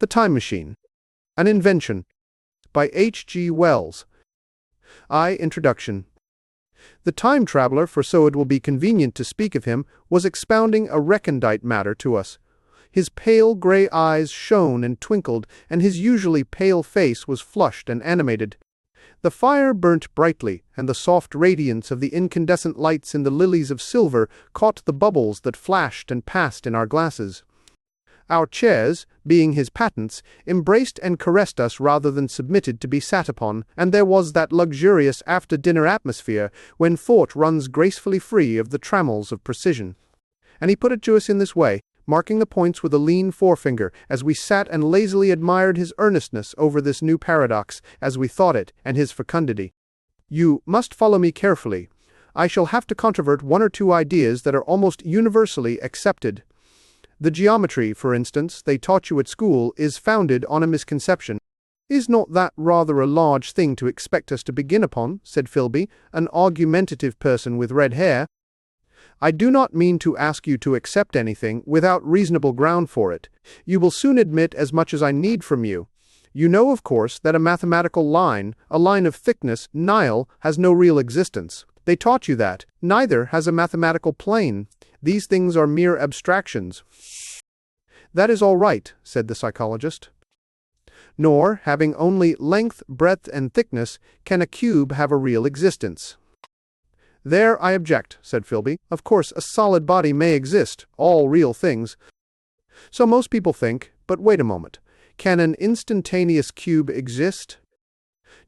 The Time Machine. An Invention. By H.G. Wells. Introduction. The time traveler, for so it will be convenient to speak of him, was expounding a recondite matter to us. His pale grey eyes shone and twinkled, and his usually pale face was flushed and animated. The fire burnt brightly, and the soft radiance of the incandescent lights in the lilies of silver caught the bubbles that flashed and passed in our glasses. Our chairs, being his patents, embraced and caressed us rather than submitted to be sat upon, and there was that luxurious after-dinner atmosphere when thought runs gracefully free of the trammels of precision. And he put it to us in this way, marking the points with a lean forefinger, as we sat and lazily admired his earnestness over this new paradox, as we thought it, and his fecundity. You must follow me carefully. I shall have to controvert one or two ideas that are almost universally accepted. The geometry, for instance, they taught you at school is founded on a misconception. Is not that rather a large thing to expect us to begin upon? Said Philby, an argumentative person with red hair. I do not mean to ask you to accept anything without reasonable ground for it. You will soon admit as much as I need from you. You know, of course, that a mathematical line, a line of thickness, nil, has no real existence. They taught you that. Neither has a mathematical plane. These things are mere abstractions. That is all right, said the psychologist. Nor, having only length, breadth, and thickness, can a cube have a real existence. There I object, said Philby. Of course, a solid body may exist, all real things. So most people think, but wait a moment. Can an instantaneous cube exist?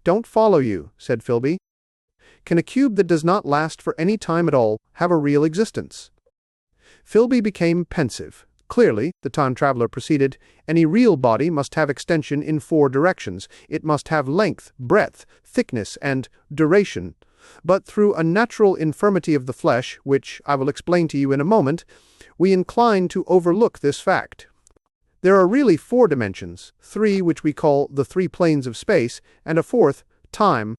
Don't follow you, said Philby. Can a cube that does not last for any time at all have a real existence? Philby became pensive. Clearly, the time traveler proceeded, any real body must have extension in 4 directions. It must have length, breadth, thickness, and duration. But through a natural infirmity of the flesh, which I will explain to you in a moment, we incline to overlook this fact. There are really 4 dimensions, 3 which we call the 3 planes of space, and a 4th, time.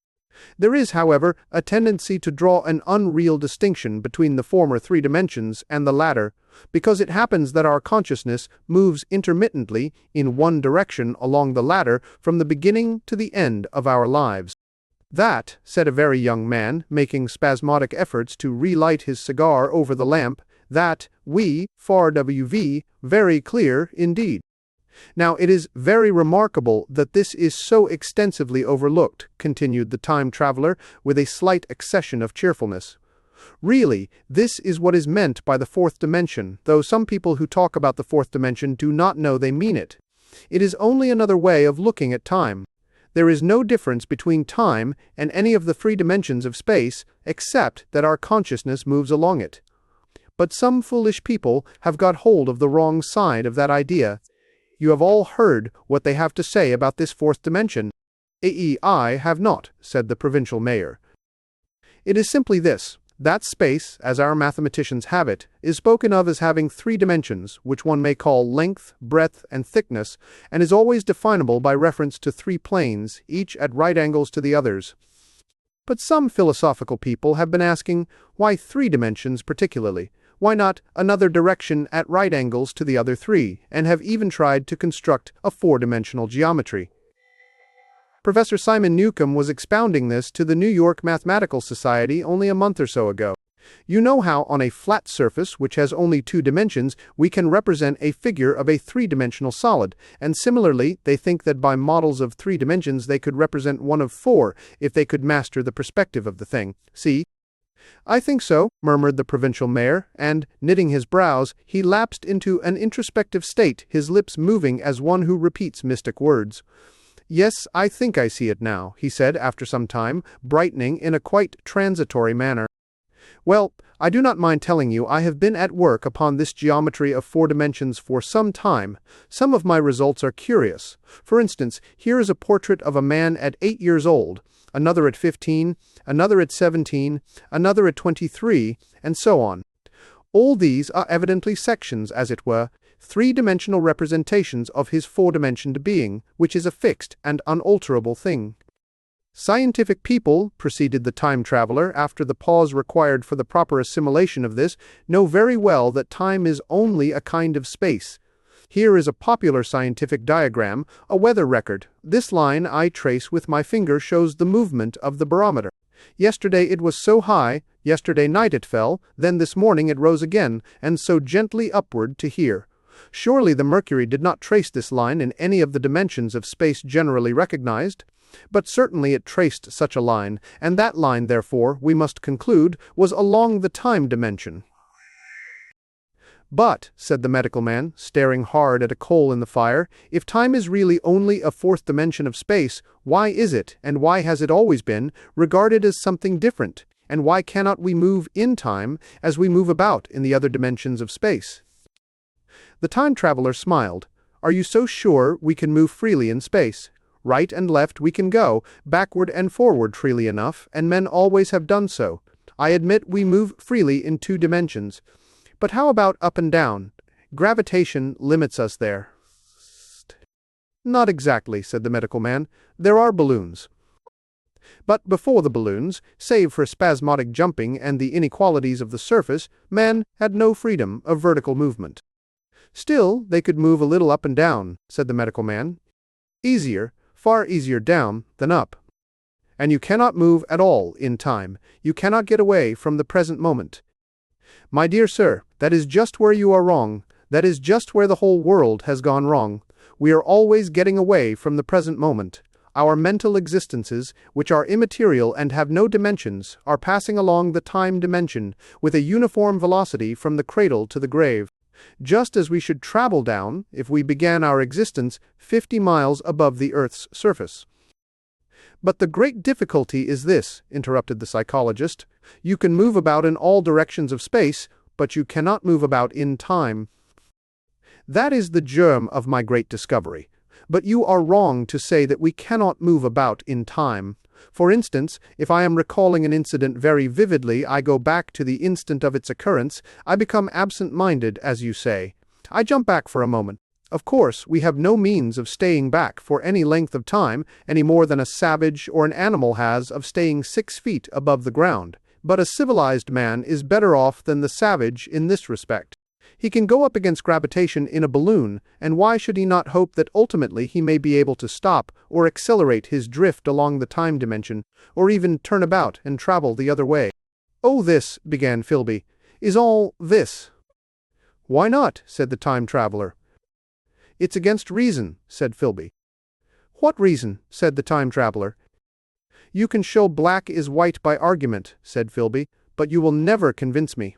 There is, however, a tendency to draw an unreal distinction between the former 3 dimensions and the latter, because it happens that our consciousness moves intermittently in one direction along the latter from the beginning to the end of our lives. That, said a very young man, making spasmodic efforts to relight his cigar over the lamp, that, we, far WV, very clear indeed. Now it is very remarkable that this is so extensively overlooked, continued the time traveler, with a slight accession of cheerfulness. Really, this is what is meant by the 4th dimension, though some people who talk about the 4th dimension do not know they mean it. It is only another way of looking at time. There is no difference between time and any of the 3 dimensions of space, except that our consciousness moves along it. But some foolish people have got hold of the wrong side of that idea. You have all heard what they have to say about this 4th dimension. I have not, said the provincial mayor. It is simply this. That space, as our mathematicians have it, is spoken of as having 3 dimensions, which one may call length, breadth, and thickness, and is always definable by reference to 3 planes, each at right angles to the others. But some philosophical people have been asking, why 3 dimensions particularly? Why not another direction at right angles to the other 3, and have even tried to construct a 4-dimensional geometry? Professor Simon Newcomb was expounding this to the New York Mathematical Society only a month or so ago. You know how on a flat surface which has only 2 dimensions we can represent a figure of a 3-dimensional solid, and similarly they think that by models of 3 dimensions they could represent one of 4 if they could master the perspective of the thing. See? I think so, murmured the provincial mayor, and, knitting his brows, he lapsed into an introspective state, his lips moving as one who repeats mystic words. Yes, I think I see it now, he said after some time, brightening in a quite transitory manner. Well, I do not mind telling you I have been at work upon this geometry of 4 dimensions for some time. Some of my results are curious. For instance, here is a portrait of a man at 8 years old, another at 15, another at 17, another at 23, and so on. All these are evidently sections, as it were, 3-dimensional representations of his 4-dimensioned being, which is a fixed and unalterable thing. Scientific people, proceeded the time traveler, after the pause required for the proper assimilation of this, know very well that time is only a kind of space. Here is a popular scientific diagram, a weather record. This line I trace with my finger shows the movement of the barometer. Yesterday it was so high, yesterday night it fell, then this morning it rose again, and so gently upward to here. Surely the mercury did not trace this line in any of the dimensions of space generally recognized, but certainly it traced such a line, and that line, therefore, we must conclude, was along the time dimension. But, said the medical man, staring hard at a coal in the fire, if time is really only a fourth dimension of space, why is it, and why has it always been, regarded as something different, and why cannot we move in time as we move about in the other dimensions of space? The time traveler smiled. Are you so sure we can move freely in space? Right and left we can go, backward and forward freely enough, and men always have done so. I admit we move freely in two dimensions. But how about up and down? Gravitation limits us there. Not exactly, said the medical man. There are balloons. But before the balloons, save for spasmodic jumping and the inequalities of the surface, man had no freedom of vertical movement. Still, they could move a little up and down, said the medical man. Easier, far easier down than up. And you cannot move at all in time. You cannot get away from the present moment. My dear sir, that is just where you are wrong. That is just where the whole world has gone wrong. We are always getting away from the present moment. Our mental existences, which are immaterial and have no dimensions, are passing along the time dimension with a uniform velocity from the cradle to the grave, just as we should travel down, if we began our existence 50 miles above the Earth's surface. But the great difficulty is this, interrupted the psychologist. You can move about in all directions of space, but you cannot move about in time. That is the germ of my great discovery. But you are wrong to say that we cannot move about in time. For instance, if I am recalling an incident very vividly, I go back to the instant of its occurrence, I become absent-minded, as you say. I jump back for a moment. Of course, we have no means of staying back for any length of time, any more than a savage or an animal has of staying 6 feet above the ground. But a civilized man is better off than the savage in this respect. He can go up against gravitation in a balloon, and why should he not hope that ultimately he may be able to stop or accelerate his drift along the time dimension, or even turn about and travel the other way? Oh, this, began Philby, is all this. Why not? Said the time traveler. It's against reason, said Philby. What reason? Said the time traveler. You can show black is white by argument, said Philby, but you will never convince me.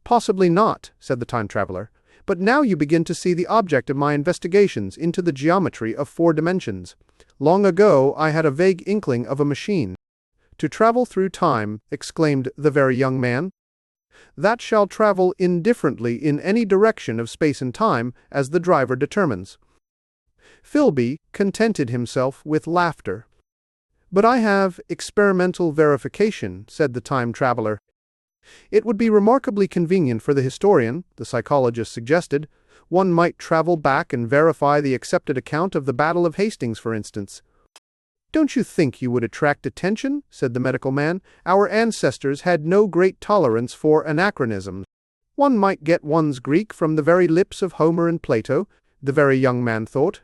Possibly not, said the time traveler, but now you begin to see the object of my investigations into the geometry of 4 dimensions. Long ago I had a vague inkling of a machine. To travel through time, exclaimed the very young man, that shall travel indifferently in any direction of space and time as the driver determines. Philby contented himself with laughter. But I have experimental verification, said the time traveler. It would be remarkably convenient for the historian, the psychologist suggested. One might travel back and verify the accepted account of the Battle of Hastings, for instance. Don't you think you would attract attention? Said the medical man. Our ancestors had no great tolerance for anachronisms. One might get one's Greek from the very lips of Homer and Plato, the very young man thought.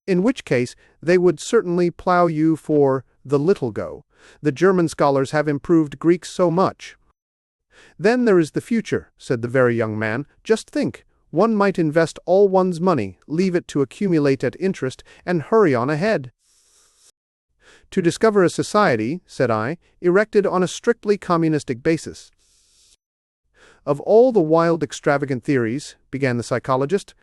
In which case, they would certainly plough you for the little go. The German scholars have improved Greek so much. Then there is the future, said the very young man. Just think, one might invest all one's money, leave it to accumulate at interest, and hurry on ahead. To discover a society, said I, erected on a strictly communistic basis. Of all the wild, extravagant theories, began the psychologist.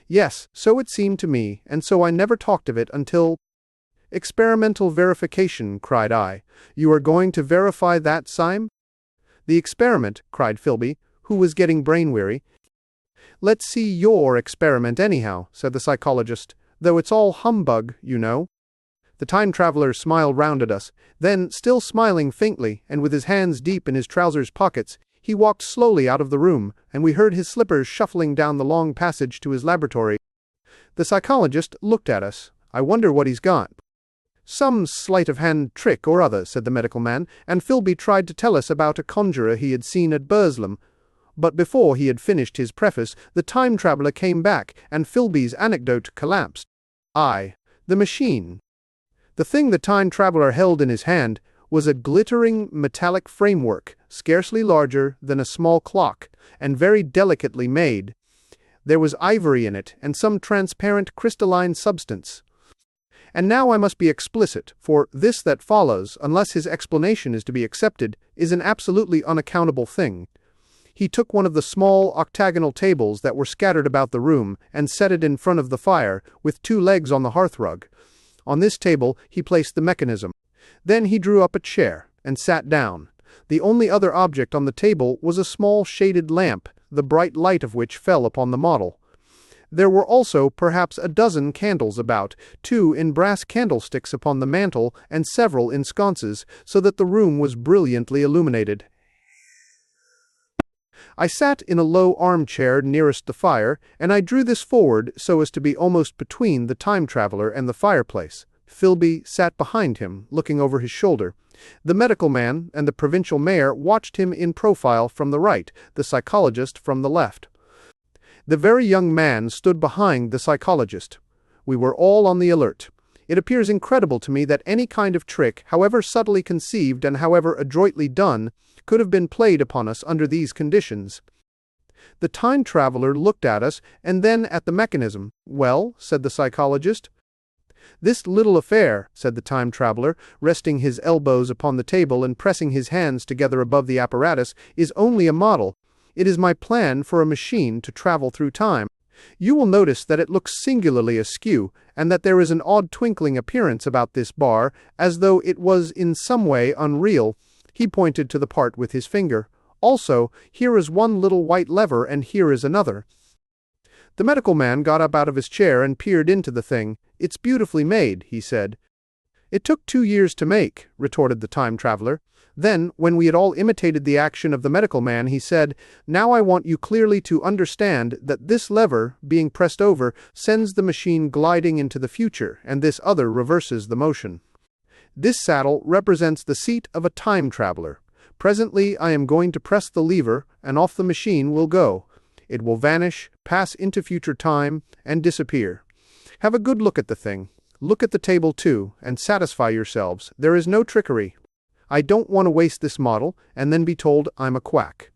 Yes, so it seemed to me, and so I never talked of it until— Experimental verification, cried I. You are going to verify that, Syme? The experiment, cried Philby, who was getting brain-weary. Let's see your experiment anyhow, said the psychologist, though it's all humbug, you know. The time traveler smiled round at us. Then, still smiling faintly, and with his hands deep in his trousers pockets, he walked slowly out of the room, and we heard his slippers shuffling down the long passage to his laboratory. The psychologist looked at us. I wonder what he's got. Some sleight-of-hand trick or other, said the medical man, and Philby tried to tell us about a conjurer he had seen at Burslem. But before he had finished his preface, the time traveler came back, and Philby's anecdote collapsed. The machine. The thing the time traveler held in his hand was a glittering metallic framework, scarcely larger than a small clock, and very delicately made. There was ivory in it, and some transparent crystalline substance. And now I must be explicit, for this that follows, unless his explanation is to be accepted, is an absolutely unaccountable thing. He took one of the small octagonal tables that were scattered about the room and set it in front of the fire, with 2 legs on the hearthrug. On this table he placed the mechanism. Then he drew up a chair and sat down. The only other object on the table was a small shaded lamp, the bright light of which fell upon the model. There were also perhaps a dozen candles about, 2 in brass candlesticks upon the mantel, and several in sconces, so that the room was brilliantly illuminated. I sat in a low armchair nearest the fire, and I drew this forward so as to be almost between the time traveler and the fireplace. Philby sat behind him, looking over his shoulder. The medical man and the provincial mayor watched him in profile from the right, the psychologist from the left. The very young man stood behind the psychologist. We were all on the alert. It appears incredible to me that any kind of trick, however subtly conceived and however adroitly done, could have been played upon us under these conditions. The time traveler looked at us and then at the mechanism. "Well," said the psychologist. "This little affair," said the time traveler, resting his elbows upon the table and pressing his hands together above the apparatus, "is only a model. It is my plan for a machine to travel through time. You will notice that it looks singularly askew, and that there is an odd twinkling appearance about this bar, as though it was in some way unreal." He pointed to the part with his finger. "Also, here is one little white lever, and here is another." The medical man got up out of his chair and peered into the thing. "It's beautifully made," he said. "It took 2 years to make," retorted the time traveler. Then, when we had all imitated the action of the medical man, he said, "Now I want you clearly to understand that this lever, being pressed over, sends the machine gliding into the future, and this other reverses the motion. This saddle represents the seat of a time traveler. Presently I am going to press the lever, and off the machine will go. It will vanish, pass into future time, and disappear. Have a good look at the thing. Look at the table too, and satisfy yourselves. There is no trickery. I don't want to waste this model, and then be told I'm a quack."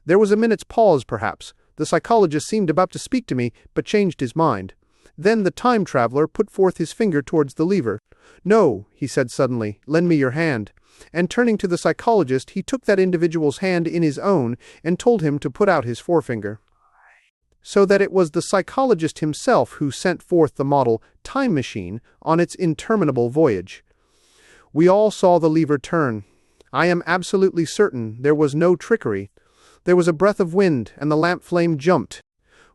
There was a minute's pause, perhaps. The psychologist seemed about to speak to me, but changed his mind. Then the time traveler put forth his finger towards the lever. "No," he said suddenly, "lend me your hand." And turning to the psychologist, he took that individual's hand in his own and told him to put out his forefinger. So that it was the psychologist himself who sent forth the model time machine on its interminable voyage. We all saw the lever turn. I am absolutely certain there was no trickery. There was a breath of wind, and the lamp flame jumped.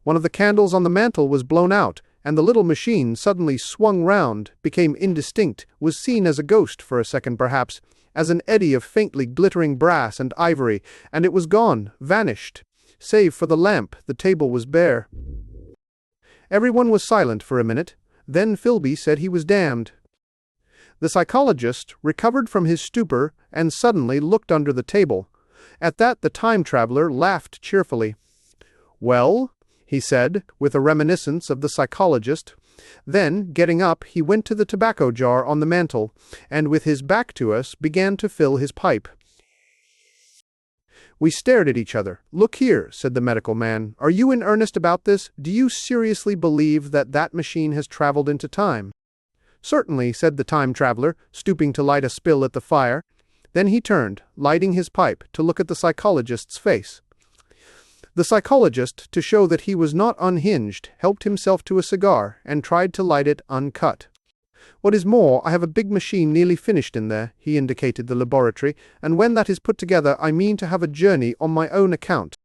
One of the candles on the mantel was blown out, and the little machine suddenly swung round, became indistinct, was seen as a ghost for a second perhaps, as an eddy of faintly glittering brass and ivory, and it was gone, vanished. Save for the lamp, the table was bare. Everyone was silent for a minute. Then Philby said he was damned. The psychologist recovered from his stupor and suddenly looked under the table. At that the time traveler laughed cheerfully. "Well," he said, with a reminiscence of the psychologist. Then, getting up, he went to the tobacco jar on the mantel, and with his back to us began to fill his pipe. We stared at each other. "Look here," said the medical man. "Are you in earnest about this? Do you seriously believe that that machine has traveled into time?" "Certainly," said the time traveler, stooping to light a spill at the fire. Then he turned, lighting his pipe, to look at the psychologist's face. The psychologist, to show that he was not unhinged, helped himself to a cigar, and tried to light it uncut. "What is more, I have a big machine nearly finished in there," he indicated the laboratory, "and when that is put together I mean to have a journey on my own account."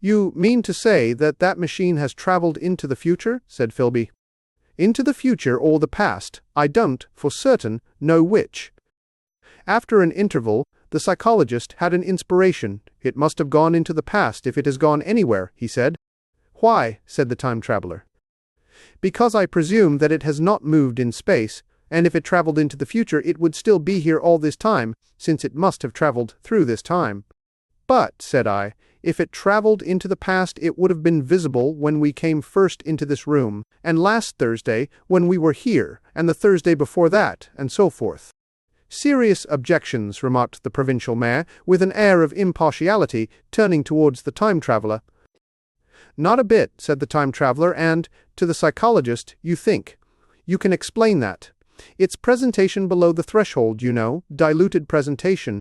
"You mean to say that that machine has travelled into the future?" said Philby. "Into the future or the past, I don't, for certain, know which." After an interval, the psychologist had an inspiration. "It must have gone into the past if it has gone anywhere," he said. "Why?" said the time traveler. "Because I presume that it has not moved in space, and if it traveled into the future it would still be here all this time, since it must have traveled through this time." "But," said I, If it traveled into the past, it would have been visible when we came first into this room, and last Thursday when we were here, and the Thursday before that, and so forth. Serious objections, remarked the provincial mayor, with an air of impartiality, turning towards the time-traveler. Not a bit, said the time-traveler, and, to the psychologist, you think. You can explain that. It's presentation below the threshold, you know, diluted presentation.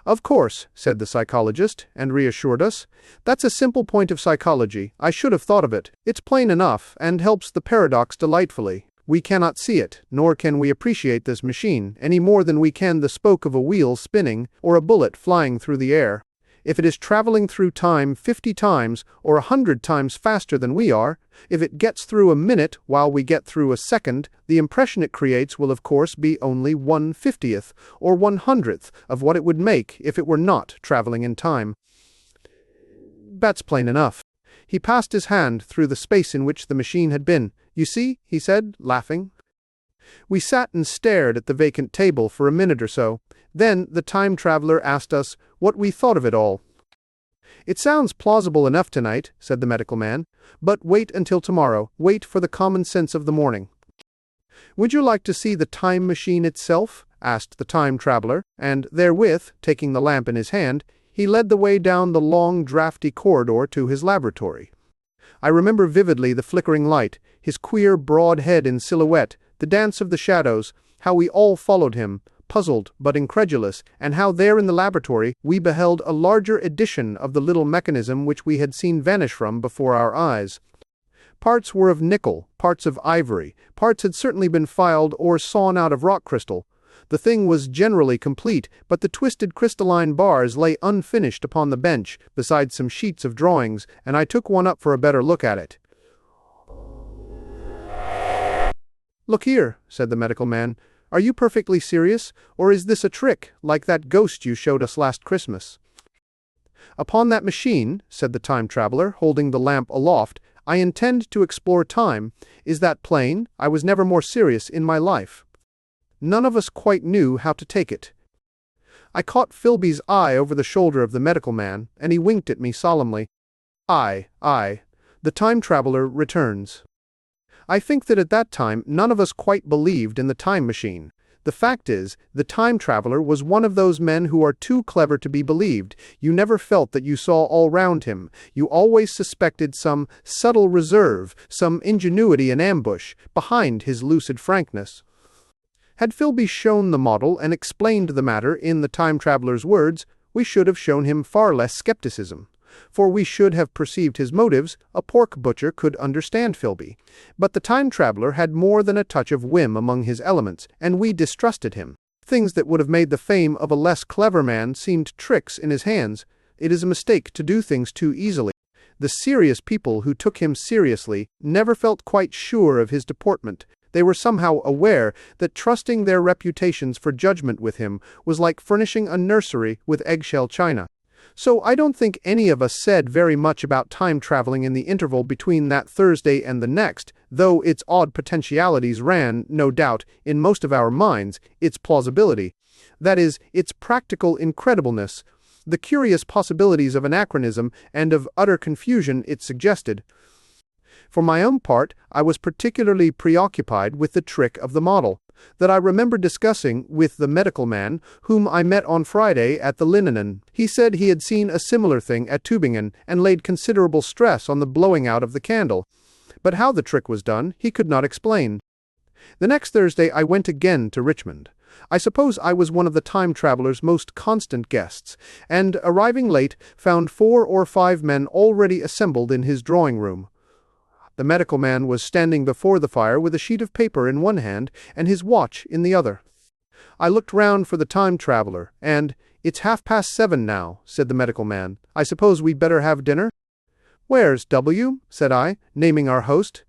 Of course, said the psychologist, and reassured us. That's a simple point of psychology. I should have thought of it. It's plain enough, and helps the paradox delightfully. We cannot see it, nor can we appreciate this machine, any more than we can the spoke of a wheel spinning, or a bullet flying through the air. If it is traveling through time 50 times or 100 times faster than we are, if it gets through a minute while we get through a second, the impression it creates will of course be only 1/50th or 100th of what it would make if it were not traveling in time. That's plain enough. He passed his hand through the space in which the machine had been. You see, he said, laughing. We sat and stared at the vacant table for a minute or so. Then the time-traveler asked us what we thought of it all. It sounds plausible enough tonight, said the medical man, but wait until tomorrow. Wait for the common sense of the morning. Would you like to see the time machine itself? Asked the time-traveler, and therewith, taking the lamp in his hand, he led the way down the long, draughty corridor to his laboratory. I remember vividly the flickering light, his queer, broad head in silhouette, the dance of the shadows, how we all followed him, puzzled but incredulous, and how there in the laboratory we beheld a larger edition of the little mechanism which we had seen vanish from before our eyes. Parts were of nickel, parts of ivory, parts had certainly been filed or sawn out of rock crystal. The thing was generally complete, but the twisted crystalline bars lay unfinished upon the bench, beside some sheets of drawings, and I took one up for a better look at it. Look here, said the medical man. Are you perfectly serious, or is this a trick, like that ghost you showed us last Christmas? Upon that machine, said the time-traveler, holding the lamp aloft, I intend to explore time. Is that plain? I was never more serious in my life. None of us quite knew how to take it. I caught Philby's eye over the shoulder of the medical man, and he winked at me solemnly. Aye. The time-traveler returns. I think that at that time none of us quite believed in the time machine. The fact is, the time-traveler was one of those men who are too clever to be believed. You never felt that you saw all round him. You always suspected some subtle reserve, some ingenuity in ambush, behind his lucid frankness. Had Philby shown the model and explained the matter in the time-traveler's words, we should have shown him far less skepticism. For we should have perceived his motives. A pork butcher could understand Philby. But the time-traveler had more than a touch of whim among his elements, and we distrusted him. Things that would have made the fame of a less clever man seemed tricks in his hands. It is a mistake to do things too easily. The serious people who took him seriously never felt quite sure of his deportment. They were somehow aware that trusting their reputations for judgment with him was like furnishing a nursery with eggshell china. So I don't think any of us said very much about time traveling in the interval between that Thursday and the next, though its odd potentialities ran, no doubt, in most of our minds, its plausibility. That is, its practical incredibleness, the curious possibilities of anachronism and of utter confusion it suggested. For my own part, I was particularly preoccupied with the trick of the model, that I remember discussing with the medical man whom I met on Friday at the Linen. He said he had seen a similar thing at Tübingen and laid considerable stress on the blowing out of the candle. But how the trick was done, he could not explain. The next Thursday I went again to Richmond. I suppose I was one of the time-traveler's most constant guests, and, arriving late, found 4 or 5 men already assembled in his drawing-room. The medical man was standing before the fire with a sheet of paper in one hand and his watch in the other. I looked round for the time-traveler, and, "It's 7:30 now," said the medical man. "I suppose we'd better have dinner?" "Where's W?" said I, naming our host.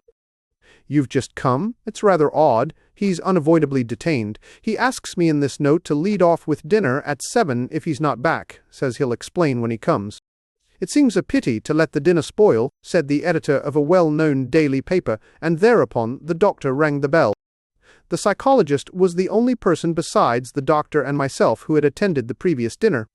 "You've just come? It's rather odd. He's unavoidably detained. He asks me in this note to lead off with dinner at 7 if he's not back. Says he'll explain when he comes." "It seems a pity to let the dinner spoil," said the editor of a well-known daily paper, and thereupon the doctor rang the bell. The psychologist was the only person besides the doctor and myself who had attended the previous dinner.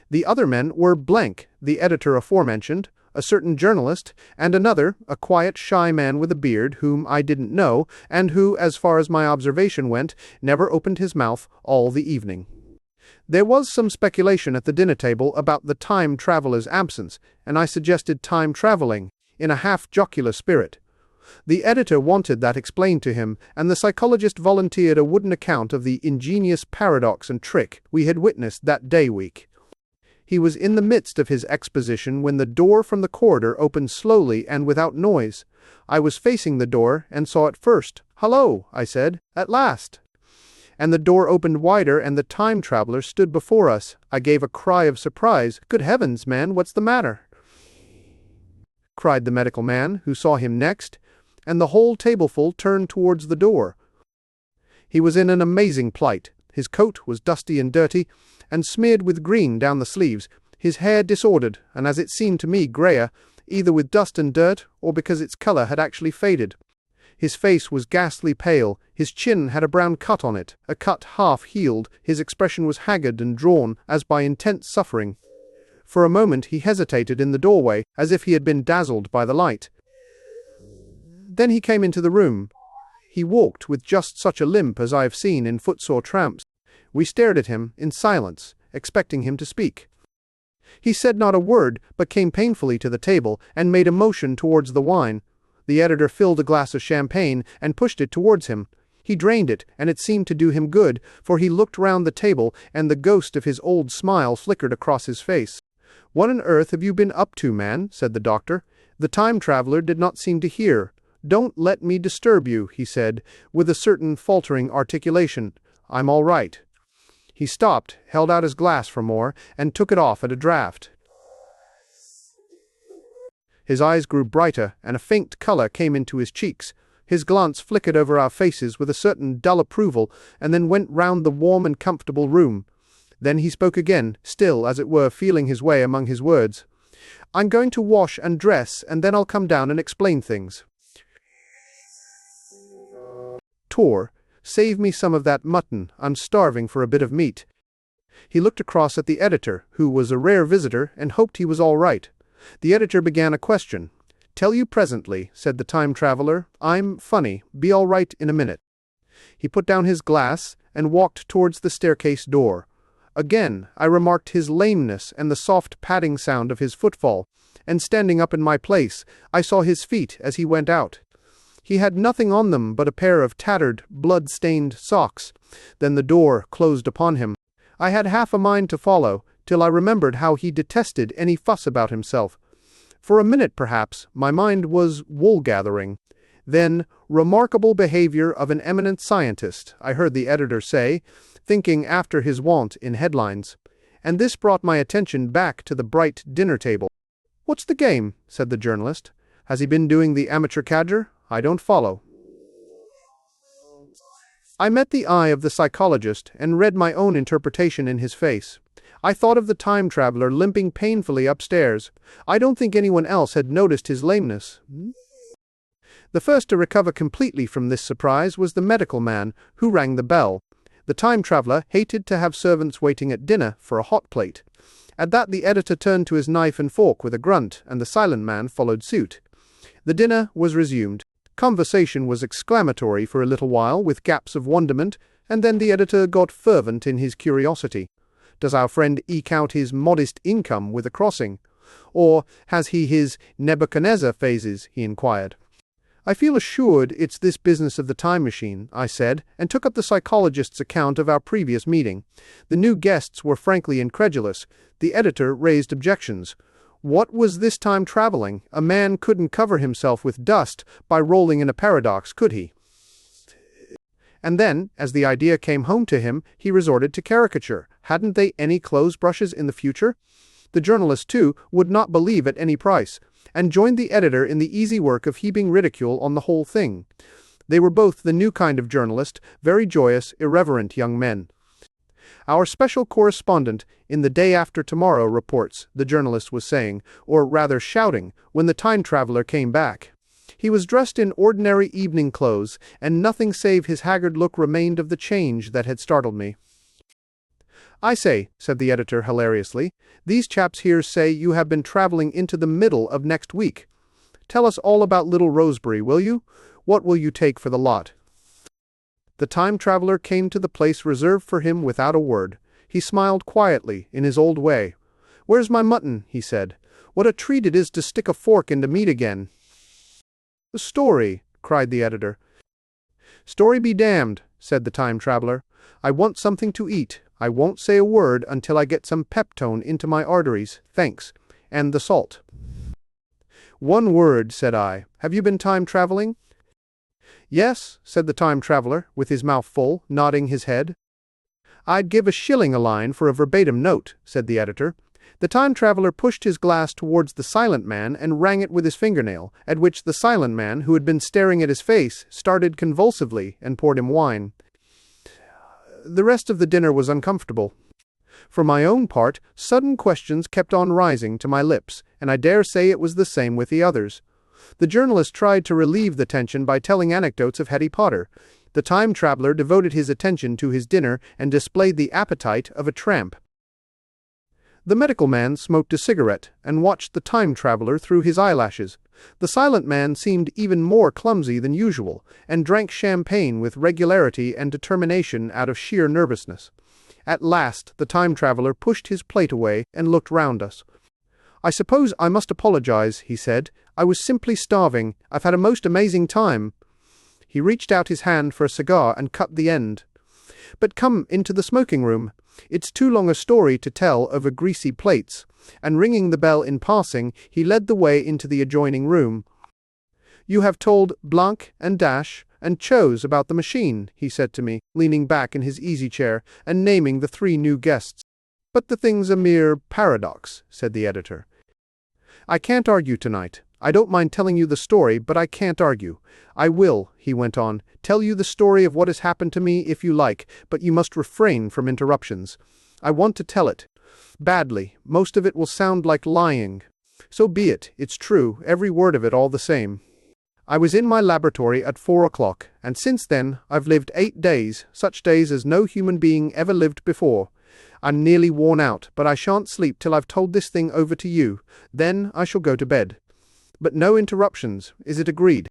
The other men were blank, the editor aforementioned, a certain journalist, and another, a quiet, shy man with a beard, whom I didn't know, and who, as far as my observation went, never opened his mouth all the evening. There was some speculation at the dinner table about the time traveler's absence, and I suggested time traveling, in a half-jocular spirit. The editor wanted that explained to him, and the psychologist volunteered a wooden account of the ingenious paradox and trick we had witnessed that day week. He was in the midst of his exposition when the door from the corridor opened slowly and without noise. I was facing the door and saw it first. "Hello," I said, "at last." And the door opened wider and the time traveler stood before us. I gave a cry of surprise. "Good heavens, man, what's the matter?" cried the medical man, who saw him next, and the whole tableful turned towards the door. He was in an amazing plight. His coat was dusty and dirty, and smeared with green down the sleeves, his hair disordered, and as it seemed to me greyer, either with dust and dirt, or because its colour had actually faded. His face was ghastly pale, his chin had a brown cut on it, a cut half healed, his expression was haggard and drawn, as by intense suffering. For a moment he hesitated in the doorway, as if he had been dazzled by the light. Then he came into the room. He walked with just such a limp as I have seen in footsore tramps. We stared at him in silence, expecting him to speak. He said not a word, but came painfully to the table and made a motion towards the wine. The editor filled a glass of champagne and pushed it towards him. He drained it, and it seemed to do him good, for he looked round the table, and the ghost of his old smile flickered across his face. "What on earth have you been up to, man?" said the doctor. The time traveler did not seem to hear. "Don't let me disturb you," he said, with a certain faltering articulation. "I'm all right." He stopped, held out his glass for more, and took it off at a draught. His eyes grew brighter, and a faint colour came into his cheeks. His glance flickered over our faces with a certain dull approval, and then went round the warm and comfortable room. Then he spoke again, still, as it were, feeling his way among his words. "I'm going to wash and dress, and then I'll come down and explain things. Tor, save me some of that mutton. I'm starving for a bit of meat." He looked across at the editor, who was a rare visitor, and hoped he was all right. The editor began a question. "Tell you presently," said the time traveler. "I'm funny. Be all right in a minute." He put down his glass and walked towards the staircase door. Again I remarked his lameness and the soft padding sound of his footfall, and standing up in my place, I saw his feet as he went out. He had nothing on them but a pair of tattered, blood-stained socks. Then the door closed upon him. I had half a mind to follow, till I remembered how he detested any fuss about himself. For a minute, perhaps, my mind was wool-gathering. Then, "Remarkable behavior of an eminent scientist," I heard the editor say, thinking after his wont in headlines. And this brought my attention back to the bright dinner table. "What's the game?" said the journalist. "Has he been doing the amateur cadger? I don't follow." I met the eye of the psychologist and read my own interpretation in his face. I thought of the time traveler limping painfully upstairs. I don't think anyone else had noticed his lameness. The first to recover completely from this surprise was the medical man, who rang the bell. The time traveler hated to have servants waiting at dinner for a hot plate. At that the editor turned to his knife and fork with a grunt, and the silent man followed suit. The dinner was resumed. Conversation was exclamatory for a little while, with gaps of wonderment, and then the editor got fervent in his curiosity. Does our friend eke out his modest income with a crossing? Or has he his Nebuchadnezzar phases? He inquired. I feel assured it's this business of the time machine, I said, and took up the psychologist's account of our previous meeting. The new guests were frankly incredulous. The editor raised objections. What was this time traveling? A man couldn't cover himself with dust by rolling in a paradox, could he? And then, as the idea came home to him, he resorted to caricature. Hadn't they any clothes brushes in the future? The journalist, too, would not believe at any price, and joined the editor in the easy work of heaping ridicule on the whole thing. They were both the new kind of journalist, very joyous, irreverent young men. Our special correspondent in the Day After Tomorrow reports, the journalist was saying, or rather shouting, when the time traveler came back. He was dressed in ordinary evening clothes, and nothing save his haggard look remained of the change that had startled me. "I say," said the editor hilariously, "these chaps here say you have been traveling into the middle of next week. Tell us all about Little Rosebery, will you? What will you take for the lot?" The time traveler came to the place reserved for him without a word. He smiled quietly, in his old way. "Where's my mutton?" he said. "What a treat it is to stick a fork into meat again." "The story," cried the editor. "Story be damned," said the time traveler. "I want something to eat. I won't say a word until I get some peptone into my arteries, thanks, and the salt." "One word," said I. "Have you been time traveling?" "Yes," said the time traveler, with his mouth full, nodding his head. "I'd give a shilling a line for a verbatim note," said the editor. The time traveler pushed his glass towards the silent man and rang it with his fingernail, at which the silent man, who had been staring at his face, started convulsively and poured him wine. The rest of the dinner was uncomfortable. For my own part, sudden questions kept on rising to my lips, and I dare say it was the same with the others. The journalist tried to relieve the tension by telling anecdotes of Hetty Potter. The time traveler devoted his attention to his dinner and displayed the appetite of a tramp. The medical man smoked a cigarette and watched the time traveler through his eyelashes. The silent man seemed even more clumsy than usual, and drank champagne with regularity and determination out of sheer nervousness. At last the time traveler pushed his plate away and looked round us. "I suppose I must apologize," he said. "I was simply starving. I've had a most amazing time." He reached out his hand for a cigar and cut the end. "But come into the smoking room. It's too long a story to tell over greasy plates," and ringing the bell in passing, he led the way into the adjoining room. "You have told Blanc and Dash and Chose about the machine," he said to me, leaning back in his easy-chair and naming the 3 new guests. "But the thing's a mere paradox," said the editor. "I can't argue tonight. I don't mind telling you the story, but I can't argue. I will," he went on, "tell you the story of what has happened to me if you like, but you must refrain from interruptions. I want to tell it. Badly. Most of it will sound like lying. So be it. It's true, every word of it all the same. I was in my laboratory at 4 o'clock, and since then I've lived 8 days, such days as no human being ever lived before. I'm nearly worn out, but I shan't sleep till I've told this thing over to you. Then I shall go to bed. But no interruptions. Is it agreed?"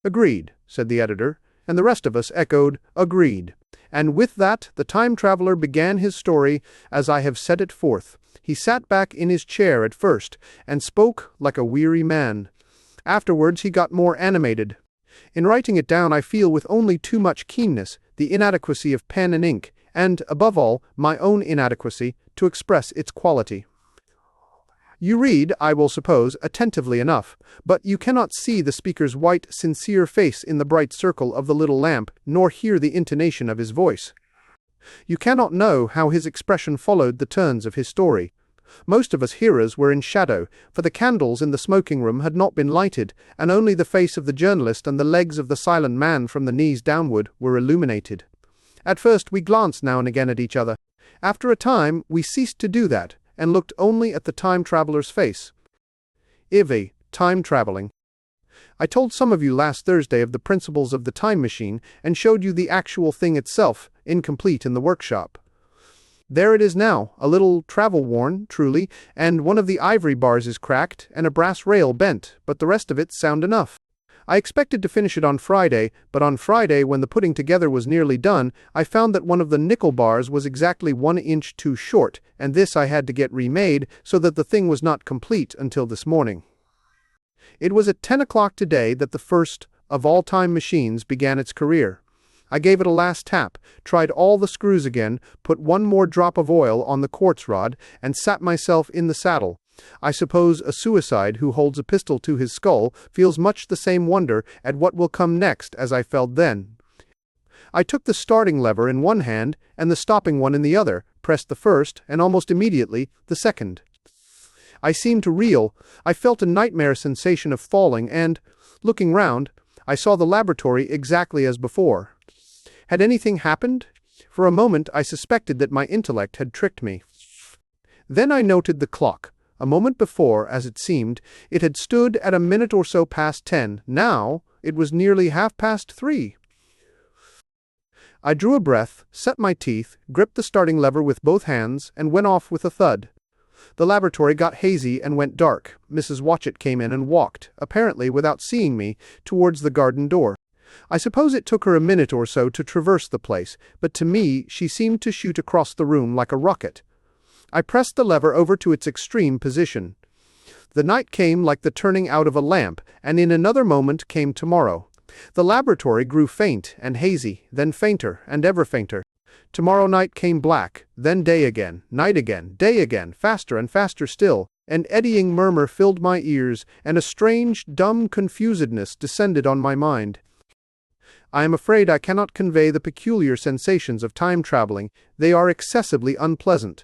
"Agreed," said the editor, and the rest of us echoed, "Agreed." And with that the time traveler began his story as I have set it forth. He sat back in his chair at first, and spoke like a weary man. Afterwards he got more animated. In writing it down I feel with only too much keenness the inadequacy of pen and ink, and, above all, my own inadequacy to express its quality. You read, I will suppose, attentively enough, but you cannot see the speaker's white, sincere face in the bright circle of the little lamp, nor hear the intonation of his voice. You cannot know how his expression followed the turns of his story. Most of us hearers were in shadow, for the candles in the smoking room had not been lighted, and only the face of the journalist and the legs of the silent man from the knees downward were illuminated. At first we glanced now and again at each other. After a time we ceased to do that, and looked only at the time traveler's face. Ivy, time traveling. I told some of you last Thursday of the principles of the time machine, and showed you the actual thing itself, incomplete in the workshop. There it is now, a little travel-worn, truly, and one of the ivory bars is cracked, and a brass rail bent, but the rest of it's sound enough. I expected to finish it on Friday, but on Friday, when the putting together was nearly done, I found that one of the nickel bars was exactly 1 inch too short, and this I had to get remade, so that the thing was not complete until this morning. It was at 10 o'clock today that the first of all time machines began its career. I gave it a last tap, tried all the screws again, put 1 more drop of oil on the quartz rod, and sat myself in the saddle. I suppose a suicide who holds a pistol to his skull feels much the same wonder at what will come next as I felt then. I took the starting lever in one hand and the stopping one in the other, pressed the first, and almost immediately the second. I seemed to reel. I felt a nightmare sensation of falling, and, looking round, I saw the laboratory exactly as before. Had anything happened? For a moment I suspected that my intellect had tricked me. Then I noted the clock. A moment before, as it seemed, it had stood at a minute or so past 10. Now it was nearly 3:30. I drew a breath, set my teeth, gripped the starting lever with both hands, and went off with a thud. The laboratory got hazy and went dark. Mrs. Watchett came in and walked, apparently without seeing me, towards the garden door. I suppose it took her a minute or so to traverse the place, but to me she seemed to shoot across the room like a rocket. I pressed the lever over to its extreme position. The night came like the turning out of a lamp, and in another moment came tomorrow. The laboratory grew faint and hazy, then fainter and ever fainter. Tomorrow night came black, then day again, night again, day again, faster and faster still. An eddying murmur filled my ears, and a strange, dumb confusedness descended on my mind. I am afraid I cannot convey the peculiar sensations of time traveling. They are excessively unpleasant.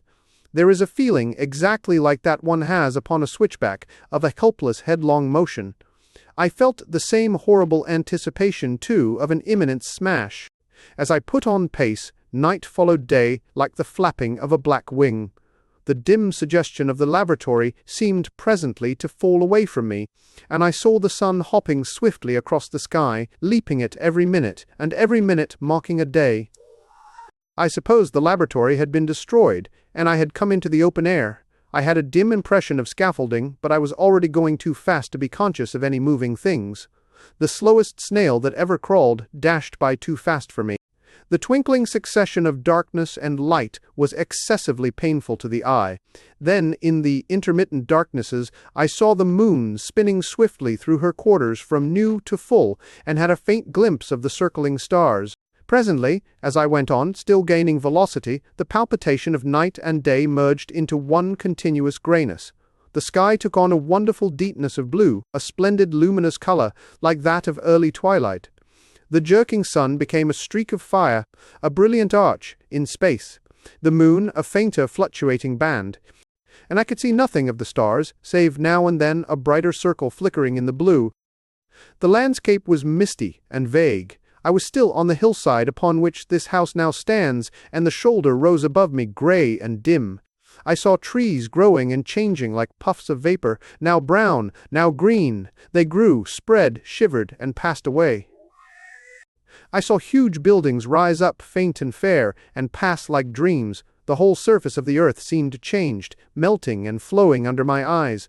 There is a feeling exactly like that one has upon a switchback, of a helpless headlong motion. I felt the same horrible anticipation, too, of an imminent smash. As I put on pace, night followed day like the flapping of a black wing. The dim suggestion of the laboratory seemed presently to fall away from me, and I saw the sun hopping swiftly across the sky, leaping it every minute, and every minute marking a day. I supposed the laboratory had been destroyed, and I had come into the open air. I had a dim impression of scaffolding, but I was already going too fast to be conscious of any moving things. The slowest snail that ever crawled dashed by too fast for me. The twinkling succession of darkness and light was excessively painful to the eye. Then, in the intermittent darknesses, I saw the moon spinning swiftly through her quarters from new to full, and had a faint glimpse of the circling stars. Presently, as I went on, still gaining velocity, the palpitation of night and day merged into one continuous greyness. The sky took on a wonderful deepness of blue, a splendid luminous colour, like that of early twilight. The jerking sun became a streak of fire, a brilliant arch, in space. The moon a fainter fluctuating band. And I could see nothing of the stars, save now and then a brighter circle flickering in the blue. The landscape was misty and vague. I was still on the hillside upon which this house now stands, and the shoulder rose above me grey and dim. I saw trees growing and changing like puffs of vapour, now brown, now green. They grew, spread, shivered, and passed away. I saw huge buildings rise up faint and fair, and pass like dreams. The whole surface of the earth seemed changed, melting and flowing under my eyes.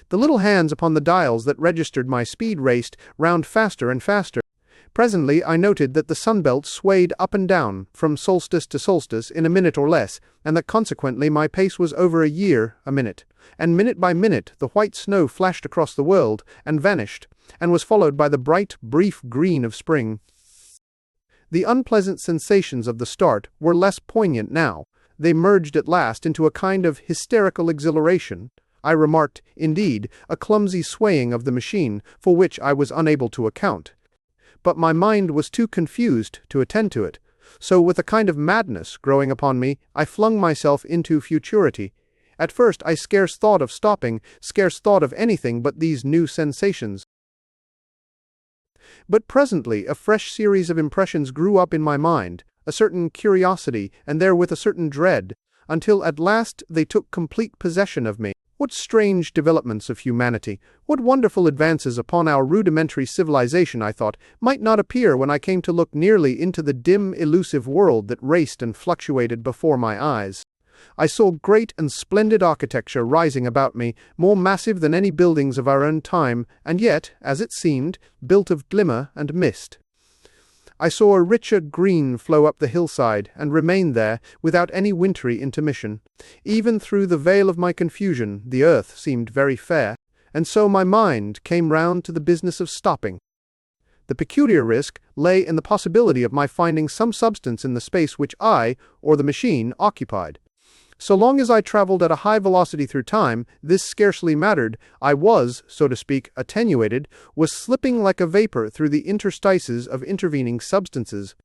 The little hands upon the dials that registered my speed raced round faster and faster. Presently I noted that the sunbelt swayed up and down, from solstice to solstice, in a minute or less, and that consequently my pace was over a year a minute. And minute by minute the white snow flashed across the world, and vanished, and was followed by the bright, brief green of spring. The unpleasant sensations of the start were less poignant now. They merged at last into a kind of hysterical exhilaration. I remarked, indeed, a clumsy swaying of the machine, for which I was unable to account. But my mind was too confused to attend to it. So with a kind of madness growing upon me, I flung myself into futurity. At first I scarce thought of stopping, scarce thought of anything but these new sensations. But presently a fresh series of impressions grew up in my mind, a certain curiosity, and therewith a certain dread, until at last they took complete possession of me. What strange developments of humanity, what wonderful advances upon our rudimentary civilization, I thought, might not appear when I came to look nearly into the dim, elusive world that raced and fluctuated before my eyes. I saw great and splendid architecture rising about me, more massive than any buildings of our own time, and yet, as it seemed, built of glimmer and mist. I saw a richer green flow up the hillside, and remain there, without any wintry intermission. Even through the veil of my confusion, the earth seemed very fair, and so my mind came round to the business of stopping. The peculiar risk lay in the possibility of my finding some substance in the space which I, or the machine, occupied. So long as I travelled at a high velocity through time, this scarcely mattered. I was, so to speak, attenuated, was slipping like a vapour through the interstices of intervening substances.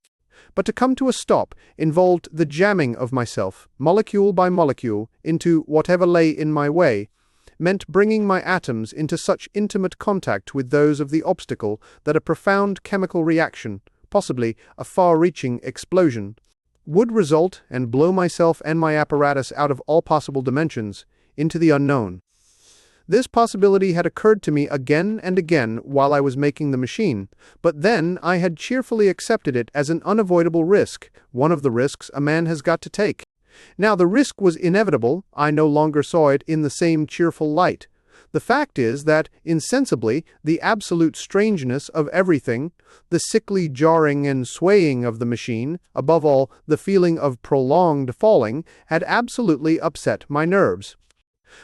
But to come to a stop involved the jamming of myself, molecule by molecule, into whatever lay in my way, meant bringing my atoms into such intimate contact with those of the obstacle that a profound chemical reaction, possibly a far-reaching explosion, would result and blow myself and my apparatus out of all possible dimensions into the unknown. This possibility had occurred to me again and again while I was making the machine, but then I had cheerfully accepted it as an unavoidable risk, one of the risks a man has got to take. Now the risk was inevitable. I no longer saw it in the same cheerful light. The fact is that, insensibly, the absolute strangeness of everything, the sickly jarring and swaying of the machine, above all, the feeling of prolonged falling, had absolutely upset my nerves.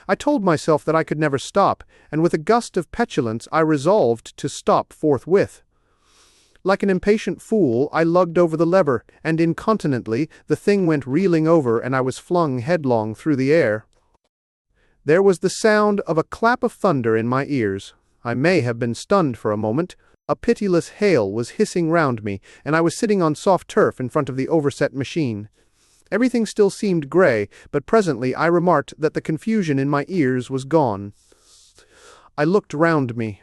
I told myself that I could never stop, and with a gust of petulance I resolved to stop forthwith. Like an impatient fool, I lugged over the lever, and incontinently the thing went reeling over and I was flung headlong through the air. There was the sound of a clap of thunder in my ears. I may have been stunned for a moment. A pitiless hail was hissing round me, and I was sitting on soft turf in front of the overset machine. Everything still seemed grey, but presently I remarked that the confusion in my ears was gone. I looked round me.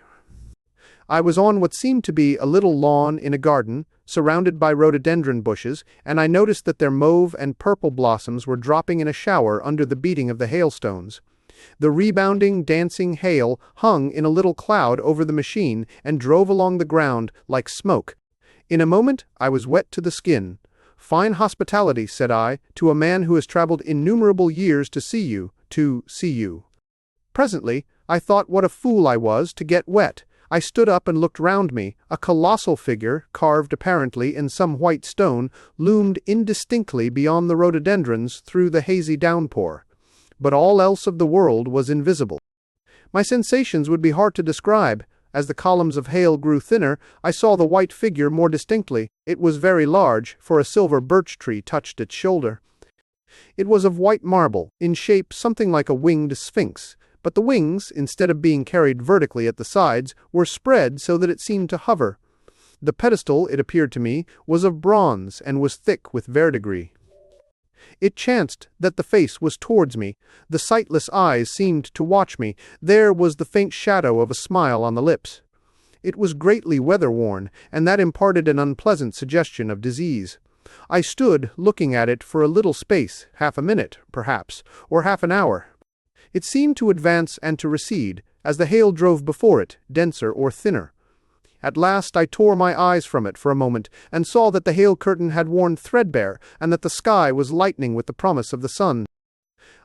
I was on what seemed to be a little lawn in a garden, surrounded by rhododendron bushes, and I noticed that their mauve and purple blossoms were dropping in a shower under the beating of the hailstones. The rebounding, dancing hail hung in a little cloud over the machine and drove along the ground like smoke. In a moment I was wet to the skin. "Fine hospitality," said I, "to a man who has travelled innumerable years to see you. Presently I thought what a fool I was to get wet. I stood up and looked round me. A colossal figure, carved apparently in some white stone, loomed indistinctly beyond the rhododendrons through the hazy downpour. But all else of the world was invisible. My sensations would be hard to describe. As the columns of hail grew thinner, I saw the white figure more distinctly. It was very large, for a silver birch tree touched its shoulder. It was of white marble, in shape something like a winged sphinx, but the wings, instead of being carried vertically at the sides, were spread so that it seemed to hover. The pedestal, it appeared to me, was of bronze and was thick with verdigris. It chanced that the face was towards me. The sightless eyes seemed to watch me. There was the faint shadow of a smile on the lips. It was greatly weather-worn, and that imparted an unpleasant suggestion of disease. I stood looking at it for a little space, half a minute, perhaps, or half an hour. It seemed to advance and to recede, as the hail drove before it, denser or thinner. At last I tore my eyes from it for a moment, and saw that the hail curtain had worn threadbare, and that the sky was lightening with the promise of the sun.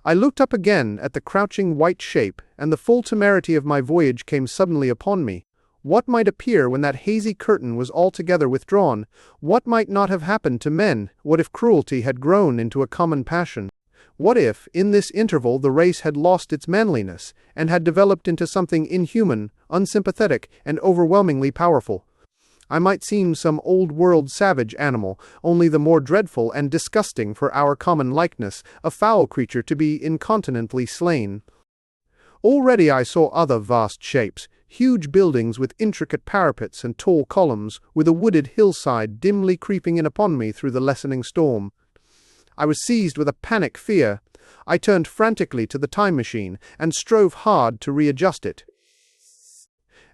I looked up again at the crouching white shape, and the full temerity of my voyage came suddenly upon me. What might appear when that hazy curtain was altogether withdrawn? What might not have happened to men? What if cruelty had grown into a common passion? What if, in this interval, the race had lost its manliness, and had developed into something inhuman, unsympathetic, and overwhelmingly powerful? I might seem some old-world savage animal, only the more dreadful and disgusting for our common likeness, a foul creature to be incontinently slain. Already I saw other vast shapes, huge buildings with intricate parapets and tall columns, with a wooded hillside dimly creeping in upon me through the lessening storm. I was seized with a panic fear. I turned frantically to the time machine, and strove hard to readjust it.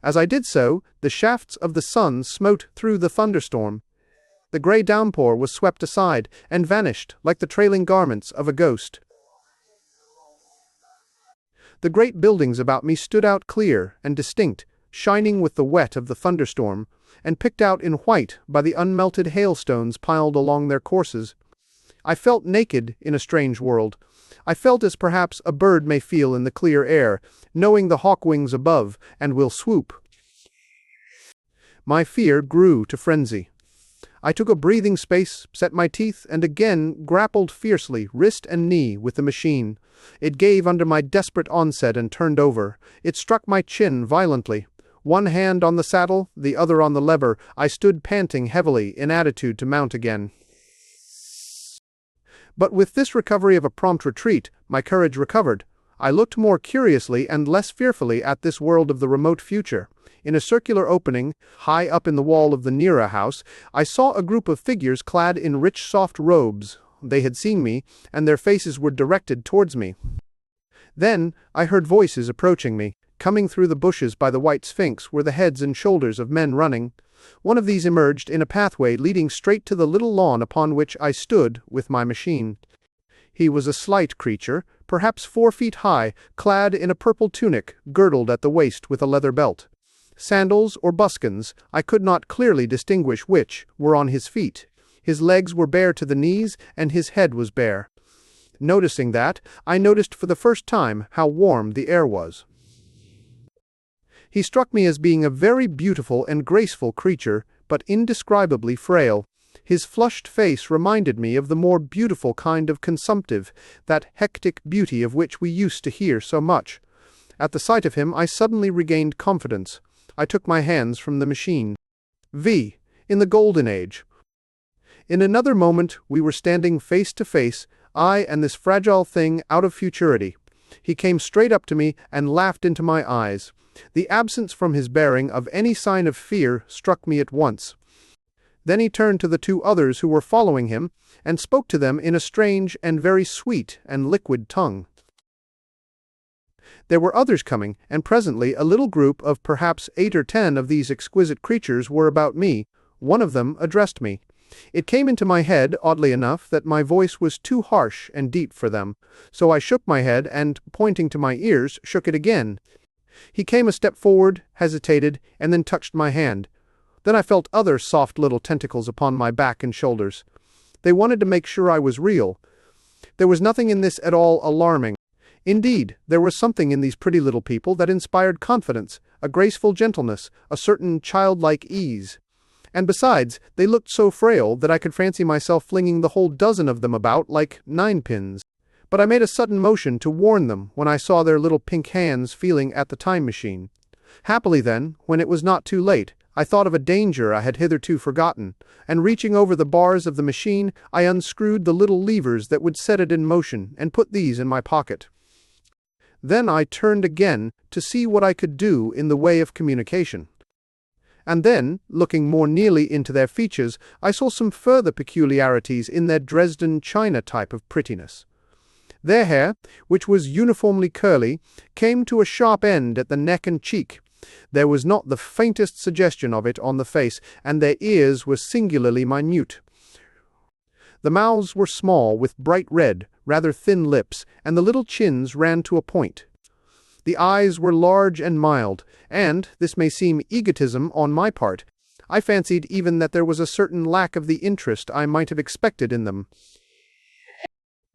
As I did so, the shafts of the sun smote through the thunderstorm. The grey downpour was swept aside, and vanished like the trailing garments of a ghost. The great buildings about me stood out clear and distinct, shining with the wet of the thunderstorm, and picked out in white by the unmelted hailstones piled along their courses. I felt naked in a strange world. I felt as perhaps a bird may feel in the clear air, knowing the hawk wings above, and will swoop. My fear grew to frenzy. I took a breathing space, set my teeth, and again grappled fiercely, wrist and knee, with the machine. It gave under my desperate onset and turned over. It struck my chin violently. One hand on the saddle, the other on the lever, I stood panting heavily, in attitude to mount again. But with this recovery of a prompt retreat, my courage recovered. I looked more curiously and less fearfully at this world of the remote future. In a circular opening, high up in the wall of the Nera house, I saw a group of figures clad in rich soft robes. They had seen me, and their faces were directed towards me. Then I heard voices approaching me. Coming through the bushes by the white sphinx were the heads and shoulders of men running. One of these emerged in a pathway leading straight to the little lawn upon which I stood with my machine. He was a slight creature, perhaps 4 feet high, clad in a purple tunic, girdled at the waist with a leather belt. Sandals or buskins, I could not clearly distinguish which, were on his feet. His legs were bare to the knees, and his head was bare. Noticing that, I noticed for the first time how warm the air was. He struck me as being a very beautiful and graceful creature, but indescribably frail. His flushed face reminded me of the more beautiful kind of consumptive, that hectic beauty of which we used to hear so much. At the sight of him I suddenly regained confidence. I took my hands from the machine. In the golden age. In another moment we were standing face to face, I and this fragile thing out of futurity. He came straight up to me and laughed into my eyes. The absence from his bearing of any sign of fear struck me at once. Then he turned to the 2 others who were following him, and spoke to them in a strange and very sweet and liquid tongue. There were others coming, and presently a little group of perhaps 8 or 10 of these exquisite creatures were about me. One of them addressed me. It came into my head, oddly enough, that my voice was too harsh and deep for them, so I shook my head and, pointing to my ears, shook it again. He came a step forward, hesitated, and then touched my hand. Then I felt other soft little tentacles upon my back and shoulders. They wanted to make sure I was real. There was nothing in this at all alarming. Indeed, there was something in these pretty little people that inspired confidence, a graceful gentleness, a certain childlike ease. And besides, they looked so frail that I could fancy myself flinging the whole dozen of them about like 9-pins. But I made a sudden motion to warn them when I saw their little pink hands feeling at the time machine. Happily then, when it was not too late, I thought of a danger I had hitherto forgotten, and reaching over the bars of the machine, I unscrewed the little levers that would set it in motion and put these in my pocket. Then I turned again to see what I could do in the way of communication. And then, looking more nearly into their features, I saw some further peculiarities in their Dresden china type of prettiness. Their hair, which was uniformly curly, came to a sharp end at the neck and cheek. There was not the faintest suggestion of it on the face, and their ears were singularly minute. The mouths were small, with bright red, rather thin lips, and the little chins ran to a point. The eyes were large and mild, and, this may seem egotism on my part, I fancied even that there was a certain lack of the interest I might have expected in them.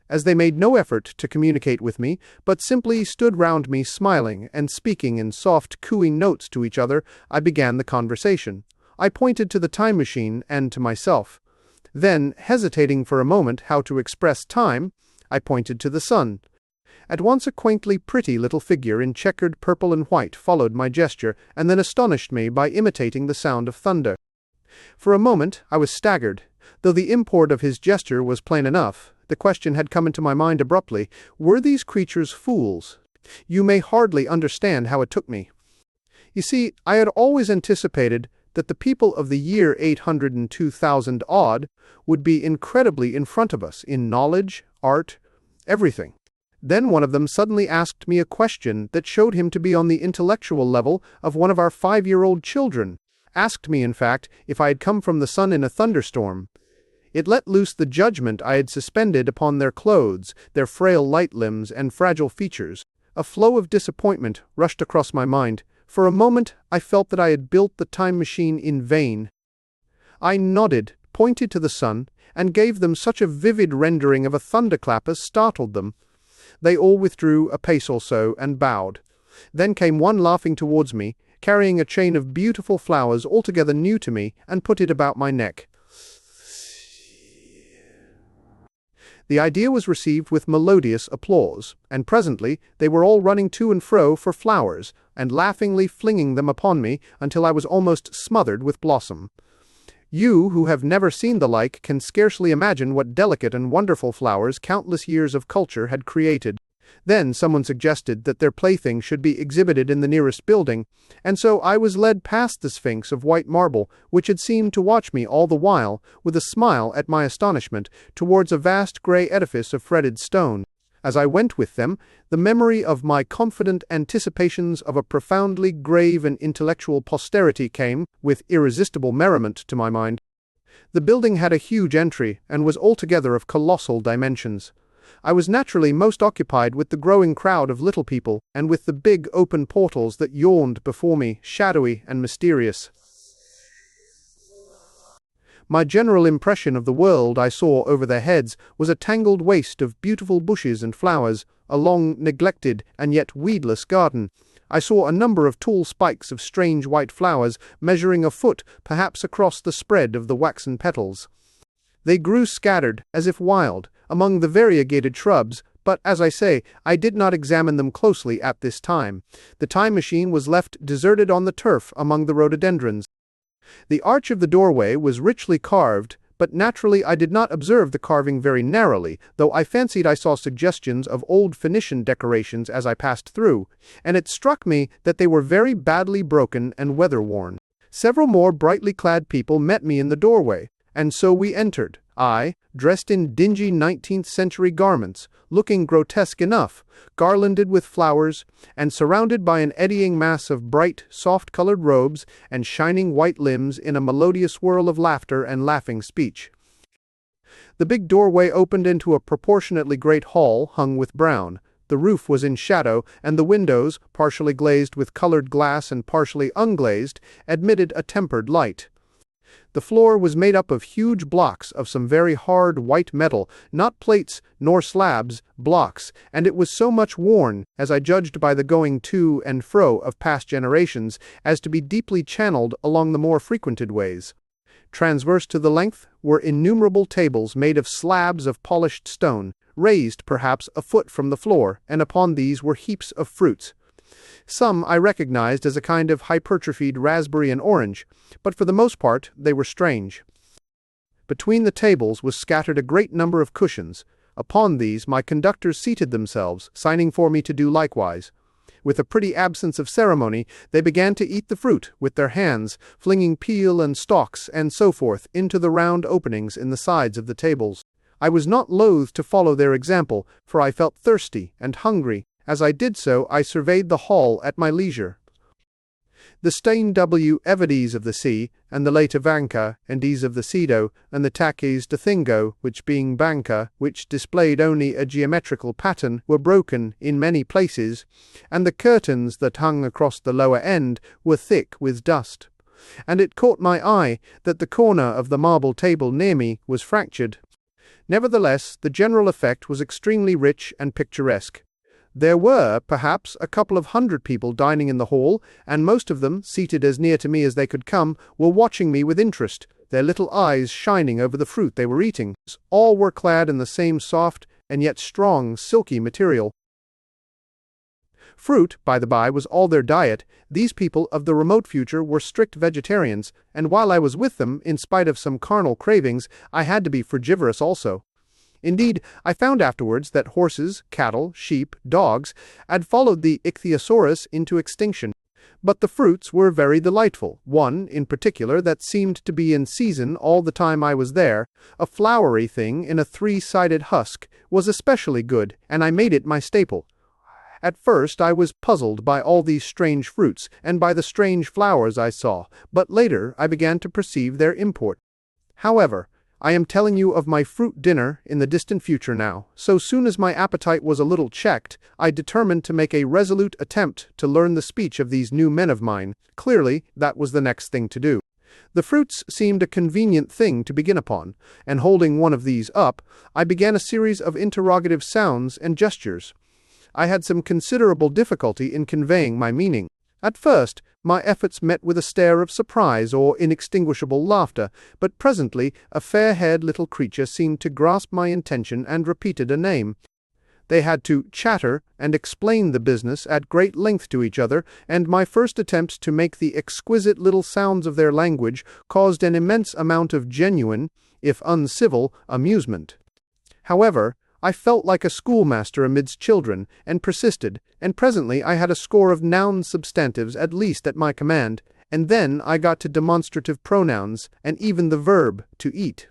As they made no effort to communicate with me, but simply stood round me smiling and speaking in soft cooing notes to each other, I began the conversation. I pointed to the time machine and to myself. Then, hesitating for a moment how to express time, I pointed to the sun. At once a quaintly pretty little figure in checkered purple and white followed my gesture, and then astonished me by imitating the sound of thunder. For a moment I was staggered. Though the import of his gesture was plain enough, the question had come into my mind abruptly, were these creatures fools? You may hardly understand how it took me. You see, I had always anticipated that the people of the year 802,000 odd would be incredibly in front of us in knowledge, art, everything. Then one of them suddenly asked me a question that showed him to be on the intellectual level of one of our 5-year-old children. Asked me, in fact, if I had come from the sun in a thunderstorm. It let loose the judgment I had suspended upon their clothes, their frail light limbs and fragile features. A flow of disappointment rushed across my mind. For a moment I felt that I had built the time machine in vain. I nodded, pointed to the sun, and gave them such a vivid rendering of a thunderclap as startled them. They all withdrew a pace or so and bowed. Then came one laughing towards me, carrying a chain of beautiful flowers altogether new to me, and put it about my neck. The idea was received with melodious applause, and presently they were all running to and fro for flowers, and laughingly flinging them upon me until I was almost smothered with blossom. You, who have never seen the like, can scarcely imagine what delicate and wonderful flowers countless years of culture had created. Then someone suggested that their plaything should be exhibited in the nearest building, and so I was led past the Sphinx of white marble, which had seemed to watch me all the while, with a smile at my astonishment, towards a vast grey edifice of fretted stone. As I went with them, the memory of my confident anticipations of a profoundly grave and intellectual posterity came, with irresistible merriment, to my mind. The building had a huge entry, and was altogether of colossal dimensions. I was naturally most occupied with the growing crowd of little people, and with the big open portals that yawned before me, shadowy and mysterious. My general impression of the world I saw over their heads was a tangled waste of beautiful bushes and flowers, a long, neglected, and yet weedless garden. I saw a number of tall spikes of strange white flowers, measuring a foot, perhaps across the spread of the waxen petals. They grew scattered, as if wild, among the variegated shrubs, but, as I say, I did not examine them closely at this time. The time machine was left deserted on the turf among the rhododendrons. The arch of the doorway was richly carved, but naturally I did not observe the carving very narrowly, though I fancied I saw suggestions of old Phoenician decorations as I passed through, and it struck me that they were very badly broken and weather-worn. Several more brightly clad people met me in the doorway, and so we entered, I, dressed in dingy 19th-century garments, looking grotesque enough, garlanded with flowers, and surrounded by an eddying mass of bright, soft-colored robes and shining white limbs in a melodious whirl of laughter and laughing speech. The big doorway opened into a proportionately great hall hung with brown. The roof was in shadow, and the windows, partially glazed with colored glass and partially unglazed, admitted a tempered light. The floor was made up of huge blocks of some very hard white metal, not plates nor slabs, blocks, and it was so much worn, as I judged by the going to and fro of past generations, as to be deeply channeled along the more frequented ways. Transverse to the length were innumerable tables made of slabs of polished stone, raised perhaps a foot from the floor, and upon these were heaps of fruits. Some I recognized as a kind of hypertrophied raspberry and orange, but for the most part they were strange. Between the tables was scattered a great number of cushions. Upon these my conductors seated themselves, signing for me to do likewise. With a pretty absence of ceremony, they began to eat the fruit with their hands, flinging peel and stalks and so forth into the round openings in the sides of the tables. I was not loath to follow their example, for I felt thirsty and hungry. As I did so, I surveyed the hall at my leisure. The Stain W. Evides of the sea, and the Leta Vanca, and D's of the Cedo, and the Taques de Thingo, which being Banca, which displayed only a geometrical pattern, were broken in many places, and the curtains that hung across the lower end were thick with dust. And it caught my eye that the corner of the marble table near me was fractured. Nevertheless, the general effect was extremely rich and picturesque. There were, perhaps, a couple of 100 people dining in the hall, and most of them, seated as near to me as they could come, were watching me with interest, their little eyes shining over the fruit they were eating. All were clad in the same soft and yet strong, silky material. Fruit, by the by, was all their diet. These people of the remote future were strict vegetarians, and while I was with them, in spite of some carnal cravings, I had to be frugivorous also. Indeed, I found afterwards that horses, cattle, sheep, dogs had followed the ichthyosaurus into extinction. But the fruits were very delightful. One, in particular, that seemed to be in season all the time I was there, a flowery thing in a 3-sided husk, was especially good, and I made it my staple. At first I was puzzled by all these strange fruits, and by the strange flowers I saw, but later I began to perceive their import. However, I am telling you of my fruit dinner in the distant future now. So soon as my appetite was a little checked, I determined to make a resolute attempt to learn the speech of these new men of mine. Clearly, that was the next thing to do. The fruits seemed a convenient thing to begin upon, and holding one of these up, I began a series of interrogative sounds and gestures. I had some considerable difficulty in conveying my meaning. At first, my efforts met with a stare of surprise or inextinguishable laughter, but presently a fair-haired little creature seemed to grasp my intention and repeated a name. They had to chatter and explain the business at great length to each other, and my first attempts to make the exquisite little sounds of their language caused an immense amount of genuine, if uncivil, amusement. However, I felt like a schoolmaster amidst children, and persisted, and presently I had a score of noun substantives at least at my command, and then I got to demonstrative pronouns, and even the verb to eat.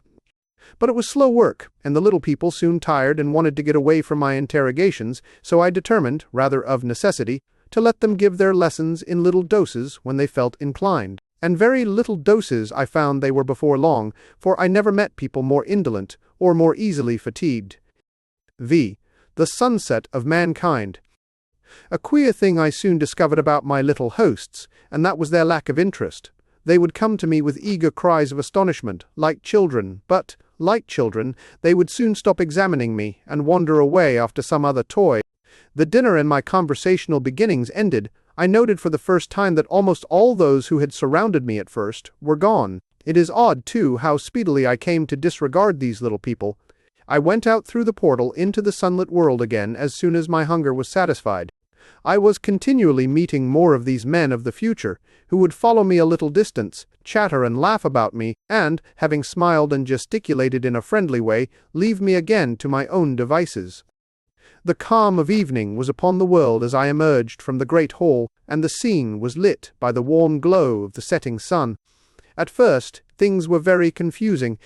But it was slow work, and the little people soon tired and wanted to get away from my interrogations, so I determined, rather of necessity, to let them give their lessons in little doses when they felt inclined. And very little doses I found they were before long, for I never met people more indolent or more easily fatigued. v. The sunset of mankind. A queer thing I soon discovered about my little hosts, and that was their lack of interest. They would come to me with eager cries of astonishment, like children, but, like children, they would soon stop examining me and wander away after some other toy. The dinner and my conversational beginnings ended, I noted for the first time that almost all those who had surrounded me at first were gone. It is odd, too, how speedily I came to disregard these little people. I went out through the portal into the sunlit world again as soon as my hunger was satisfied. I was continually meeting more of these men of the future, who would follow me a little distance, chatter and laugh about me, and, having smiled and gesticulated in a friendly way, leave me again to my own devices. The calm of evening was upon the world as I emerged from the great hall, and the scene was lit by the warm glow of the setting sun. At first, things were very confusing.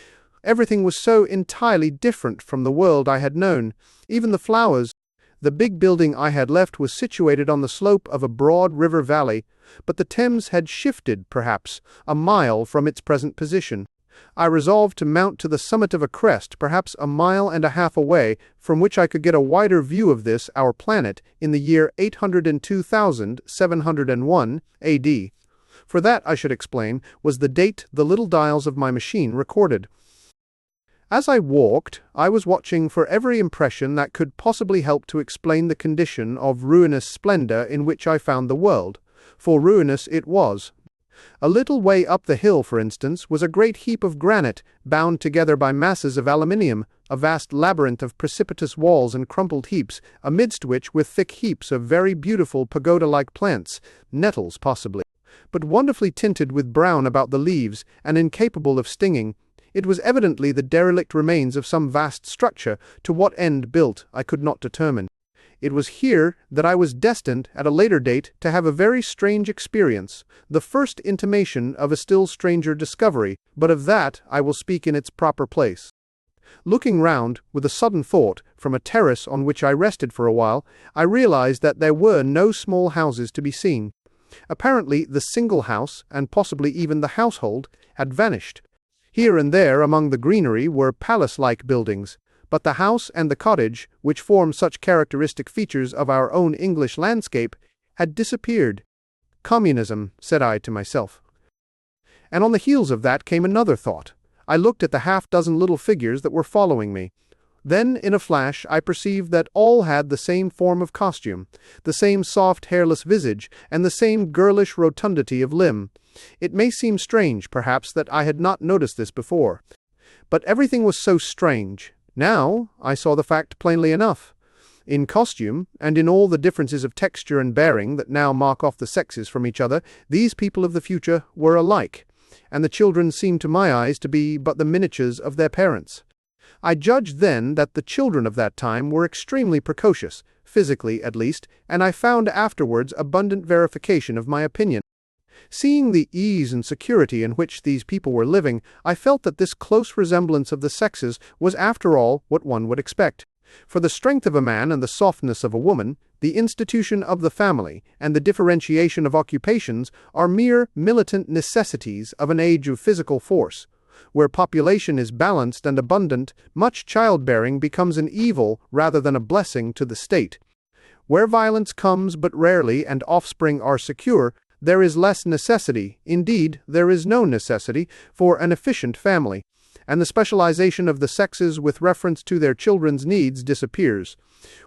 Everything was so entirely different from the world I had known, even the flowers. The big building I had left was situated on the slope of a broad river valley, but the Thames had shifted, perhaps, a mile from its present position. I resolved to mount to the summit of a crest, perhaps a mile and a half away, from which I could get a wider view of this, our planet, in the year 802,701 A.D. For that, I should explain, was the date the little dials of my machine recorded. As I walked, I was watching for every impression that could possibly help to explain the condition of ruinous splendor in which I found the world, for ruinous it was. A little way up the hill, for instance, was a great heap of granite, bound together by masses of aluminium, a vast labyrinth of precipitous walls and crumpled heaps, amidst which were thick heaps of very beautiful pagoda-like plants, nettles possibly, but wonderfully tinted with brown about the leaves, and incapable of stinging. It was evidently the derelict remains of some vast structure, to what end built I could not determine. It was here that I was destined, at a later date, to have a very strange experience, the first intimation of a still stranger discovery, but of that I will speak in its proper place. Looking round, with a sudden thought, from a terrace on which I rested for a while, I realized that there were no small houses to be seen. Apparently the single house, and possibly even the household, had vanished. Here and there among the greenery were palace-like buildings, but the house and the cottage, which form such characteristic features of our own English landscape, had disappeared. Communism, said I to myself. And on the heels of that came another thought. I looked at the half-dozen little figures that were following me. Then, in a flash, I perceived that all had the same form of costume, the same soft hairless visage, and the same girlish rotundity of limb. It may seem strange, perhaps, that I had not noticed this before. But everything was so strange. Now I saw the fact plainly enough. In costume, and in all the differences of texture and bearing that now mark off the sexes from each other, these people of the future were alike, and the children seemed to my eyes to be but the miniatures of their parents. I judged then that the children of that time were extremely precocious, physically at least, and I found afterwards abundant verification of my opinion. Seeing the ease and security in which these people were living, I felt that this close resemblance of the sexes was after all what one would expect. For the strength of a man and the softness of a woman, the institution of the family, and the differentiation of occupations are mere militant necessities of an age of physical force. Where population is balanced and abundant, much childbearing becomes an evil rather than a blessing to the state. Where violence comes but rarely and offspring are secure, there is less necessity, indeed, there is no necessity, for an efficient family, and the specialization of the sexes with reference to their children's needs disappears.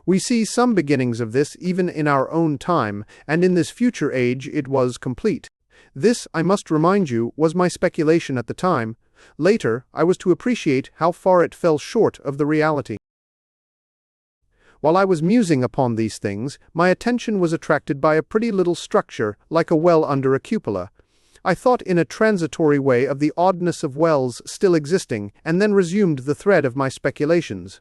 We see some beginnings of this even in our own time, and in this future age it was complete. This, I must remind you, was my speculation at the time. Later, I was to appreciate how far it fell short of the reality. While I was musing upon these things, my attention was attracted by a pretty little structure, like a well under a cupola. I thought in a transitory way of the oddness of wells still existing, and then resumed the thread of my speculations.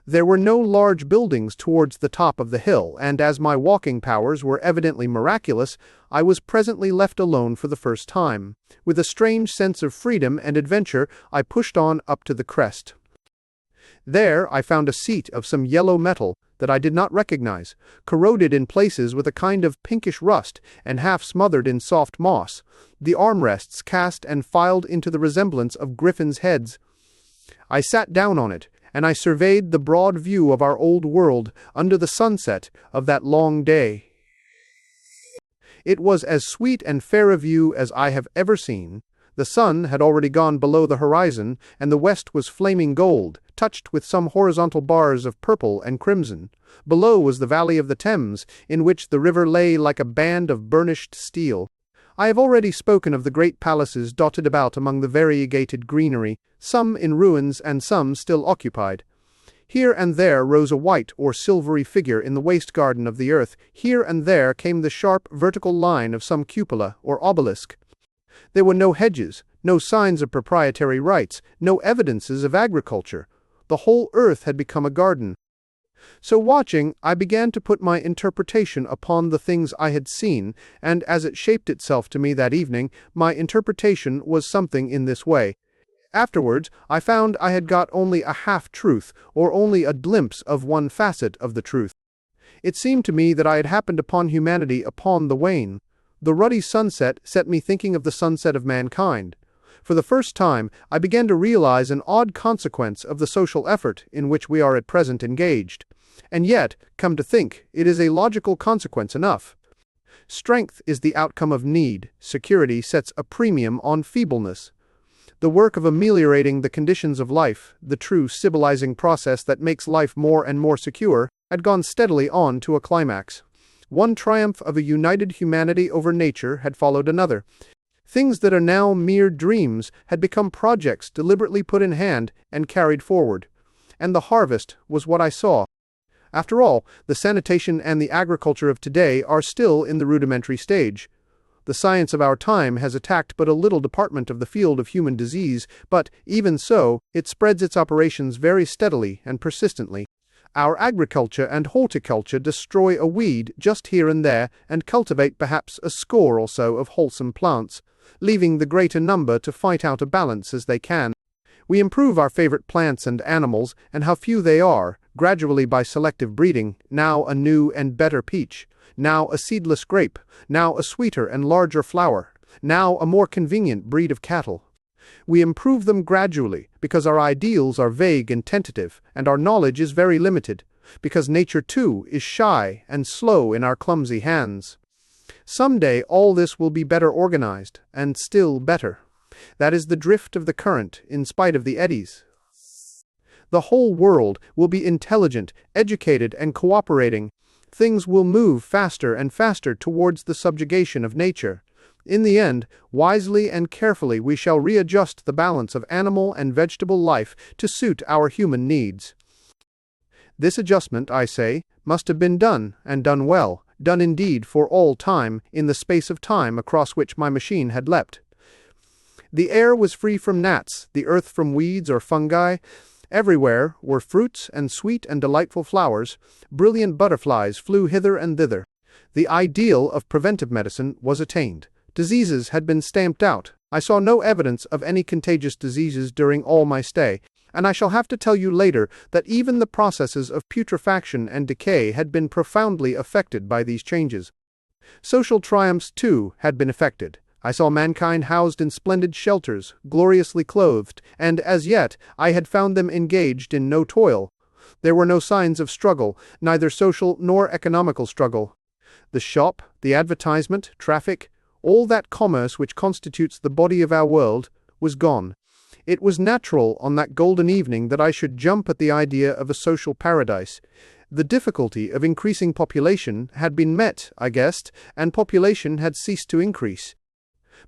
There were no large buildings towards the top of the hill, and as my walking powers were evidently miraculous, I was presently left alone for the first time. With a strange sense of freedom and adventure, I pushed on up to the crest. There I found a seat of some yellow metal that I did not recognize, corroded in places with a kind of pinkish rust, and half smothered in soft moss, the armrests cast and filed into the resemblance of griffins' heads. I sat down on it, and I surveyed the broad view of our old world under the sunset of that long day. It was as sweet and fair a view as I have ever seen. The sun had already gone below the horizon, and the west was flaming gold, touched with some horizontal bars of purple and crimson. Below was the valley of the Thames, in which the river lay like a band of burnished steel. I have already spoken of the great palaces dotted about among the variegated greenery, some in ruins and some still occupied. Here and there rose a white or silvery figure in the waste garden of the earth. Here and there came the sharp vertical line of some cupola or obelisk. There were no hedges, no signs of proprietary rights, no evidences of agriculture. The whole earth had become a garden. So watching, I began to put my interpretation upon the things I had seen, and as it shaped itself to me that evening, my interpretation was something in this way. Afterwards, I found I had got only a half-truth, or only a glimpse of one facet of the truth. It seemed to me that I had happened upon humanity upon the wane. The ruddy sunset set me thinking of the sunset of mankind. For the first time, I began to realize an odd consequence of the social effort in which we are at present engaged. And yet, come to think, it is a logical consequence enough. Strength is the outcome of need. Security sets a premium on feebleness. The work of ameliorating the conditions of life, the true civilizing process that makes life more and more secure, had gone steadily on to a climax. One triumph of a united humanity over nature had followed another. Things that are now mere dreams had become projects deliberately put in hand and carried forward. And the harvest was what I saw. After all, the sanitation and the agriculture of today are still in the rudimentary stage. The science of our time has attacked but a little department of the field of human disease, but, even so, it spreads its operations very steadily and persistently. Our agriculture and horticulture destroy a weed just here and there, and cultivate perhaps a score or so of wholesome plants, leaving the greater number to fight out a balance as they can. We improve our favorite plants and animals, and how few they are, gradually by selective breeding, now a new and better peach, now a seedless grape, now a sweeter and larger flower, now a more convenient breed of cattle. We improve them gradually, because our ideals are vague and tentative, and our knowledge is very limited, because nature too is shy and slow in our clumsy hands. Some day all this will be better organized, and still better. That is the drift of the current, in spite of the eddies. The whole world will be intelligent, educated, and cooperating. Things will move faster and faster towards the subjugation of nature. In the end, wisely and carefully we shall readjust the balance of animal and vegetable life to suit our human needs. This adjustment, I say, must have been done, and done well, done indeed for all time, in the space of time across which my machine had leapt. The air was free from gnats, the earth from weeds or fungi. Everywhere were fruits and sweet and delightful flowers. Brilliant butterflies flew hither and thither. The ideal of preventive medicine was attained. Diseases had been stamped out. I saw no evidence of any contagious diseases during all my stay, and I shall have to tell you later that even the processes of putrefaction and decay had been profoundly affected by these changes. Social triumphs, too, had been effected. I saw mankind housed in splendid shelters, gloriously clothed, and as yet I had found them engaged in no toil. There were no signs of struggle, neither social nor economical struggle. The shop, the advertisement, traffic, all that commerce which constitutes the body of our world, was gone. It was natural on that golden evening that I should jump at the idea of a social paradise. The difficulty of increasing population had been met, I guessed, and population had ceased to increase.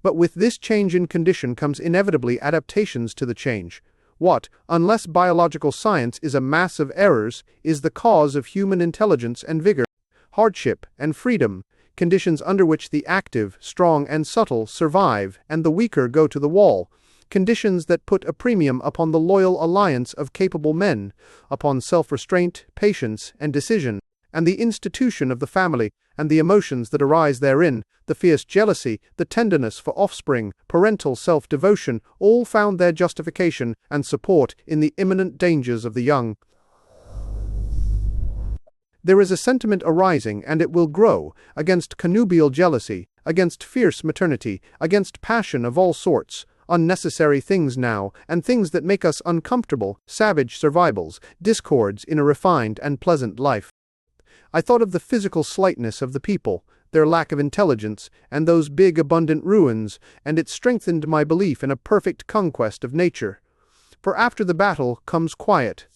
But with this change in condition comes inevitably adaptations to the change. What, unless biological science is a mass of errors, is the cause of human intelligence and vigor, hardship and freedom, conditions under which the active, strong, and subtle survive and the weaker go to the wall, conditions that put a premium upon the loyal alliance of capable men, upon self-restraint, patience, and decision, and the institution of the family, and the emotions that arise therein, the fierce jealousy, the tenderness for offspring, parental self-devotion, all found their justification and support in the imminent dangers of the young. There is a sentiment arising, and it will grow, against connubial jealousy, against fierce maternity, against passion of all sorts, unnecessary things now, and things that make us uncomfortable, savage survivals, discords in a refined and pleasant life. I thought of the physical slightness of the people, their lack of intelligence, and those big abundant ruins, and it strengthened my belief in a perfect conquest of nature. For after the battle comes quiet.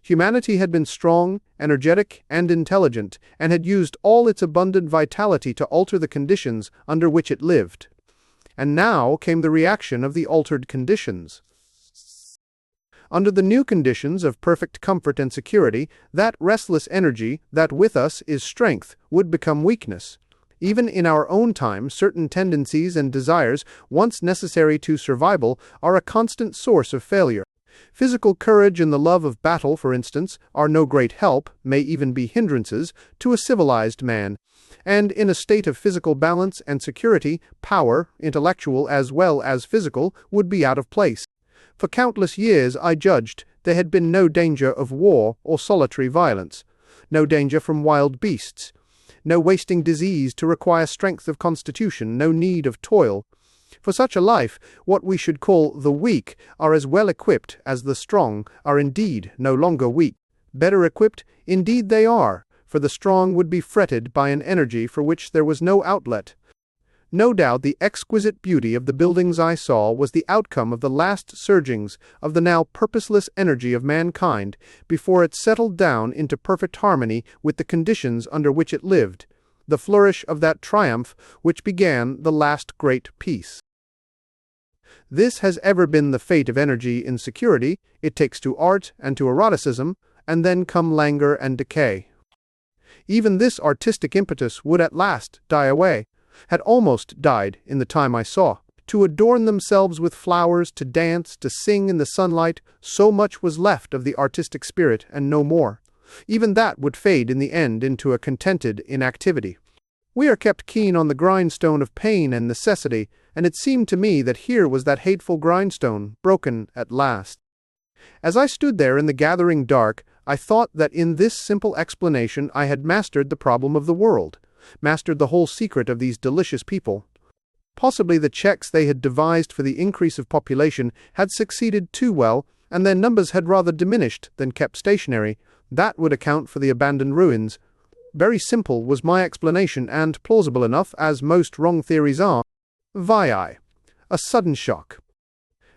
Humanity had been strong, energetic, and intelligent, and had used all its abundant vitality to alter the conditions under which it lived. And now came the reaction of the altered conditions. Under the new conditions of perfect comfort and security, that restless energy, that with us is strength, would become weakness. Even in our own time, certain tendencies and desires, once necessary to survival, are a constant source of failure. Physical courage and the love of battle, for instance, are no great help, may even be hindrances, to a civilized man. And in a state of physical balance and security, power, intellectual as well as physical, would be out of place. For countless years, I judged, there had been no danger of war or solitary violence, no danger from wild beasts, no wasting disease to require strength of constitution, no need of toil. For such a life, what we should call the weak are as well equipped as the strong are indeed no longer weak. Better equipped, indeed they are, for the strong would be fretted by an energy for which there was no outlet. No doubt the exquisite beauty of the buildings I saw was the outcome of the last surgings of the now purposeless energy of mankind before it settled down into perfect harmony with the conditions under which it lived, the flourish of that triumph which began the last great peace. This has ever been the fate of energy in security. It takes to art and to eroticism, and then come languor and decay. Even this artistic impetus would at last die away, had almost died in the time I saw. To adorn themselves with flowers, to dance, to sing in the sunlight, so much was left of the artistic spirit and no more. Even that would fade in the end into a contented inactivity. We are kept keen on the grindstone of pain and necessity, and it seemed to me that here was that hateful grindstone, broken at last. As I stood there in the gathering dark, I thought that in this simple explanation I had mastered the problem of the world, mastered the whole secret of these delicious people. Possibly the checks they had devised for the increase of population had succeeded too well, and their numbers had rather diminished than kept stationary. That would account for the abandoned ruins. Very simple was my explanation, and plausible enough, as most wrong theories are. A sudden shock.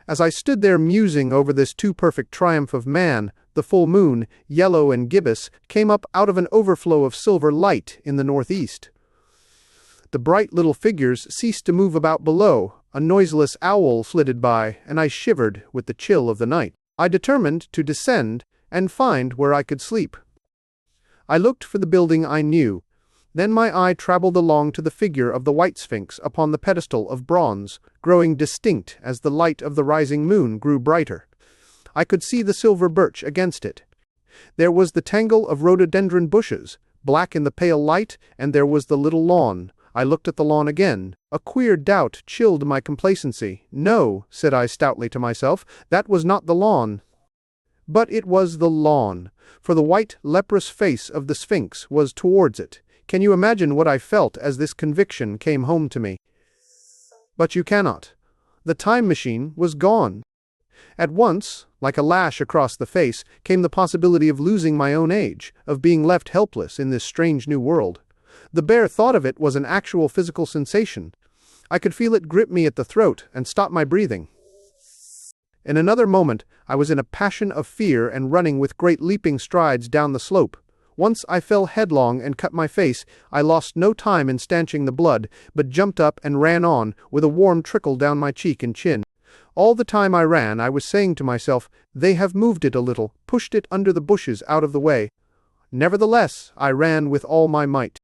As I stood there musing over this too perfect triumph of man, the full moon, yellow and gibbous, came up out of an overflow of silver light in the northeast. The bright little figures ceased to move about below, a noiseless owl flitted by, and I shivered with the chill of the night. I determined to descend and find where I could sleep. I looked for the building I knew. Then my eye traveled along to the figure of the white sphinx upon the pedestal of bronze, growing distinct as the light of the rising moon grew brighter. I could see the silver birch against it. There was the tangle of rhododendron bushes, black in the pale light, and there was the little lawn. I looked at the lawn again. A queer doubt chilled my complacency. No, said I stoutly to myself, that was not the lawn. But it was the lawn, for the white, leprous face of the sphinx was towards it. Can you imagine what I felt as this conviction came home to me? But you cannot. The time machine was gone. At once, like a lash across the face, came the possibility of losing my own age, of being left helpless in this strange new world. The bare thought of it was an actual physical sensation. I could feel it grip me at the throat and stop my breathing. In another moment, I was in a passion of fear and running with great leaping strides down the slope. Once I fell headlong and cut my face. I lost no time in stanching the blood, but jumped up and ran on, with a warm trickle down my cheek and chin. All the time I ran, I was saying to myself, they have moved it a little, pushed it under the bushes out of the way. Nevertheless, I ran with all my might.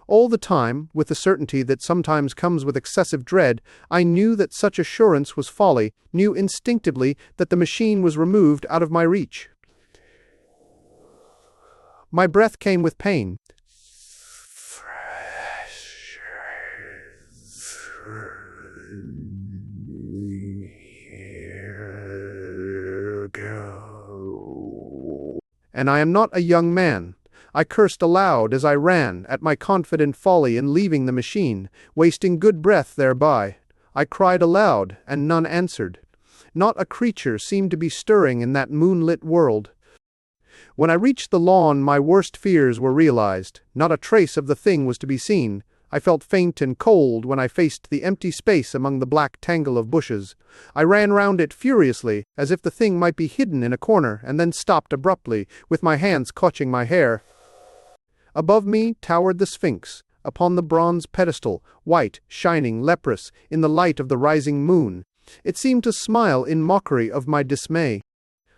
All the time, with the certainty that sometimes comes with excessive dread, I knew that such assurance was folly, knew instinctively that the machine was removed out of my reach. My breath came with pain. And I am not a young man. I cursed aloud as I ran, at my confident folly in leaving the machine, wasting good breath thereby. I cried aloud, and none answered. Not a creature seemed to be stirring in that moonlit world. When I reached the lawn, my worst fears were realized. Not a trace of the thing was to be seen. I felt faint and cold when I faced the empty space among the black tangle of bushes. I ran round it furiously, as if the thing might be hidden in a corner, and then stopped abruptly, with my hands clutching my hair. Above me towered the Sphinx, upon the bronze pedestal, white, shining, leprous, in the light of the rising moon. It seemed to smile in mockery of my dismay.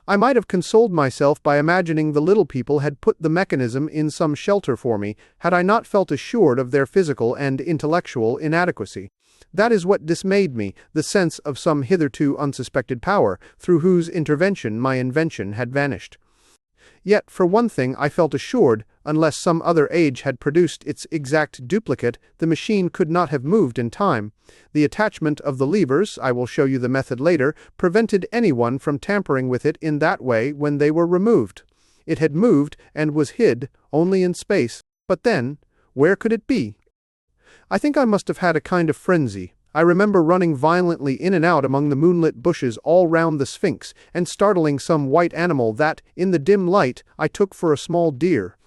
I might have consoled myself by imagining the little people had put the mechanism in some shelter for me, had I not felt assured of their physical and intellectual inadequacy. That is what dismayed me, the sense of some hitherto unsuspected power, through whose intervention my invention had vanished. Yet, for one thing, I felt assured, unless some other age had produced its exact duplicate, the machine could not have moved in time. The attachment of the levers, I will show you the method later, prevented anyone from tampering with it in that way when they were removed. It had moved, and was hid, only in space. But then, where could it be? I think I must have had a kind of frenzy. I remember running violently in and out among the moonlit bushes all round the Sphinx, and startling some white animal that, in the dim light, I took for a small deer.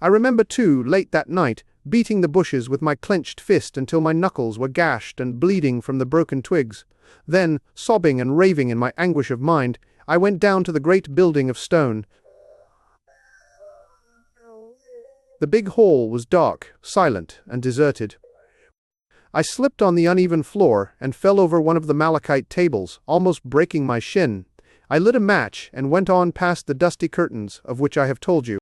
I remember, too, late that night, beating the bushes with my clenched fist until my knuckles were gashed and bleeding from the broken twigs. Then, sobbing and raving in my anguish of mind, I went down to the great building of stone. The big hall was dark, silent, and deserted. I slipped on the uneven floor and fell over one of the malachite tables, almost breaking my shin. I lit a match and went on past the dusty curtains, of which I have told you.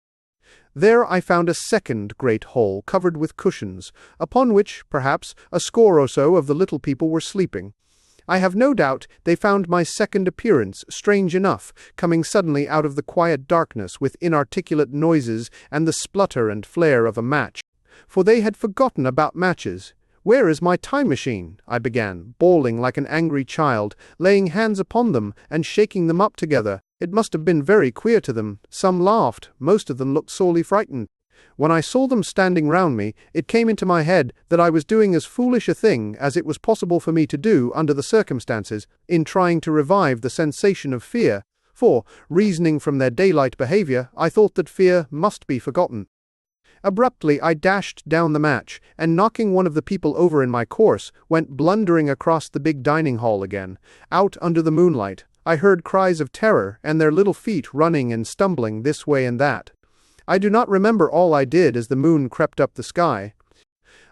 There I found a second great hole covered with cushions, upon which, perhaps, a score or so of the little people were sleeping. I have no doubt they found my second appearance strange enough, coming suddenly out of the quiet darkness with inarticulate noises and the splutter and flare of a match. For they had forgotten about matches. "Where is my time machine?" I began, bawling like an angry child, laying hands upon them and shaking them up together. It must have been very queer to them. Some laughed, most of them looked sorely frightened. When I saw them standing round me, it came into my head that I was doing as foolish a thing as it was possible for me to do under the circumstances, in trying to revive the sensation of fear, for, reasoning from their daylight behavior, I thought that fear must be forgotten. Abruptly I dashed down the match, and knocking one of the people over in my course, went blundering across the big dining hall again. Out under the moonlight, I heard cries of terror, and their little feet running and stumbling this way and that. I do not remember all I did as the moon crept up the sky.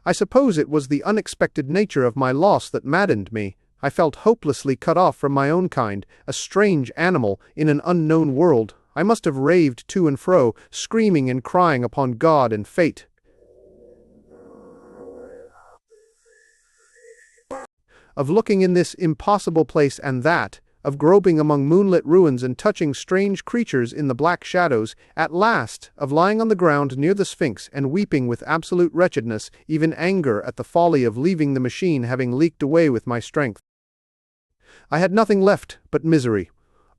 I suppose it was the unexpected nature of my loss that maddened me. I felt hopelessly cut off from my own kind, a strange animal in an unknown world. I must have raved to and fro, screaming and crying upon God and fate. Of looking in this impossible place and that, of groping among moonlit ruins and touching strange creatures in the black shadows, at last, of lying on the ground near the Sphinx and weeping with absolute wretchedness, even anger at the folly of leaving the machine having leaked away with my strength. I had nothing left but misery.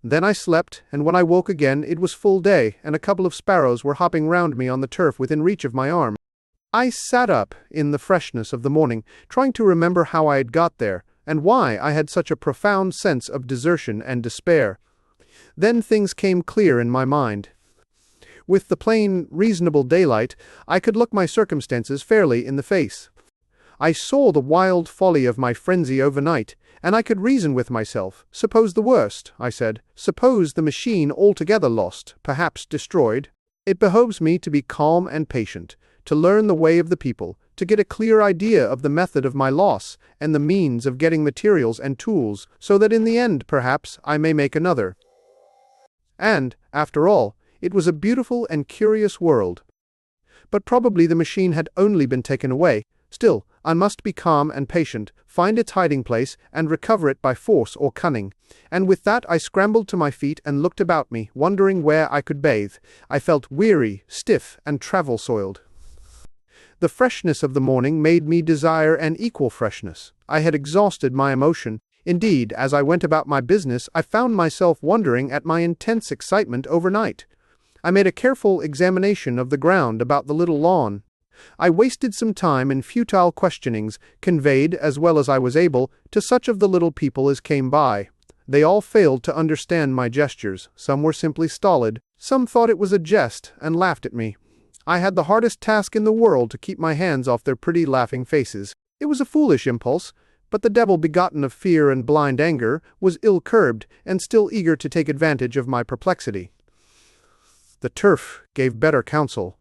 Then I slept, and when I woke again it was full day, and a couple of sparrows were hopping round me on the turf within reach of my arm. I sat up in the freshness of the morning, trying to remember how I had got there, and why I had such a profound sense of desertion and despair. Then things came clear in my mind. With the plain, reasonable daylight, I could look my circumstances fairly in the face. I saw the wild folly of my frenzy overnight, and I could reason with myself. Suppose the worst, I said. Suppose the machine altogether lost, perhaps destroyed. It behoves me to be calm and patient, to learn the way of the people, to get a clear idea of the method of my loss, and the means of getting materials and tools, so that in the end, perhaps, I may make another. And, after all, it was a beautiful and curious world. But probably the machine had only been taken away. Still, I must be calm and patient, find its hiding place, and recover it by force or cunning. And with that I scrambled to my feet and looked about me, wondering where I could bathe. I felt weary, stiff, and travel-soiled. The freshness of the morning made me desire an equal freshness. I had exhausted my emotion. Indeed, as I went about my business, I found myself wondering at my intense excitement overnight. I made a careful examination of the ground about the little lawn. I wasted some time in futile questionings, conveyed, as well as I was able, to such of the little people as came by. They all failed to understand my gestures. Some were simply stolid. Some thought it was a jest and laughed at me. I had the hardest task in the world to keep my hands off their pretty laughing faces. It was a foolish impulse, but the devil begotten of fear and blind anger was ill-curbed and still eager to take advantage of my perplexity. The turf gave better counsel.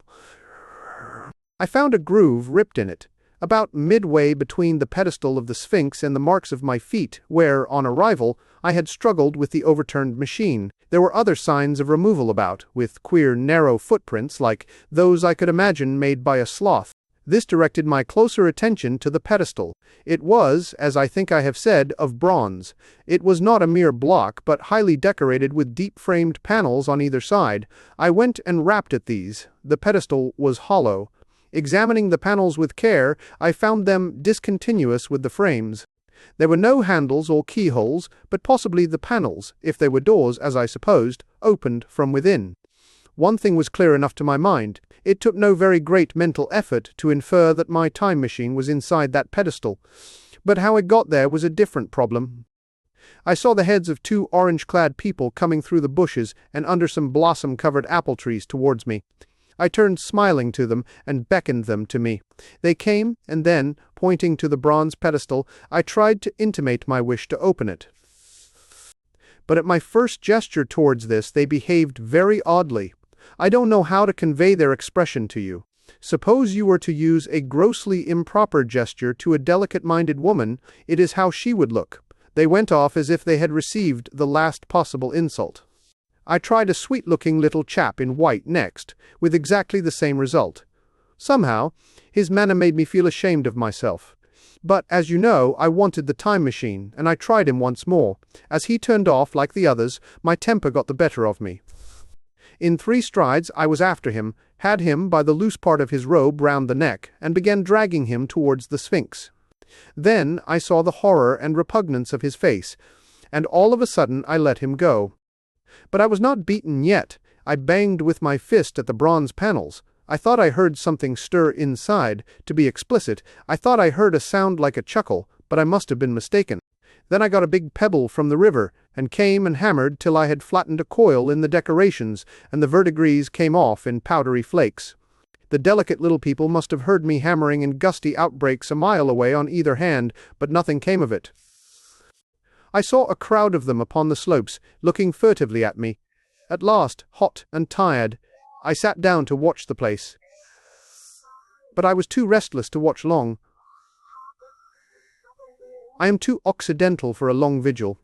I found a groove ripped in it, about midway between the pedestal of the Sphinx and the marks of my feet, where, on arrival, I had struggled with the overturned machine. There were other signs of removal about, with queer narrow footprints like those I could imagine made by a sloth. This directed my closer attention to the pedestal. It was, as I think I have said, of bronze. It was not a mere block, but highly decorated with deep-framed panels on either side. I went and rapped at these. The pedestal was hollow. Examining the panels with care, I found them discontinuous with the frames. There were no handles or keyholes, but possibly the panels, if they were doors, as I supposed, opened from within. One thing was clear enough to my mind. It took no very great mental effort to infer that my time machine was inside that pedestal. But how it got there was a different problem. I saw the heads of two orange-clad people coming through the bushes and under some blossom-covered apple trees towards me. I turned smiling to them and beckoned them to me. They came, and then, pointing to the bronze pedestal, I tried to intimate my wish to open it. But at my first gesture towards this, they behaved very oddly. I don't know how to convey their expression to you. Suppose you were to use a grossly improper gesture to a delicate-minded woman, it is how she would look. They went off as if they had received the last possible insult. I tried a sweet-looking little chap in white next, with exactly the same result. Somehow, his manner made me feel ashamed of myself. But, as you know, I wanted the time machine, and I tried him once more. As he turned off like the others, my temper got the better of me. In 3 strides I was after him, had him by the loose part of his robe round the neck, and began dragging him towards the Sphinx. Then I saw the horror and repugnance of his face, and all of a sudden I let him go. But I was not beaten yet. I banged with my fist at the bronze panels. I thought I heard something stir inside. To be explicit, I thought I heard a sound like a chuckle, but I must have been mistaken. Then I got a big pebble from the river, and came and hammered till I had flattened a coil in the decorations, and the verdigris came off in powdery flakes. The delicate little people must have heard me hammering in gusty outbreaks a mile away on either hand, but nothing came of it. I saw a crowd of them upon the slopes, looking furtively at me. At last, hot and tired, I sat down to watch the place. But I was too restless to watch long. I am too occidental for a long vigil.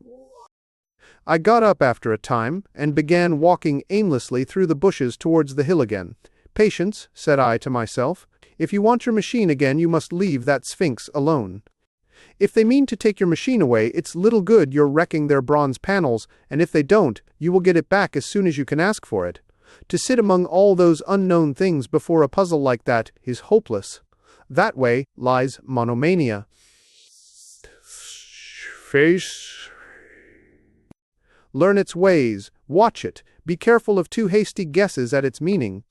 I got up after a time, and began walking aimlessly through the bushes towards the hill again. "Patience," said I to myself. "If you want your machine again, you must leave that Sphinx alone. If they mean to take your machine away, it's little good your wrecking their bronze panels, and if they don't, you will get it back as soon as you can ask for it. To sit among all those unknown things before a puzzle like that is hopeless. That way lies monomania. Face. Learn its ways, watch it, be careful of too hasty guesses at its meaning.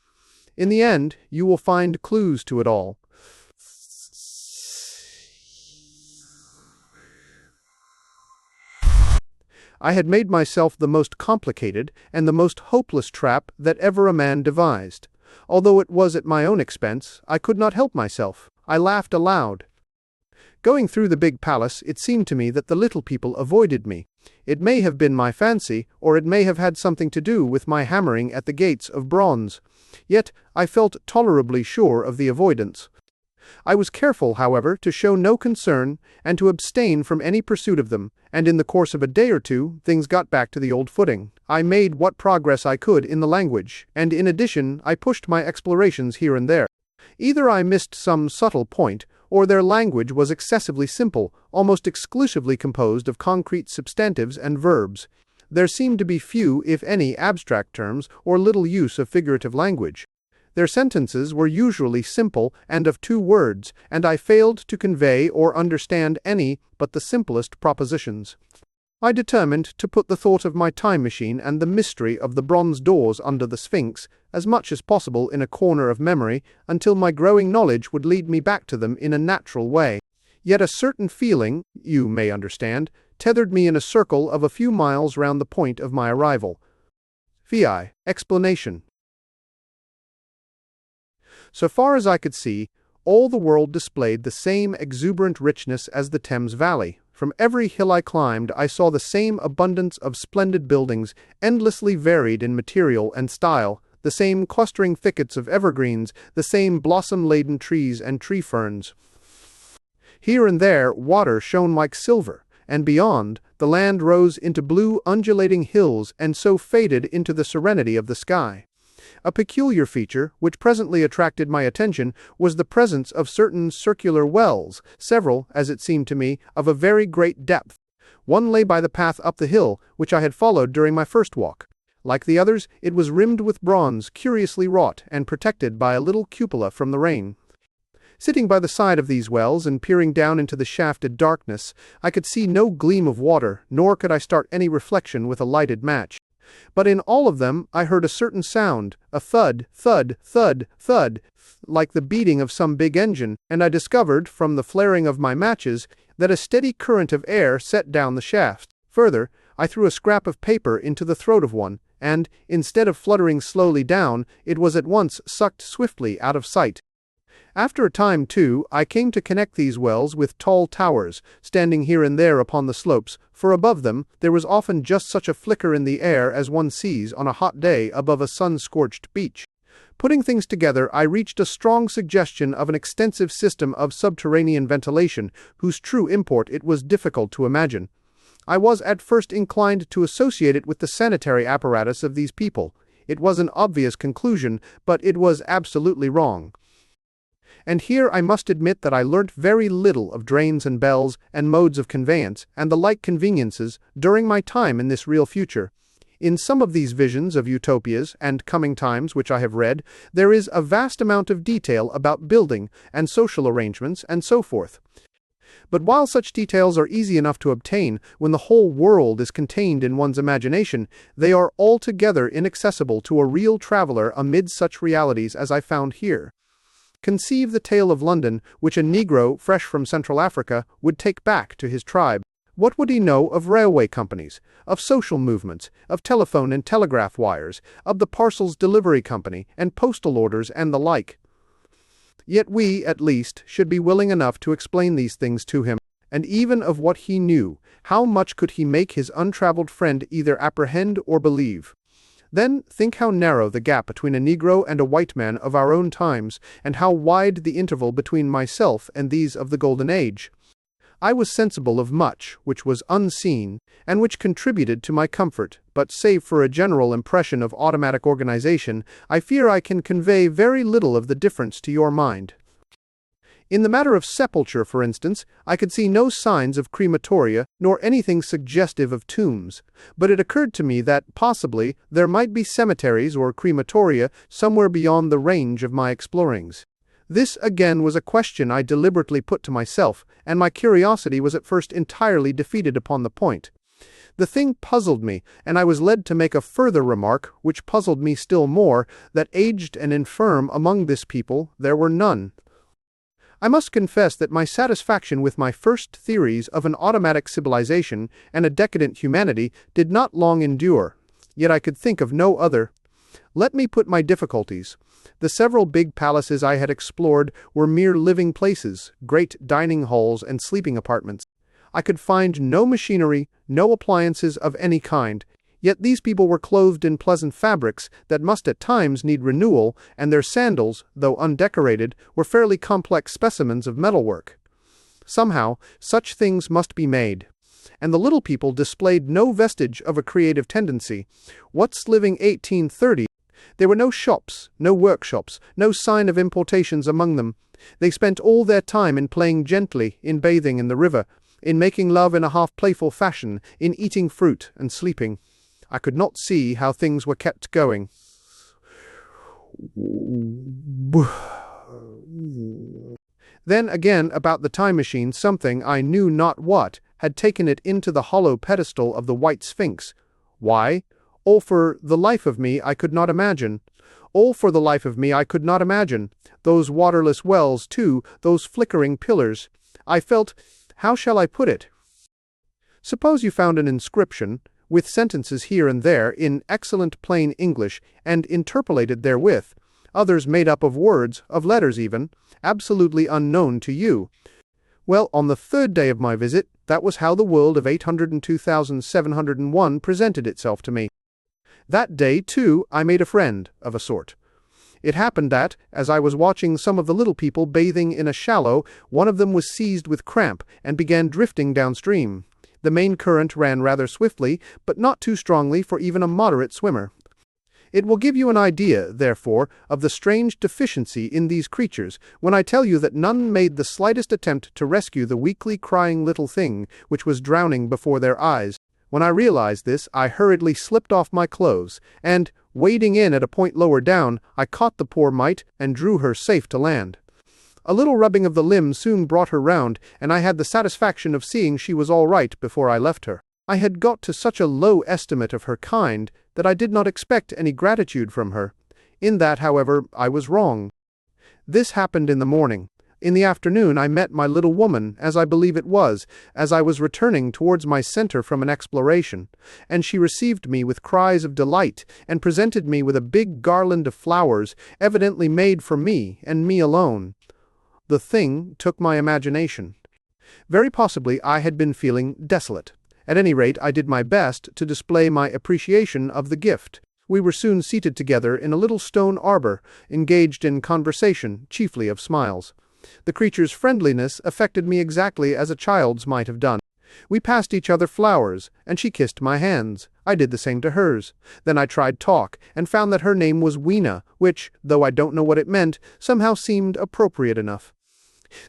In the end, you will find clues to it all." I had made myself the most complicated and the most hopeless trap that ever a man devised. Although it was at my own expense, I could not help myself. I laughed aloud. Going through the big palace, it seemed to me that the little people avoided me. It may have been my fancy, or it may have had something to do with my hammering at the gates of bronze. Yet I felt tolerably sure of the avoidance. I was careful, however, to show no concern, and to abstain from any pursuit of them, and in the course of a day or two, things got back to the old footing. I made what progress I could in the language, and in addition I pushed my explorations here and there. Either I missed some subtle point, or their language was excessively simple, almost exclusively composed of concrete substantives and verbs. There seemed to be few, if any, abstract terms, or little use of figurative language. Their sentences were usually simple and of 2 words, and I failed to convey or understand any but the simplest propositions. I determined to put the thought of my time machine and the mystery of the bronze doors under the Sphinx as much as possible in a corner of memory, until my growing knowledge would lead me back to them in a natural way. Yet a certain feeling, you may understand, tethered me in a circle of a few miles round the point of my arrival. VI. Explanation. So far as I could see, all the world displayed the same exuberant richness as the Thames Valley. From every hill I climbed, I saw the same abundance of splendid buildings, endlessly varied in material and style, the same clustering thickets of evergreens, the same blossom-laden trees and tree ferns. Here and there, water shone like silver, and beyond, the land rose into blue, undulating hills and so faded into the serenity of the sky. A peculiar feature, which presently attracted my attention, was the presence of certain circular wells, several, as it seemed to me, of a very great depth. One lay by the path up the hill, which I had followed during my first walk. Like the others, it was rimmed with bronze, curiously wrought, and protected by a little cupola from the rain. Sitting by the side of these wells and peering down into the shafted darkness, I could see no gleam of water, nor could I start any reflection with a lighted match. But in all of them I heard a certain sound, a thud, thud, thud, thud, like the beating of some big engine, and I discovered, from the flaring of my matches, that a steady current of air set down the shaft. Further, I threw a scrap of paper into the throat of one, and, instead of fluttering slowly down, it was at once sucked swiftly out of sight. After a time, too, I came to connect these wells with tall towers, standing here and there upon the slopes, for above them there was often just such a flicker in the air as one sees on a hot day above a sun-scorched beach. Putting things together, I reached a strong suggestion of an extensive system of subterranean ventilation, whose true import it was difficult to imagine. I was at first inclined to associate it with the sanitary apparatus of these people. It was an obvious conclusion, but it was absolutely wrong. And here I must admit that I learnt very little of drains and bells and modes of conveyance and the like conveniences during my time in this real future. In some of these visions of utopias and coming times which I have read, there is a vast amount of detail about building and social arrangements and so forth. But while such details are easy enough to obtain when the whole world is contained in one's imagination, they are altogether inaccessible to a real traveller amid such realities as I found here. Conceive the tale of London, which a Negro fresh from Central Africa would take back to his tribe. What would he know of railway companies, of social movements, of telephone and telegraph wires, of the parcels delivery company, and postal orders and the like? Yet we, at least, should be willing enough to explain these things to him, and even of what he knew, how much could he make his untravelled friend either apprehend or believe? Then think how narrow the gap between a Negro and a white man of our own times, and how wide the interval between myself and these of the Golden Age. I was sensible of much which was unseen, and which contributed to my comfort, but save for a general impression of automatic organization, I fear I can convey very little of the difference to your mind. In the matter of sepulture, for instance, I could see no signs of crematoria, nor anything suggestive of tombs, but it occurred to me that, possibly, there might be cemeteries or crematoria somewhere beyond the range of my explorings. This, again, was a question I deliberately put to myself, and my curiosity was at first entirely defeated upon the point. The thing puzzled me, and I was led to make a further remark, which puzzled me still more, that aged and infirm among this people there were none. I must confess that my satisfaction with my first theories of an automatic civilization and a decadent humanity did not long endure, yet I could think of no other. Let me put my difficulties. The several big palaces I had explored were mere living places, great dining halls and sleeping apartments. I could find no machinery, no appliances of any kind, yet these people were clothed in pleasant fabrics that must at times need renewal, and their sandals, though undecorated, were fairly complex specimens of metalwork. Somehow, such things must be made. And the little people displayed no vestige of a creative tendency. What's living 1830? There were no shops, no workshops, no sign of importations among them. They spent all their time in playing gently, in bathing in the river, in making love in a half-playful fashion, in eating fruit and sleeping. I could not see how things were kept going. Then again, about the time machine, something, I knew not what, had taken it into the hollow pedestal of the White Sphinx. Why? Or for the life of me I could not imagine. All for the life of me I could not imagine. Those waterless wells, too, those flickering pillars. I felt, how shall I put it? Suppose you found an inscription, with sentences here and there in excellent plain English, and interpolated therewith, others made up of words, of letters even, absolutely unknown to you. Well, on the third day of my visit, that was how the world of 802,701 presented itself to me. That day, too, I made a friend, of a sort. It happened that, as I was watching some of the little people bathing in a shallow, one of them was seized with cramp and began drifting downstream. The main current ran rather swiftly, but not too strongly for even a moderate swimmer. It will give you an idea, therefore, of the strange deficiency in these creatures when I tell you that none made the slightest attempt to rescue the weakly crying little thing which was drowning before their eyes. When I realized this, I hurriedly slipped off my clothes, and, wading in at a point lower down, I caught the poor mite and drew her safe to land. A little rubbing of the limbs soon brought her round, and I had the satisfaction of seeing she was all right before I left her. I had got to such a low estimate of her kind that I did not expect any gratitude from her. In that, however, I was wrong. This happened in the morning. In the afternoon I met my little woman, as I believe it was, as I was returning towards my centre from an exploration, and she received me with cries of delight, and presented me with a big garland of flowers, evidently made for me, and me alone. The thing took my imagination. Very possibly I had been feeling desolate. At any rate, I did my best to display my appreciation of the gift. We were soon seated together in a little stone arbor, engaged in conversation, chiefly of smiles. The creature's friendliness affected me exactly as a child's might have done. We passed each other flowers, and she kissed my hands. I did the same to hers. Then I tried talk, and found that her name was Weena, which, though I don't know what it meant, somehow seemed appropriate enough.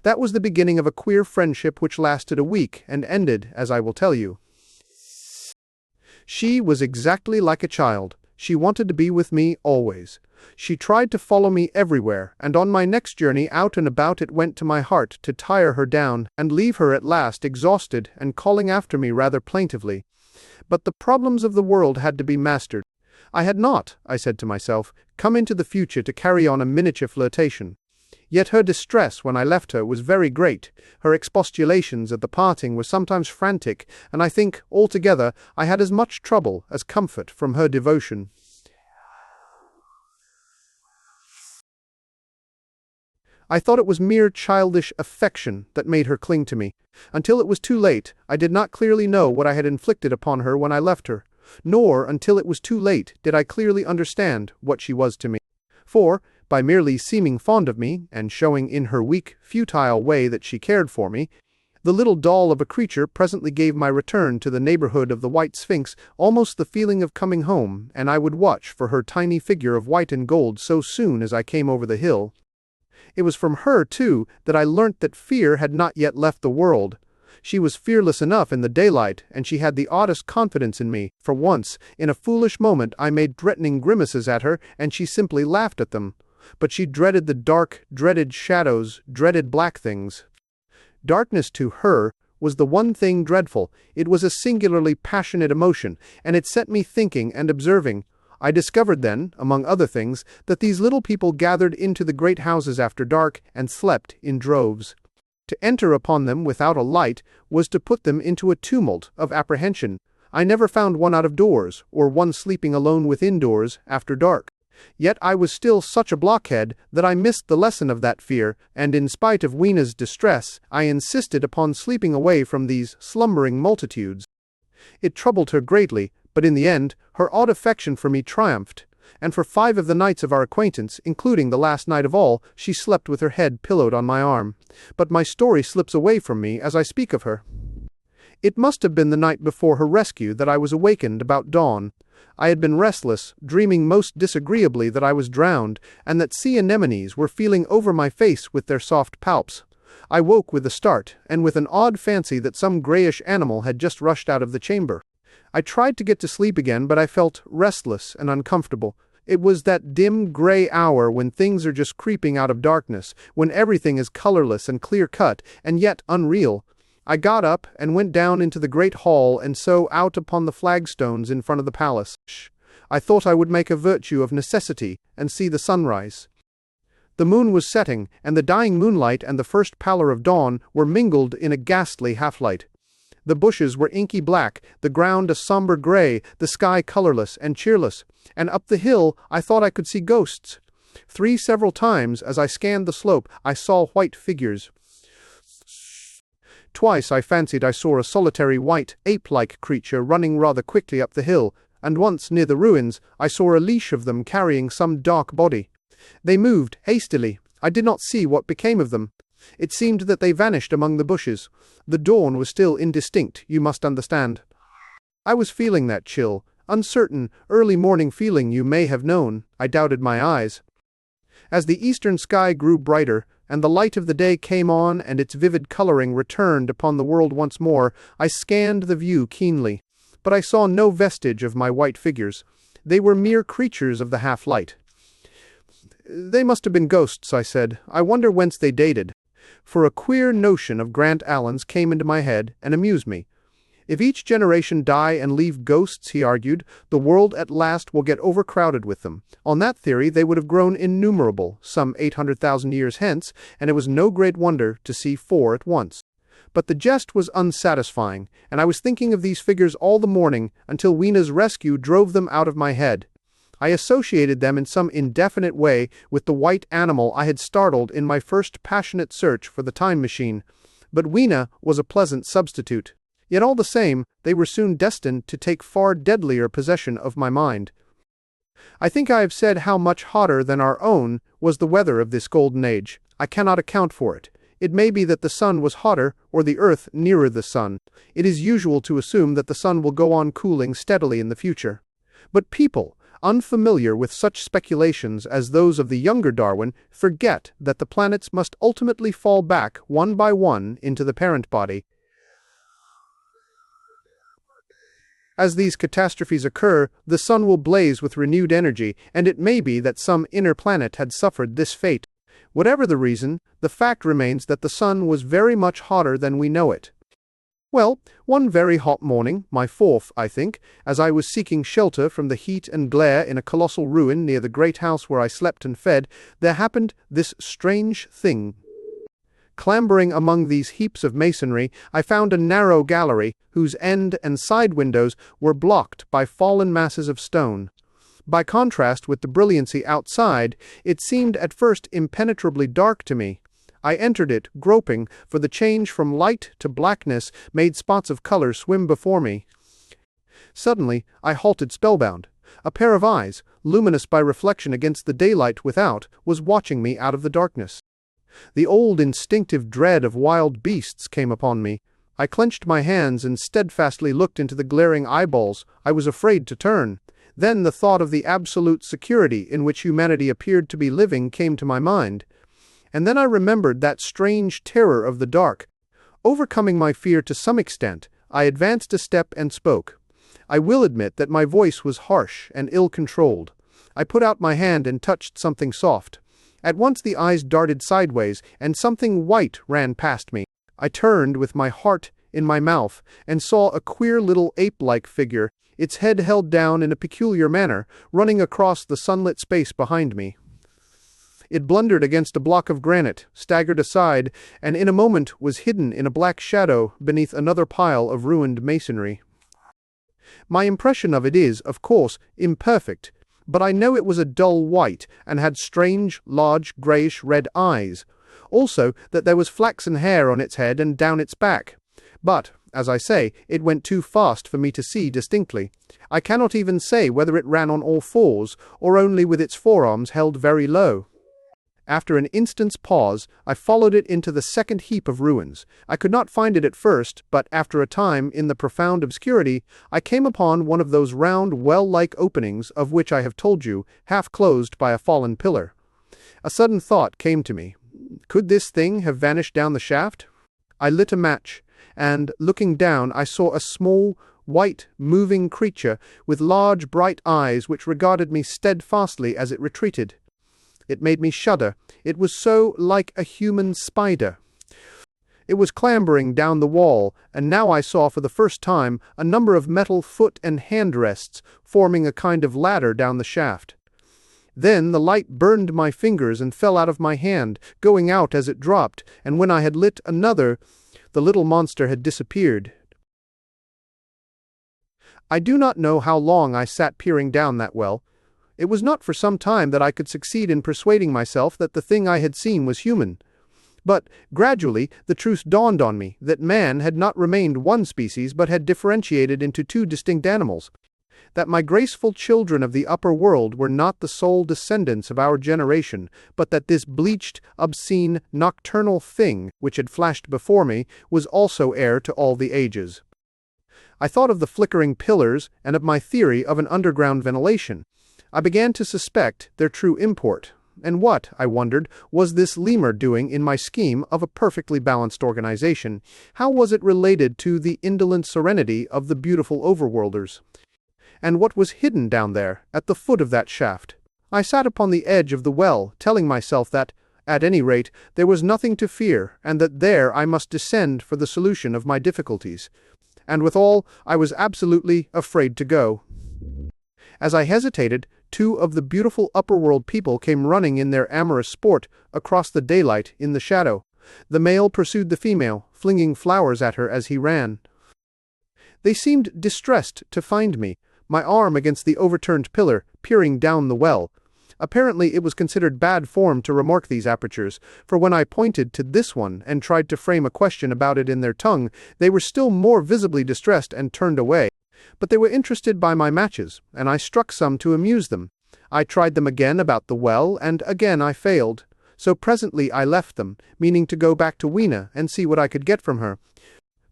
That was the beginning of a queer friendship which lasted a week, and ended, as I will tell you. She was exactly like a child. She wanted to be with me always. She tried to follow me everywhere, and on my next journey out and about it went to my heart to tire her down, and leave her at last exhausted and calling after me rather plaintively. But the problems of the world had to be mastered. I had not, I said to myself, come into the future to carry on a miniature flirtation. Yet her distress when I left her was very great. Her expostulations at the parting were sometimes frantic, and I think, altogether, I had as much trouble as comfort from her devotion. I thought it was mere childish affection that made her cling to me. Until it was too late, I did not clearly know what I had inflicted upon her when I left her, nor until it was too late did I clearly understand what she was to me. For, by merely seeming fond of me, and showing in her weak, futile way that she cared for me, the little doll of a creature presently gave my return to the neighborhood of the White Sphinx almost the feeling of coming home, and I would watch for her tiny figure of white and gold so soon as I came over the hill. It was from her, too, that I learnt that fear had not yet left the world. She was fearless enough in the daylight, and she had the oddest confidence in me. For once, in a foolish moment, I made threatening grimaces at her, and she simply laughed at them. But she dreaded the dark, dreaded shadows, dreaded black things. Darkness to her was the one thing dreadful. It was a singularly passionate emotion, and it set me thinking and observing. I discovered then, among other things, that these little people gathered into the great houses after dark and slept in droves. To enter upon them without a light was to put them into a tumult of apprehension. I never found one out of doors, or one sleeping alone within doors after dark. Yet I was still such a blockhead that I missed the lesson of that fear, and in spite of Weena's distress, I insisted upon sleeping away from these slumbering multitudes. It troubled her greatly, but in the end, her odd affection for me triumphed, and for 5 of the nights of our acquaintance, including the last night of all, she slept with her head pillowed on my arm. But my story slips away from me as I speak of her. It must have been the night before her rescue that I was awakened about dawn. I had been restless, dreaming most disagreeably that I was drowned, and that sea anemones were feeling over my face with their soft palps. I woke with a start, and with an odd fancy that some greyish animal had just rushed out of the chamber. I tried to get to sleep again, but I felt restless and uncomfortable. It was that dim grey hour when things are just creeping out of darkness, when everything is colourless and clear-cut, and yet unreal. I got up and went down into the great hall and so out upon the flagstones in front of the palace. I thought I would make a virtue of necessity and see the sunrise. The moon was setting, and the dying moonlight and the first pallor of dawn were mingled in a ghastly half-light. The bushes were inky black, the ground a somber grey, the sky colourless and cheerless, and up the hill I thought I could see ghosts. Several times, as I scanned the slope, I saw white figures. Twice I fancied I saw a solitary white, ape-like creature running rather quickly up the hill, and once, near the ruins, I saw a leash of them carrying some dark body. They moved hastily. I did not see what became of them. It seemed that they vanished among the bushes. The dawn was still indistinct, you must understand. I was feeling that chill, uncertain, early morning feeling you may have known. I doubted my eyes. As the eastern sky grew brighter, and the light of the day came on and its vivid coloring returned upon the world once more, I scanned the view keenly. But I saw no vestige of my white figures. They were mere creatures of the half-light. They must have been ghosts, I said. I wonder whence they dated. For a queer notion of Grant Allen's came into my head and amused me. If each generation die and leave ghosts, he argued, the world at last will get overcrowded with them. On that theory they would have grown innumerable, some 800,000 years hence, and it was no great wonder to see 4 at once. But the jest was unsatisfying, and I was thinking of these figures all the morning until Weena's rescue drove them out of my head. I associated them in some indefinite way with the white animal I had startled in my first passionate search for the time machine. But Weena was a pleasant substitute. Yet all the same, they were soon destined to take far deadlier possession of my mind. I think I have said how much hotter than our own was the weather of this golden age. I cannot account for it. It may be that the sun was hotter, or the earth nearer the sun. It is usual to assume that the sun will go on cooling steadily in the future. But people, unfamiliar with such speculations as those of the younger Darwin, forget that the planets must ultimately fall back one by one into the parent body. As these catastrophes occur, the sun will blaze with renewed energy, and it may be that some inner planet had suffered this fate. Whatever the reason, the fact remains that the sun was very much hotter than we know it. Well, one very hot morning, my 4th, I think, as I was seeking shelter from the heat and glare in a colossal ruin near the great house where I slept and fed, there happened this strange thing. Clambering among these heaps of masonry, I found a narrow gallery, whose end and side windows were blocked by fallen masses of stone. By contrast with the brilliancy outside, it seemed at first impenetrably dark to me. I entered it, groping, for the change from light to blackness made spots of color swim before me. Suddenly, I halted spellbound. A pair of eyes, luminous by reflection against the daylight without, was watching me out of the darkness. The old instinctive dread of wild beasts came upon me. I clenched my hands and steadfastly looked into the glaring eyeballs. I was afraid to turn. Then the thought of the absolute security in which humanity appeared to be living came to my mind. And then I remembered that strange terror of the dark. Overcoming my fear to some extent, I advanced a step and spoke. I will admit that my voice was harsh and ill-controlled. I put out my hand and touched something soft. At once the eyes darted sideways, and something white ran past me. I turned with my heart in my mouth, and saw a queer little ape-like figure, its head held down in a peculiar manner, running across the sunlit space behind me. It blundered against a block of granite, staggered aside, and in a moment was hidden in a black shadow beneath another pile of ruined masonry. My impression of it is, of course, imperfect, but I know it was a dull white, and had strange, large, greyish-red eyes. Also, that there was flaxen hair on its head and down its back. But, as I say, it went too fast for me to see distinctly. I cannot even say whether it ran on all fours, or only with its forearms held very low. After an instant's pause, I followed it into the second heap of ruins. I could not find it at first, but after a time, in the profound obscurity, I came upon one of those round, well-like openings of which I have told you, half closed by a fallen pillar. A sudden thought came to me. Could this thing have vanished down the shaft? I lit a match, and, looking down, I saw a small, white, moving creature with large, bright eyes which regarded me steadfastly as it retreated. It made me shudder. It was so like a human spider. It was clambering down the wall, and now I saw for the first time a number of metal foot and hand rests forming a kind of ladder down the shaft. Then the light burned my fingers and fell out of my hand, going out as it dropped, and when I had lit another, the little monster had disappeared. I do not know how long I sat peering down that well. It was not for some time that I could succeed in persuading myself that the thing I had seen was human. But gradually the truth dawned on me that man had not remained one species but had differentiated into two distinct animals. That my graceful children of the upper world were not the sole descendants of our generation, but that this bleached, obscene, nocturnal thing which had flashed before me was also heir to all the ages. I thought of the flickering pillars and of my theory of an underground ventilation. I began to suspect their true import. And what, I wondered, was this lemur doing in my scheme of a perfectly balanced organization? How was it related to the indolent serenity of the beautiful overworlders? And what was hidden down there, at the foot of that shaft? I sat upon the edge of the well, telling myself that, at any rate, there was nothing to fear, and that there I must descend for the solution of my difficulties. And withal, I was absolutely afraid to go. As I hesitated, two of the beautiful upper-world people came running in their amorous sport across the daylight in the shadow. The male pursued the female, flinging flowers at her as he ran. They seemed distressed to find me, my arm against the overturned pillar, peering down the well. Apparently it was considered bad form to remark these apertures, for when I pointed to this one and tried to frame a question about it in their tongue, they were still more visibly distressed and turned away. But they were interested by my matches, and I struck some to amuse them. I tried them again about the well, and again I failed. So presently I left them, meaning to go back to Weena and see what I could get from her.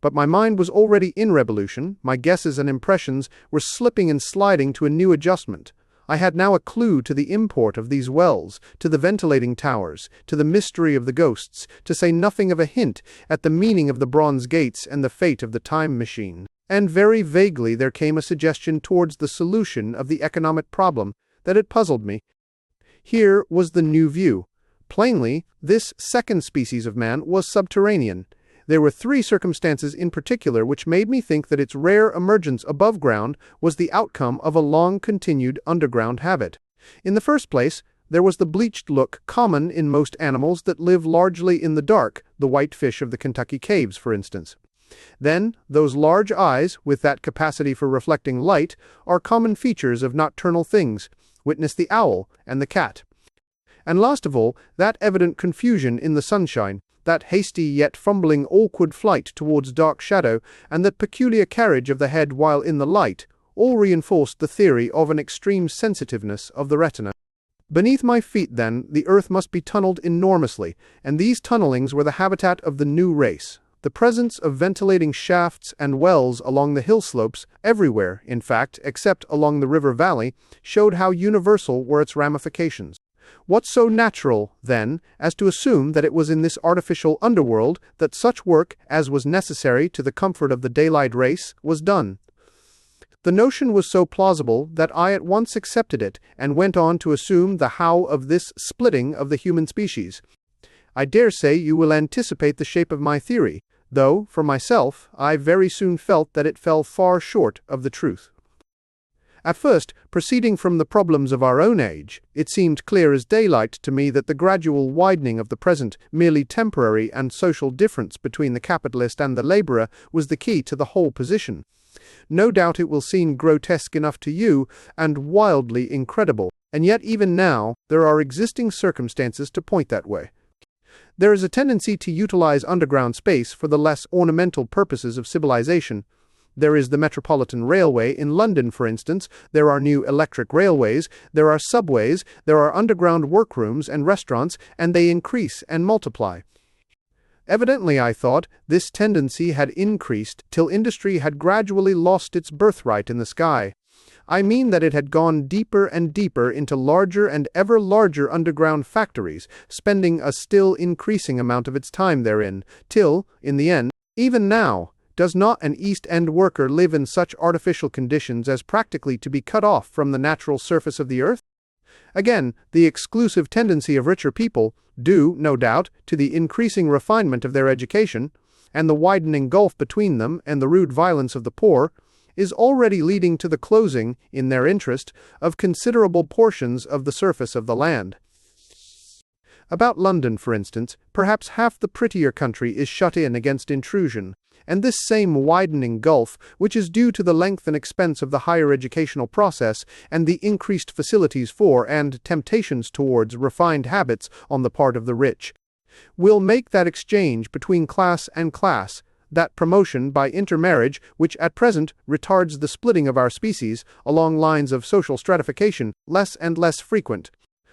But my mind was already in revolution, my guesses and impressions were slipping and sliding to a new adjustment. I had now a clue to the import of these wells, to the ventilating towers, to the mystery of the ghosts, to say nothing of a hint at the meaning of the bronze gates and the fate of the time machine. And very vaguely there came a suggestion towards the solution of the economic problem that had puzzled me. Here was the new view. Plainly, this second species of man was subterranean. There were three circumstances in particular which made me think that its rare emergence above ground was the outcome of a long-continued underground habit. In the first place, there was the bleached look common in most animals that live largely in the dark, the white fish of the Kentucky caves, for instance. Then, those large eyes, with that capacity for reflecting light, are common features of nocturnal things, witness the owl and the cat. And last of all, that evident confusion in the sunshine, that hasty yet fumbling awkward flight towards dark shadow, and that peculiar carriage of the head while in the light, all reinforced the theory of an extreme sensitiveness of the retina. Beneath my feet, then, the earth must be tunneled enormously, and these tunnelings were the habitat of the new race. The presence of ventilating shafts and wells along the hill slopes, everywhere, in fact, except along the river valley, showed how universal were its ramifications. What so natural, then, as to assume that it was in this artificial underworld that such work as was necessary to the comfort of the daylight race was done? The notion was so plausible that I at once accepted it and went on to assume the how of this splitting of the human species. I dare say you will anticipate the shape of my theory, though, for myself, I very soon felt that it fell far short of the truth. At first, proceeding from the problems of our own age, it seemed clear as daylight to me that the gradual widening of the present, merely temporary and social difference between the capitalist and the laborer was the key to the whole position. No doubt it will seem grotesque enough to you, and wildly incredible, and yet even now there are existing circumstances to point that way. There is a tendency to utilize underground space for the less ornamental purposes of civilization. There is the Metropolitan Railway in London, for instance, there are new electric railways, there are subways, there are underground workrooms and restaurants, and they increase and multiply. Evidently, I thought, this tendency had increased till industry had gradually lost its birthright in the sky. I mean that it had gone deeper and deeper into larger and ever larger underground factories, spending a still increasing amount of its time therein, till, in the end, even now, does not an East End worker live in such artificial conditions as practically to be cut off from the natural surface of the earth? Again, the exclusive tendency of richer people, due, no doubt, to the increasing refinement of their education, and the widening gulf between them and the rude violence of the poor, is already leading to the closing, in their interest, of considerable portions of the surface of the land. About London, for instance, perhaps half the prettier country is shut in against intrusion, and this same widening gulf, which is due to the length and expense of the higher educational process and the increased facilities for and temptations towards refined habits on the part of the rich, will make that exchange between class and class, that promotion by intermarriage which at present retards the splitting of our species along lines of social stratification, less and less frequent.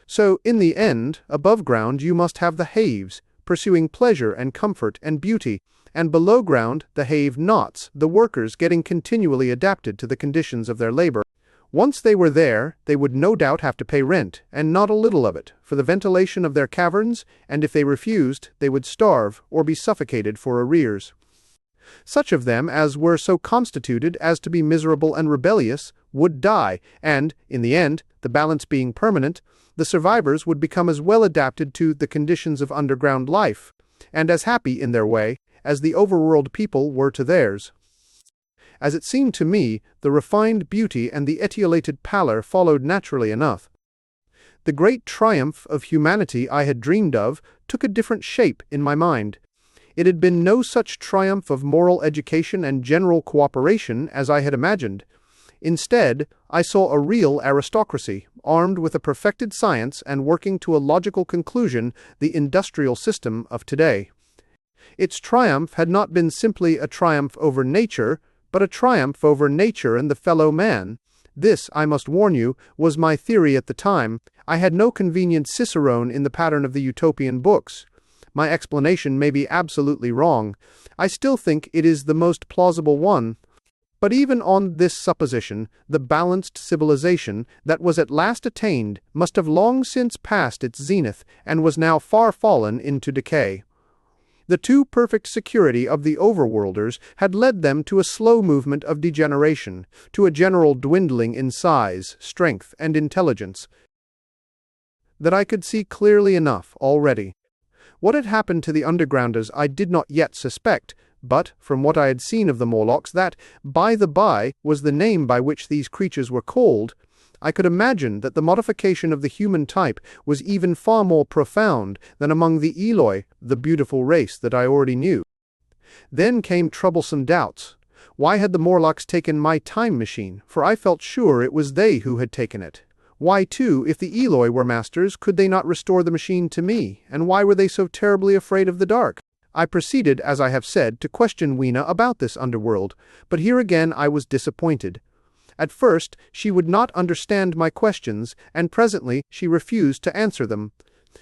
So, in the end, above ground you must have the haves, pursuing pleasure and comfort and beauty, and below ground the have-nots, the workers getting continually adapted to the conditions of their labor. Once they were there, they would no doubt have to pay rent, and not a little of it, for the ventilation of their caverns, and if they refused, they would starve or be suffocated for arrears. Such of them as were so constituted as to be miserable and rebellious would die, and, in the end, the balance being permanent, the survivors would become as well adapted to the conditions of underground life, and as happy in their way, as the overworld people were to theirs. As it seemed to me, the refined beauty and the etiolated pallor followed naturally enough. The great triumph of humanity I had dreamed of took a different shape in my mind. It had been no such triumph of moral education and general cooperation as I had imagined. Instead, I saw a real aristocracy, armed with a perfected science and working to a logical conclusion the industrial system of today. Its triumph had not been simply a triumph over nature, but a triumph over nature and the fellow man. This, I must warn you, was my theory at the time. I had no convenient cicerone in the pattern of the utopian books. My explanation may be absolutely wrong. I still think it is the most plausible one. But even on this supposition, the balanced civilization that was at last attained must have long since passed its zenith and was now far fallen into decay. The too perfect security of the overworlders had led them to a slow movement of degeneration, to a general dwindling in size, strength, and intelligence, that I could see clearly enough already. What had happened to the undergrounders I did not yet suspect, but, from what I had seen of the Morlocks, that, by the by, was the name by which these creatures were called, I could imagine that the modification of the human type was even far more profound than among the Eloi, the beautiful race that I already knew. Then came troublesome doubts. Why had the Morlocks taken my time machine? For I felt sure it was they who had taken it. Why, too, if the Eloi were masters, could they not restore the machine to me? And why were they so terribly afraid of the dark? I proceeded, as I have said, to question Weena about this underworld, but here again I was disappointed. At first, she would not understand my questions, and presently she refused to answer them.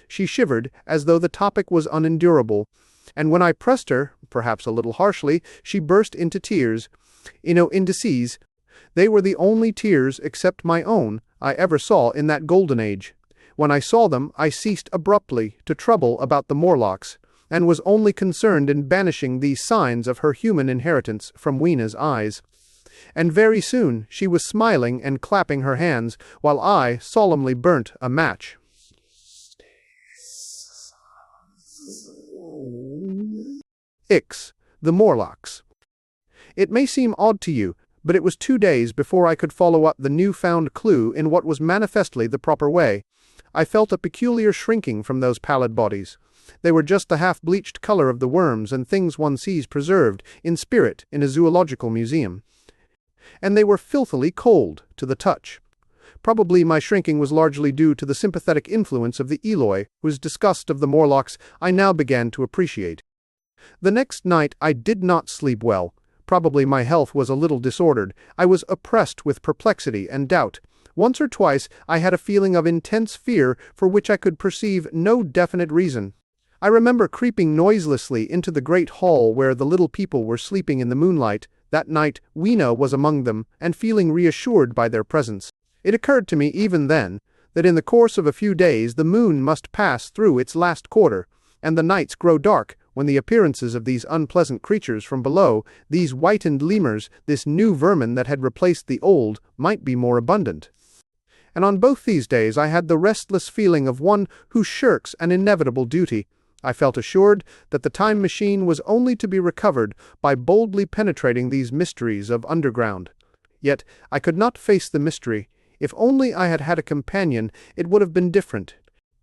She shivered, as though the topic was unendurable, and when I pressed her, perhaps a little harshly, she burst into tears. Indices. They were the only tears, except my own, I ever saw in that golden age. When I saw them, I ceased abruptly to trouble about the Morlocks, and was only concerned in banishing these signs of her human inheritance from Weena's eyes. And very soon she was smiling and clapping her hands, while I solemnly burnt a match. Ix, the Morlocks. It may seem odd to you, but it was 2 days before I could follow up the new-found clue in what was manifestly the proper way. I felt a peculiar shrinking from those pallid bodies. They were just the half-bleached color of the worms and things one sees preserved, in spirit, in a zoological museum. And they were filthily cold to the touch. Probably my shrinking was largely due to the sympathetic influence of the Eloi, whose disgust of the Morlocks I now began to appreciate. The next night I did not sleep well. Probably my health was a little disordered. I was oppressed with perplexity and doubt. Once or twice I had a feeling of intense fear for which I could perceive no definite reason. I remember creeping noiselessly into the great hall where the little people were sleeping in the moonlight. That night Weena was among them, and feeling reassured by their presence. It occurred to me even then that in the course of a few days the moon must pass through its last quarter, and the nights grow dark, when the appearances of these unpleasant creatures from below, these whitened lemurs, this new vermin that had replaced the old, might be more abundant. And on both these days I had the restless feeling of one who shirks an inevitable duty. I felt assured that the time machine was only to be recovered by boldly penetrating these mysteries of underground. Yet I could not face the mystery. If only I had had a companion, it would have been different.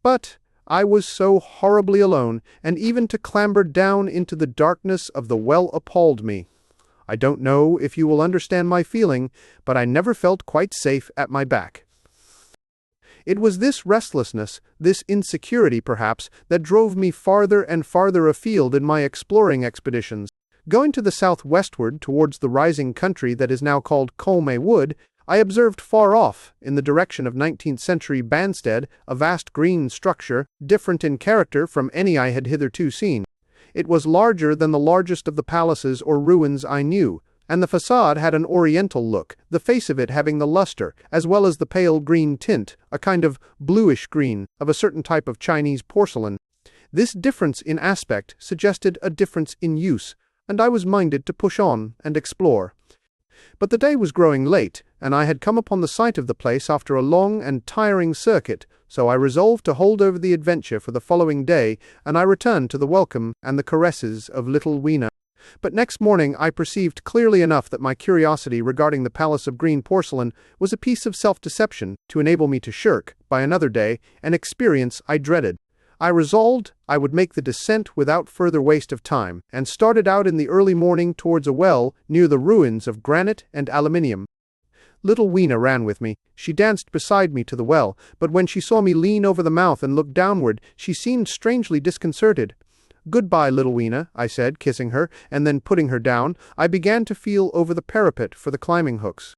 But I was so horribly alone, and even to clamber down into the darkness of the well appalled me. I don't know if you will understand my feeling, but I never felt quite safe at my back. It was this restlessness, this insecurity perhaps, that drove me farther and farther afield in my exploring expeditions. Going to the southwestward towards the rising country that is now called Colmay Wood, I observed far off, in the direction of 19th-century Banstead, a vast green structure, different in character from any I had hitherto seen. It was larger than the largest of the palaces or ruins I knew, and the facade had an oriental look, the face of it having the luster, as well as the pale green tint, a kind of bluish green, of a certain type of Chinese porcelain. This difference in aspect suggested a difference in use, and I was minded to push on and explore. But the day was growing late, and I had come upon the site of the place after a long and tiring circuit, so I resolved to hold over the adventure for the following day, and I returned to the welcome and the caresses of little Weena. But next morning I perceived clearly enough that my curiosity regarding the Palace of Green Porcelain was a piece of self-deception to enable me to shirk, by another day, an experience I dreaded. I resolved I would make the descent without further waste of time, and started out in the early morning towards a well near the ruins of granite and aluminium. Little Weena ran with me. She danced beside me to the well, but when she saw me lean over the mouth and look downward, she seemed strangely disconcerted. "Goodbye, little Weena," I said, kissing her, and then putting her down, I began to feel over the parapet for the climbing hooks.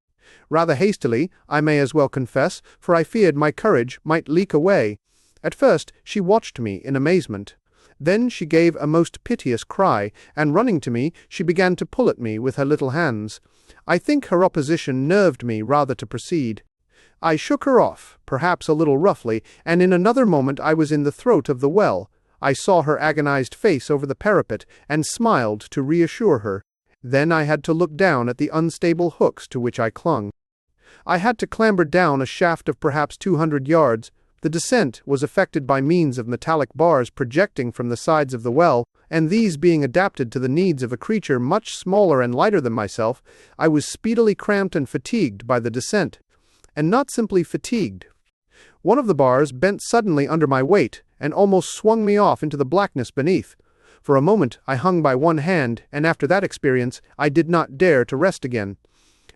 Rather hastily, I may as well confess, for I feared my courage might leak away. At first she watched me in amazement. Then she gave a most piteous cry, and running to me, she began to pull at me with her little hands. I think her opposition nerved me rather to proceed. I shook her off, perhaps a little roughly, and in another moment I was in the throat of the well. I saw her agonized face over the parapet, and smiled to reassure her. Then I had to look down at the unstable hooks to which I clung. I had to clamber down a shaft of perhaps 200 yards. The descent was effected by means of metallic bars projecting from the sides of the well, and these being adapted to the needs of a creature much smaller and lighter than myself, I was speedily cramped and fatigued by the descent. And not simply fatigued. One of the bars bent suddenly under my weight, and almost swung me off into the blackness beneath. For a moment I hung by one hand, and after that experience I did not dare to rest again.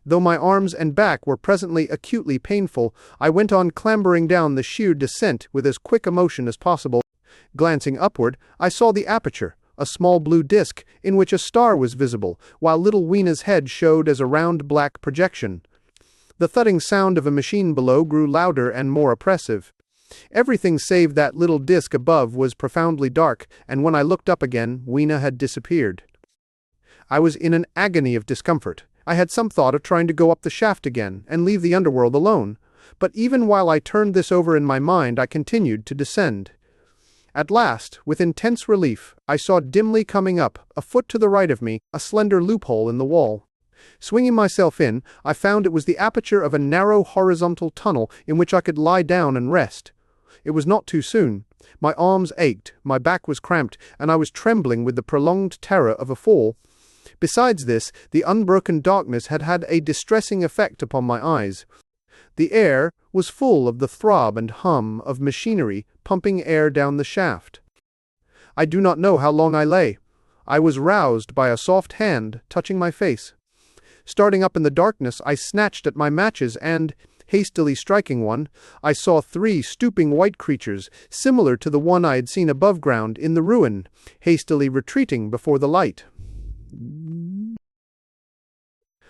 Though my arms and back were presently acutely painful, I went on clambering down the sheer descent with as quick a motion as possible. Glancing upward, I saw the aperture, a small blue disk, in which a star was visible, while little Weena's head showed as a round black projection. The thudding sound of a machine below grew louder and more oppressive. Everything save that little disk above was profoundly dark, and when I looked up again, Weena had disappeared. I was in an agony of discomfort. I had some thought of trying to go up the shaft again, and leave the underworld alone. But even while I turned this over in my mind, I continued to descend. At last, with intense relief, I saw dimly coming up, a foot to the right of me, a slender loophole in the wall. Swinging myself in, I found it was the aperture of a narrow horizontal tunnel in which I could lie down and rest. It was not too soon. My arms ached, my back was cramped, and I was trembling with the prolonged terror of a fall. Besides this, the unbroken darkness had had a distressing effect upon my eyes. The air was full of the throb and hum of machinery pumping air down the shaft. I do not know how long I lay. I was roused by a soft hand touching my face. Starting up in the darkness, I snatched at my matches and, hastily striking one, I saw 3 stooping white creatures, similar to the one I had seen above ground in the ruin, hastily retreating before the light.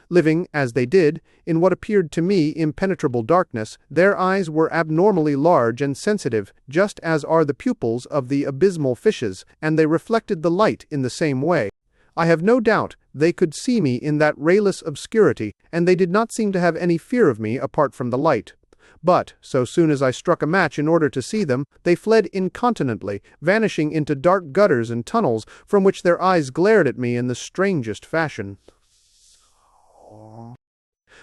Living, as they did, in what appeared to me impenetrable darkness, their eyes were abnormally large and sensitive, just as are the pupils of the abysmal fishes, and they reflected the light in the same way. I have no doubt they could see me in that rayless obscurity, and they did not seem to have any fear of me apart from the light. But, so soon as I struck a match in order to see them, they fled incontinently, vanishing into dark gutters and tunnels, from which their eyes glared at me in the strangest fashion.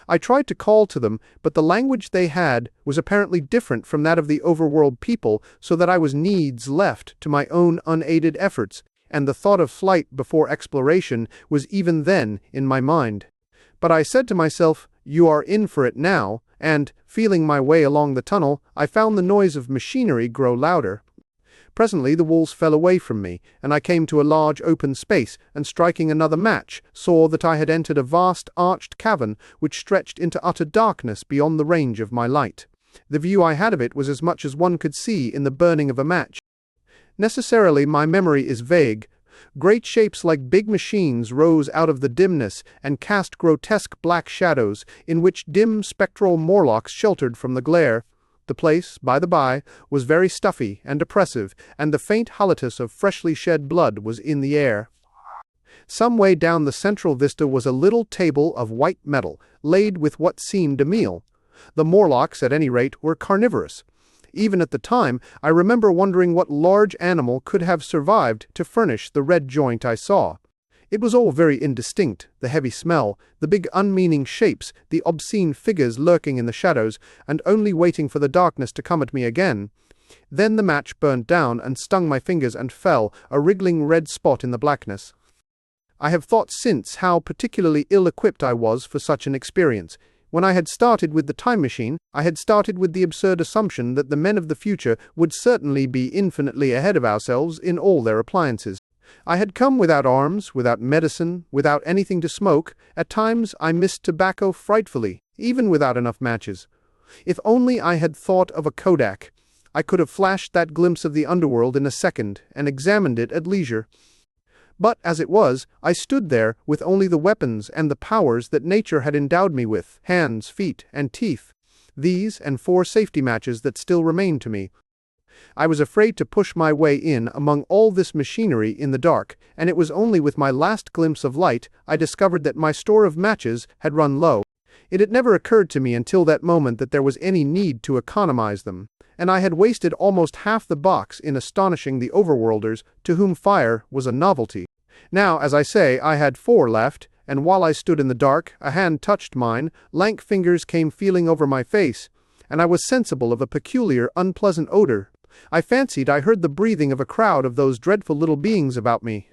I tried to call to them, but the language they had was apparently different from that of the overworld people, so that I was needs left to my own unaided efforts, and the thought of flight before exploration was even then in my mind. But I said to myself, "You are in for it now," and, feeling my way along the tunnel, I found the noise of machinery grow louder. Presently the walls fell away from me, and I came to a large open space, and striking another match, saw that I had entered a vast arched cavern which stretched into utter darkness beyond the range of my light. The view I had of it was as much as one could see in the burning of a match. Necessarily my memory is vague. Great shapes like big machines rose out of the dimness and cast grotesque black shadows, in which dim spectral Morlocks sheltered from the glare. The place, by the by, was very stuffy and oppressive, and the faint halitus of freshly shed blood was in the air. Some way down the central vista was a little table of white metal, laid with what seemed a meal. The Morlocks, at any rate, were carnivorous. Even at the time, I remember wondering what large animal could have survived to furnish the red joint I saw. It was all very indistinct, the heavy smell, the big unmeaning shapes, the obscene figures lurking in the shadows, and only waiting for the darkness to come at me again. Then the match burnt down and stung my fingers and fell, a wriggling red spot in the blackness. I have thought since how particularly ill-equipped I was for such an experience. When I had started with the time machine, I had started with the absurd assumption that the men of the future would certainly be infinitely ahead of ourselves in all their appliances. I had come without arms, without medicine, without anything to smoke. At times I missed tobacco frightfully, even without enough matches. If only I had thought of a Kodak, I could have flashed that glimpse of the underworld in a second, and examined it at leisure. But, as it was, I stood there with only the weapons and the powers that nature had endowed me with, hands, feet, and teeth. These, and 4 safety matches that still remained to me. I was afraid to push my way in among all this machinery in the dark, and it was only with my last glimpse of light I discovered that my store of matches had run low. It had never occurred to me until that moment that there was any need to economize them, and I had wasted almost half the box in astonishing the overworlders, to whom fire was a novelty. Now, as I say, I had 4 left, and while I stood in the dark, a hand touched mine, lank fingers came feeling over my face, and I was sensible of a peculiar, unpleasant odor. I fancied I heard the breathing of a crowd of those dreadful little beings about me.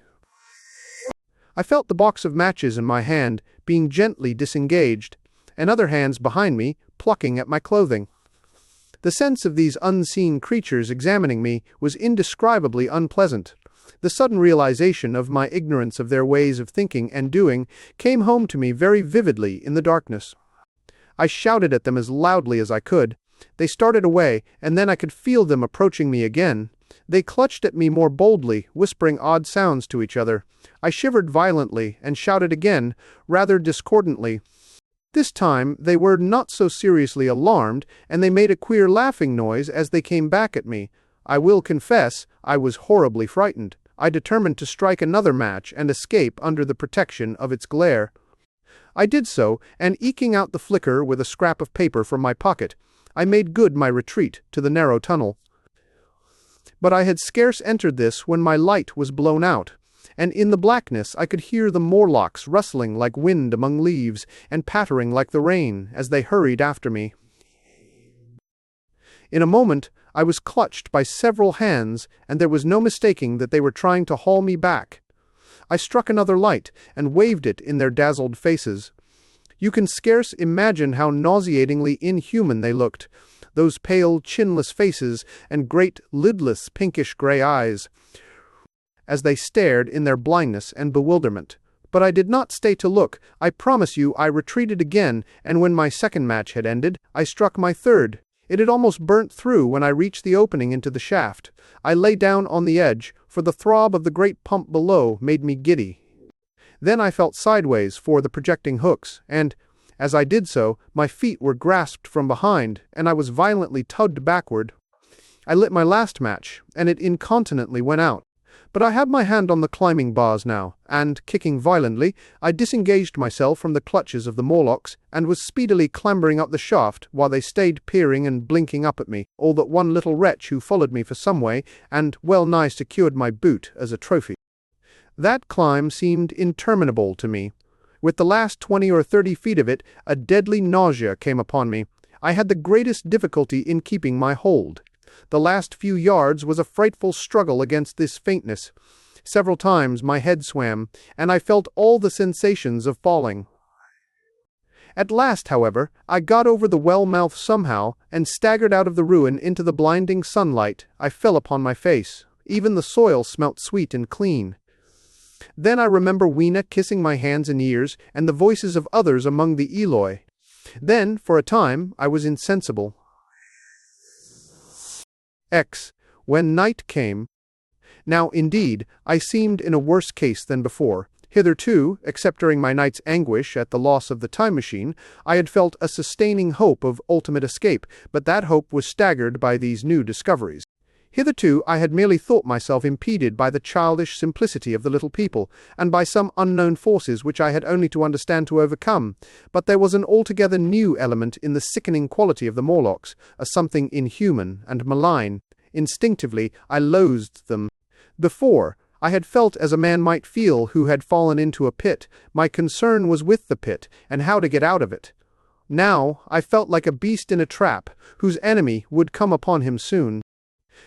I felt the box of matches in my hand being gently disengaged, and other hands behind me plucking at my clothing. The sense of these unseen creatures examining me was indescribably unpleasant. The sudden realization of my ignorance of their ways of thinking and doing came home to me very vividly in the darkness. I shouted at them as loudly as I could. They started away, and then I could feel them approaching me again. They clutched at me more boldly, whispering odd sounds to each other. I shivered violently, and shouted again, rather discordantly. This time they were not so seriously alarmed, and they made a queer laughing noise as they came back at me. I will confess, I was horribly frightened. I determined to strike another match and escape under the protection of its glare. I did so, and eking out the flicker with a scrap of paper from my pocket, I made good my retreat to the narrow tunnel. But I had scarce entered this when my light was blown out, and in the blackness I could hear the Morlocks rustling like wind among leaves, and pattering like the rain as they hurried after me. In a moment I was clutched by several hands, and there was no mistaking that they were trying to haul me back. I struck another light, and waved it in their dazzled faces. You can scarce imagine how nauseatingly inhuman they looked, those pale, chinless faces and great, lidless, pinkish-gray eyes, as they stared in their blindness and bewilderment. But I did not stay to look. I promise you I retreated again, and when my second match had ended, I struck my third. It had almost burnt through when I reached the opening into the shaft. I lay down on the edge, for the throb of the great pump below made me giddy. Then I felt sideways for the projecting hooks, and, as I did so, my feet were grasped from behind, and I was violently tugged backward. I lit my last match, and it incontinently went out. But I had my hand on the climbing bars now, and, kicking violently, I disengaged myself from the clutches of the Morlocks, and was speedily clambering up the shaft while they stayed peering and blinking up at me, all but one little wretch who followed me for some way, and well nigh secured my boot as a trophy. That climb seemed interminable to me. With the last 20 or 30 feet of it, a deadly nausea came upon me. I had the greatest difficulty in keeping my hold. The last few yards was a frightful struggle against this faintness. Several times my head swam, and I felt all the sensations of falling. At last, however, I got over the well mouth somehow, and staggered out of the ruin into the blinding sunlight. I fell upon my face. Even the soil smelt sweet and clean. Then I remember Weena kissing my hands and ears, and the voices of others among the Eloi. Then, for a time, I was insensible. When night came. Now, indeed, I seemed in a worse case than before. Hitherto, except during my night's anguish at the loss of the time machine, I had felt a sustaining hope of ultimate escape, but that hope was staggered by these new discoveries. Hitherto I had merely thought myself impeded by the childish simplicity of the little people, and by some unknown forces which I had only to understand to overcome, but there was an altogether new element in the sickening quality of the Morlocks, a something inhuman and malign. Instinctively I loathed them. Before, I had felt as a man might feel who had fallen into a pit. My concern was with the pit, and how to get out of it. Now I felt like a beast in a trap, whose enemy would come upon him soon.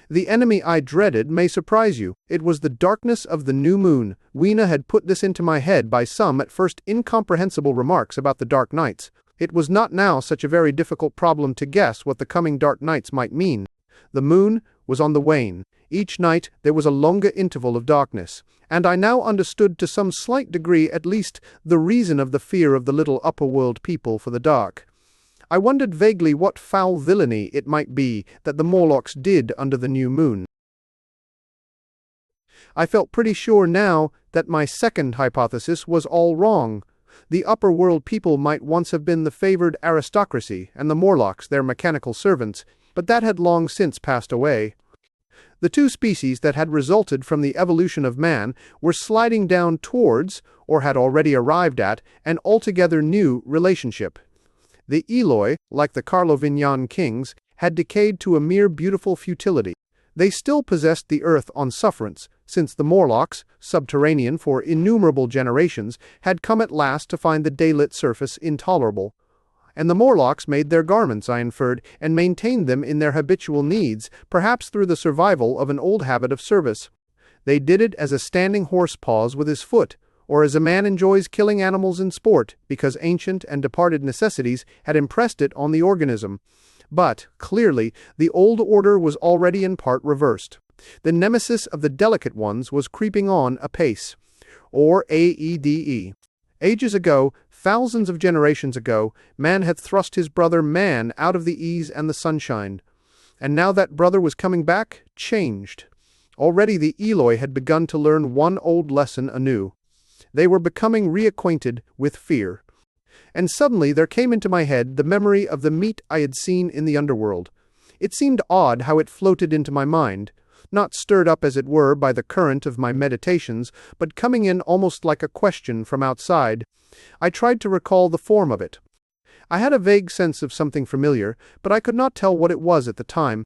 The enemy I dreaded may surprise you. It was the darkness of the new moon. Weena had put this into my head by some at first incomprehensible remarks about the dark nights. It was not now such a very difficult problem to guess what the coming dark nights might mean. The moon was on the wane. Each night there was a longer interval of darkness, and I now understood to some slight degree at least the reason of the fear of the little upper-world people for the dark. I wondered vaguely what foul villainy it might be that the Morlocks did under the new moon. I felt pretty sure now that my second hypothesis was all wrong. The upper-world people might once have been the favored aristocracy, and the Morlocks their mechanical servants, but that had long since passed away. The two species that had resulted from the evolution of man were sliding down towards, or had already arrived at, an altogether new relationship. The Eloi, like the Carlovingian kings, had decayed to a mere beautiful futility. They still possessed the earth on sufferance, since the Morlocks, subterranean for innumerable generations, had come at last to find the daylit surface intolerable. And the Morlocks made their garments, I inferred, and maintained them in their habitual needs, perhaps through the survival of an old habit of service. They did it as a standing horse paws with his foot, or as a man enjoys killing animals in sport, because ancient and departed necessities had impressed it on the organism. But, clearly, the old order was already in part reversed. The nemesis of the delicate ones was creeping on apace, or AEDE. Ages ago, thousands of generations ago, man had thrust his brother man out of the ease and the sunshine. And now that brother was coming back, changed. Already the Eloi had begun to learn one old lesson anew. They were becoming reacquainted with fear. And suddenly there came into my head the memory of the meat I had seen in the underworld. It seemed odd how it floated into my mind, not stirred up as it were by the current of my meditations, but coming in almost like a question from outside. I tried to recall the form of it. I had a vague sense of something familiar, but I could not tell what it was at the time.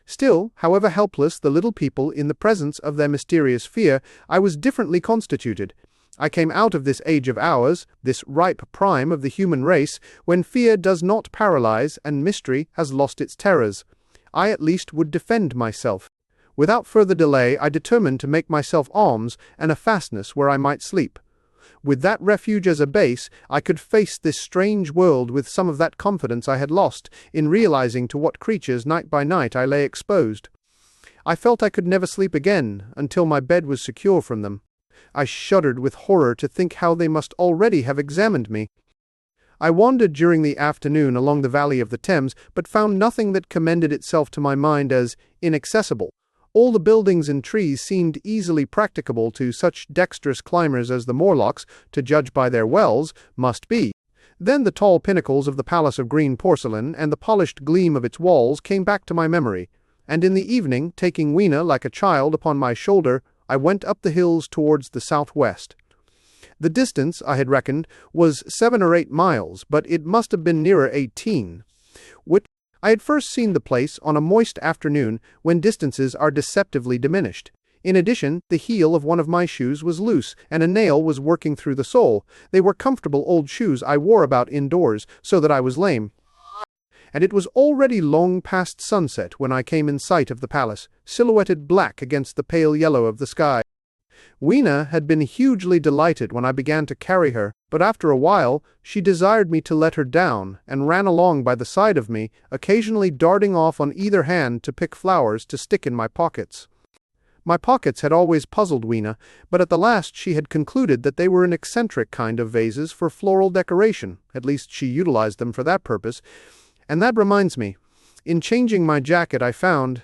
Still, however helpless the little people in the presence of their mysterious fear, I was differently constituted. I came out of this age of ours, this ripe prime of the human race, when fear does not paralyze and mystery has lost its terrors. I at least would defend myself. Without further delay I determined to make myself alms and a fastness where I might sleep. With that refuge as a base, I could face this strange world with some of that confidence I had lost in realizing to what creatures night by night I lay exposed. I felt I could never sleep again until my bed was secure from them. I shuddered with horror to think how they must already have examined me. I wandered during the afternoon along the valley of the Thames, but found nothing that commended itself to my mind as inaccessible. All the buildings and trees seemed easily practicable to such dexterous climbers as the Morlocks, to judge by their wells, must be. Then the tall pinnacles of the Palace of Green Porcelain and the polished gleam of its walls came back to my memory, and in the evening, taking Weena like a child upon my shoulder, I went up the hills towards the southwest. The distance, I had reckoned, was 7 or 8 miles, but it must have been nearer 18. I had first seen the place on a moist afternoon when distances are deceptively diminished. In addition, the heel of one of my shoes was loose, and a nail was working through the sole. They were comfortable old shoes I wore about indoors, so that I was lame. And it was already long past sunset when I came in sight of the palace, silhouetted black against the pale yellow of the sky. Weena had been hugely delighted when I began to carry her, but after a while she desired me to let her down, and ran along by the side of me, occasionally darting off on either hand to pick flowers to stick in my pockets. My pockets had always puzzled Weena, but at the last she had concluded that they were an eccentric kind of vases for floral decoration. At least she utilized them for that purpose. And that reminds me, in changing my jacket I found...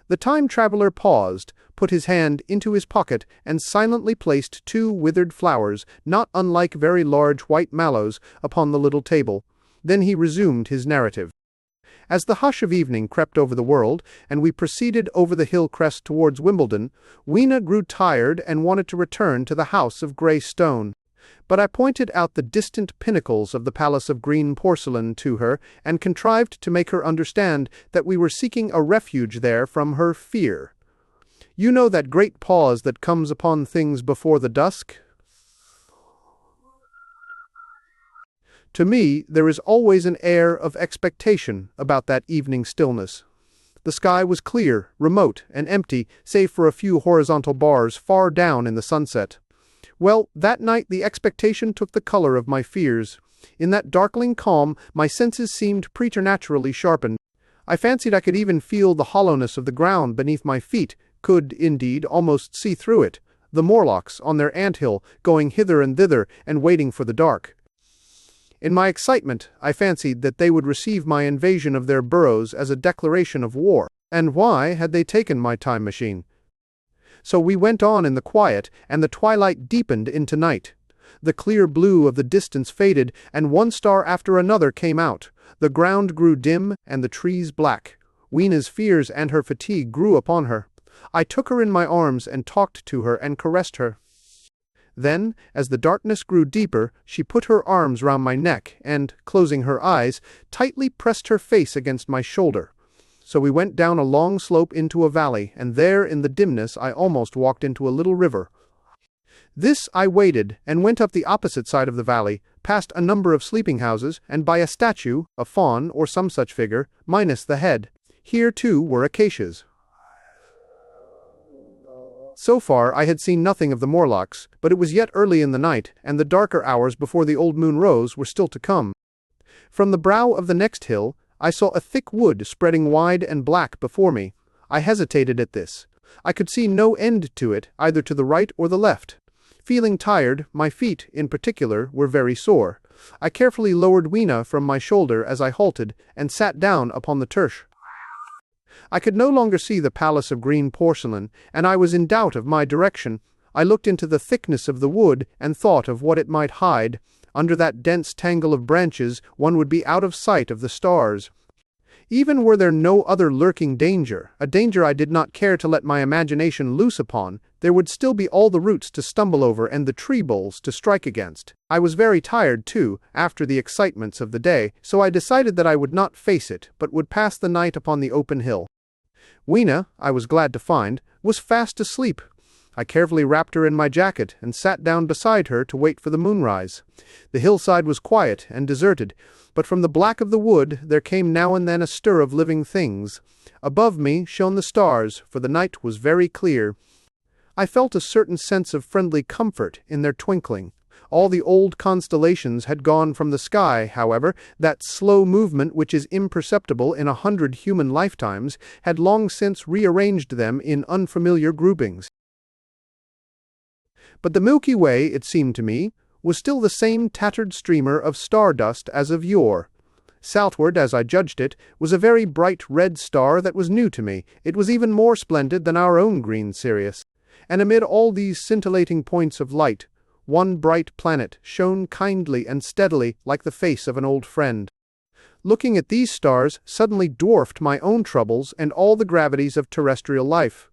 The time traveler paused, put his hand into his pocket, and silently placed 2 withered flowers, not unlike very large white mallows, upon the little table. Then he resumed his narrative. As the hush of evening crept over the world, and we proceeded over the hill crest towards Wimbledon, Weena grew tired and wanted to return to the house of grey stone. But I pointed out the distant pinnacles of the palace of green porcelain to her, and contrived to make her understand that we were seeking a refuge there from her fear. You know that great pause that comes upon things before the dusk? To me, there is always an air of expectation about that evening stillness. The sky was clear, remote, and empty, save for a few horizontal bars far down in the sunset. Well, that night the expectation took the color of my fears. In that darkling calm, my senses seemed preternaturally sharpened. I fancied I could even feel the hollowness of the ground beneath my feet, could, indeed, almost see through it, the Morlocks on their ant-hill, going hither and thither, and waiting for the dark. In my excitement, I fancied that they would receive my invasion of their burrows as a declaration of war. And why had they taken my time machine? So we went on in the quiet, and the twilight deepened into night. The clear blue of the distance faded, and one star after another came out. The ground grew dim, and the trees black. Weena's fears and her fatigue grew upon her. I took her in my arms and talked to her and caressed her. Then, as the darkness grew deeper, she put her arms round my neck and, closing her eyes, tightly pressed her face against my shoulder. So we went down a long slope into a valley, and there in the dimness I almost walked into a little river. This I waded, and went up the opposite side of the valley, past a number of sleeping houses, and by a statue, a faun or some such figure, minus the head. Here, too, were acacias. So far I had seen nothing of the Morlocks, but it was yet early in the night, and the darker hours before the old moon rose were still to come. From the brow of the next hill, I saw a thick wood spreading wide and black before me. I hesitated at this. I could see no end to it, either to the right or the left. Feeling tired, my feet, in particular, were very sore. I carefully lowered Weena from my shoulder as I halted, and sat down upon the turf. I could no longer see the palace of green porcelain, and I was in doubt of my direction. I looked into the thickness of the wood, and thought of what it might hide. Under that dense tangle of branches, one would be out of sight of the stars. Even were there no other lurking danger, a danger I did not care to let my imagination loose upon, there would still be all the roots to stumble over and the tree boles to strike against. I was very tired, too, after the excitements of the day, so I decided that I would not face it, but would pass the night upon the open hill. Weena, I was glad to find, was fast asleep. I carefully wrapped her in my jacket and sat down beside her to wait for the moonrise. The hillside was quiet and deserted, but from the black of the wood there came now and then a stir of living things. Above me shone the stars, for the night was very clear. I felt a certain sense of friendly comfort in their twinkling. All the old constellations had gone from the sky, however. That slow movement which is imperceptible in 100 human lifetimes had long since rearranged them in unfamiliar groupings. But the Milky Way, it seemed to me, was still the same tattered streamer of stardust as of yore. Southward, as I judged it, was a very bright red star that was new to me. It was even more splendid than our own green Sirius. And amid all these scintillating points of light, one bright planet shone kindly and steadily like the face of an old friend. Looking at these stars suddenly dwarfed my own troubles and all the gravities of terrestrial life.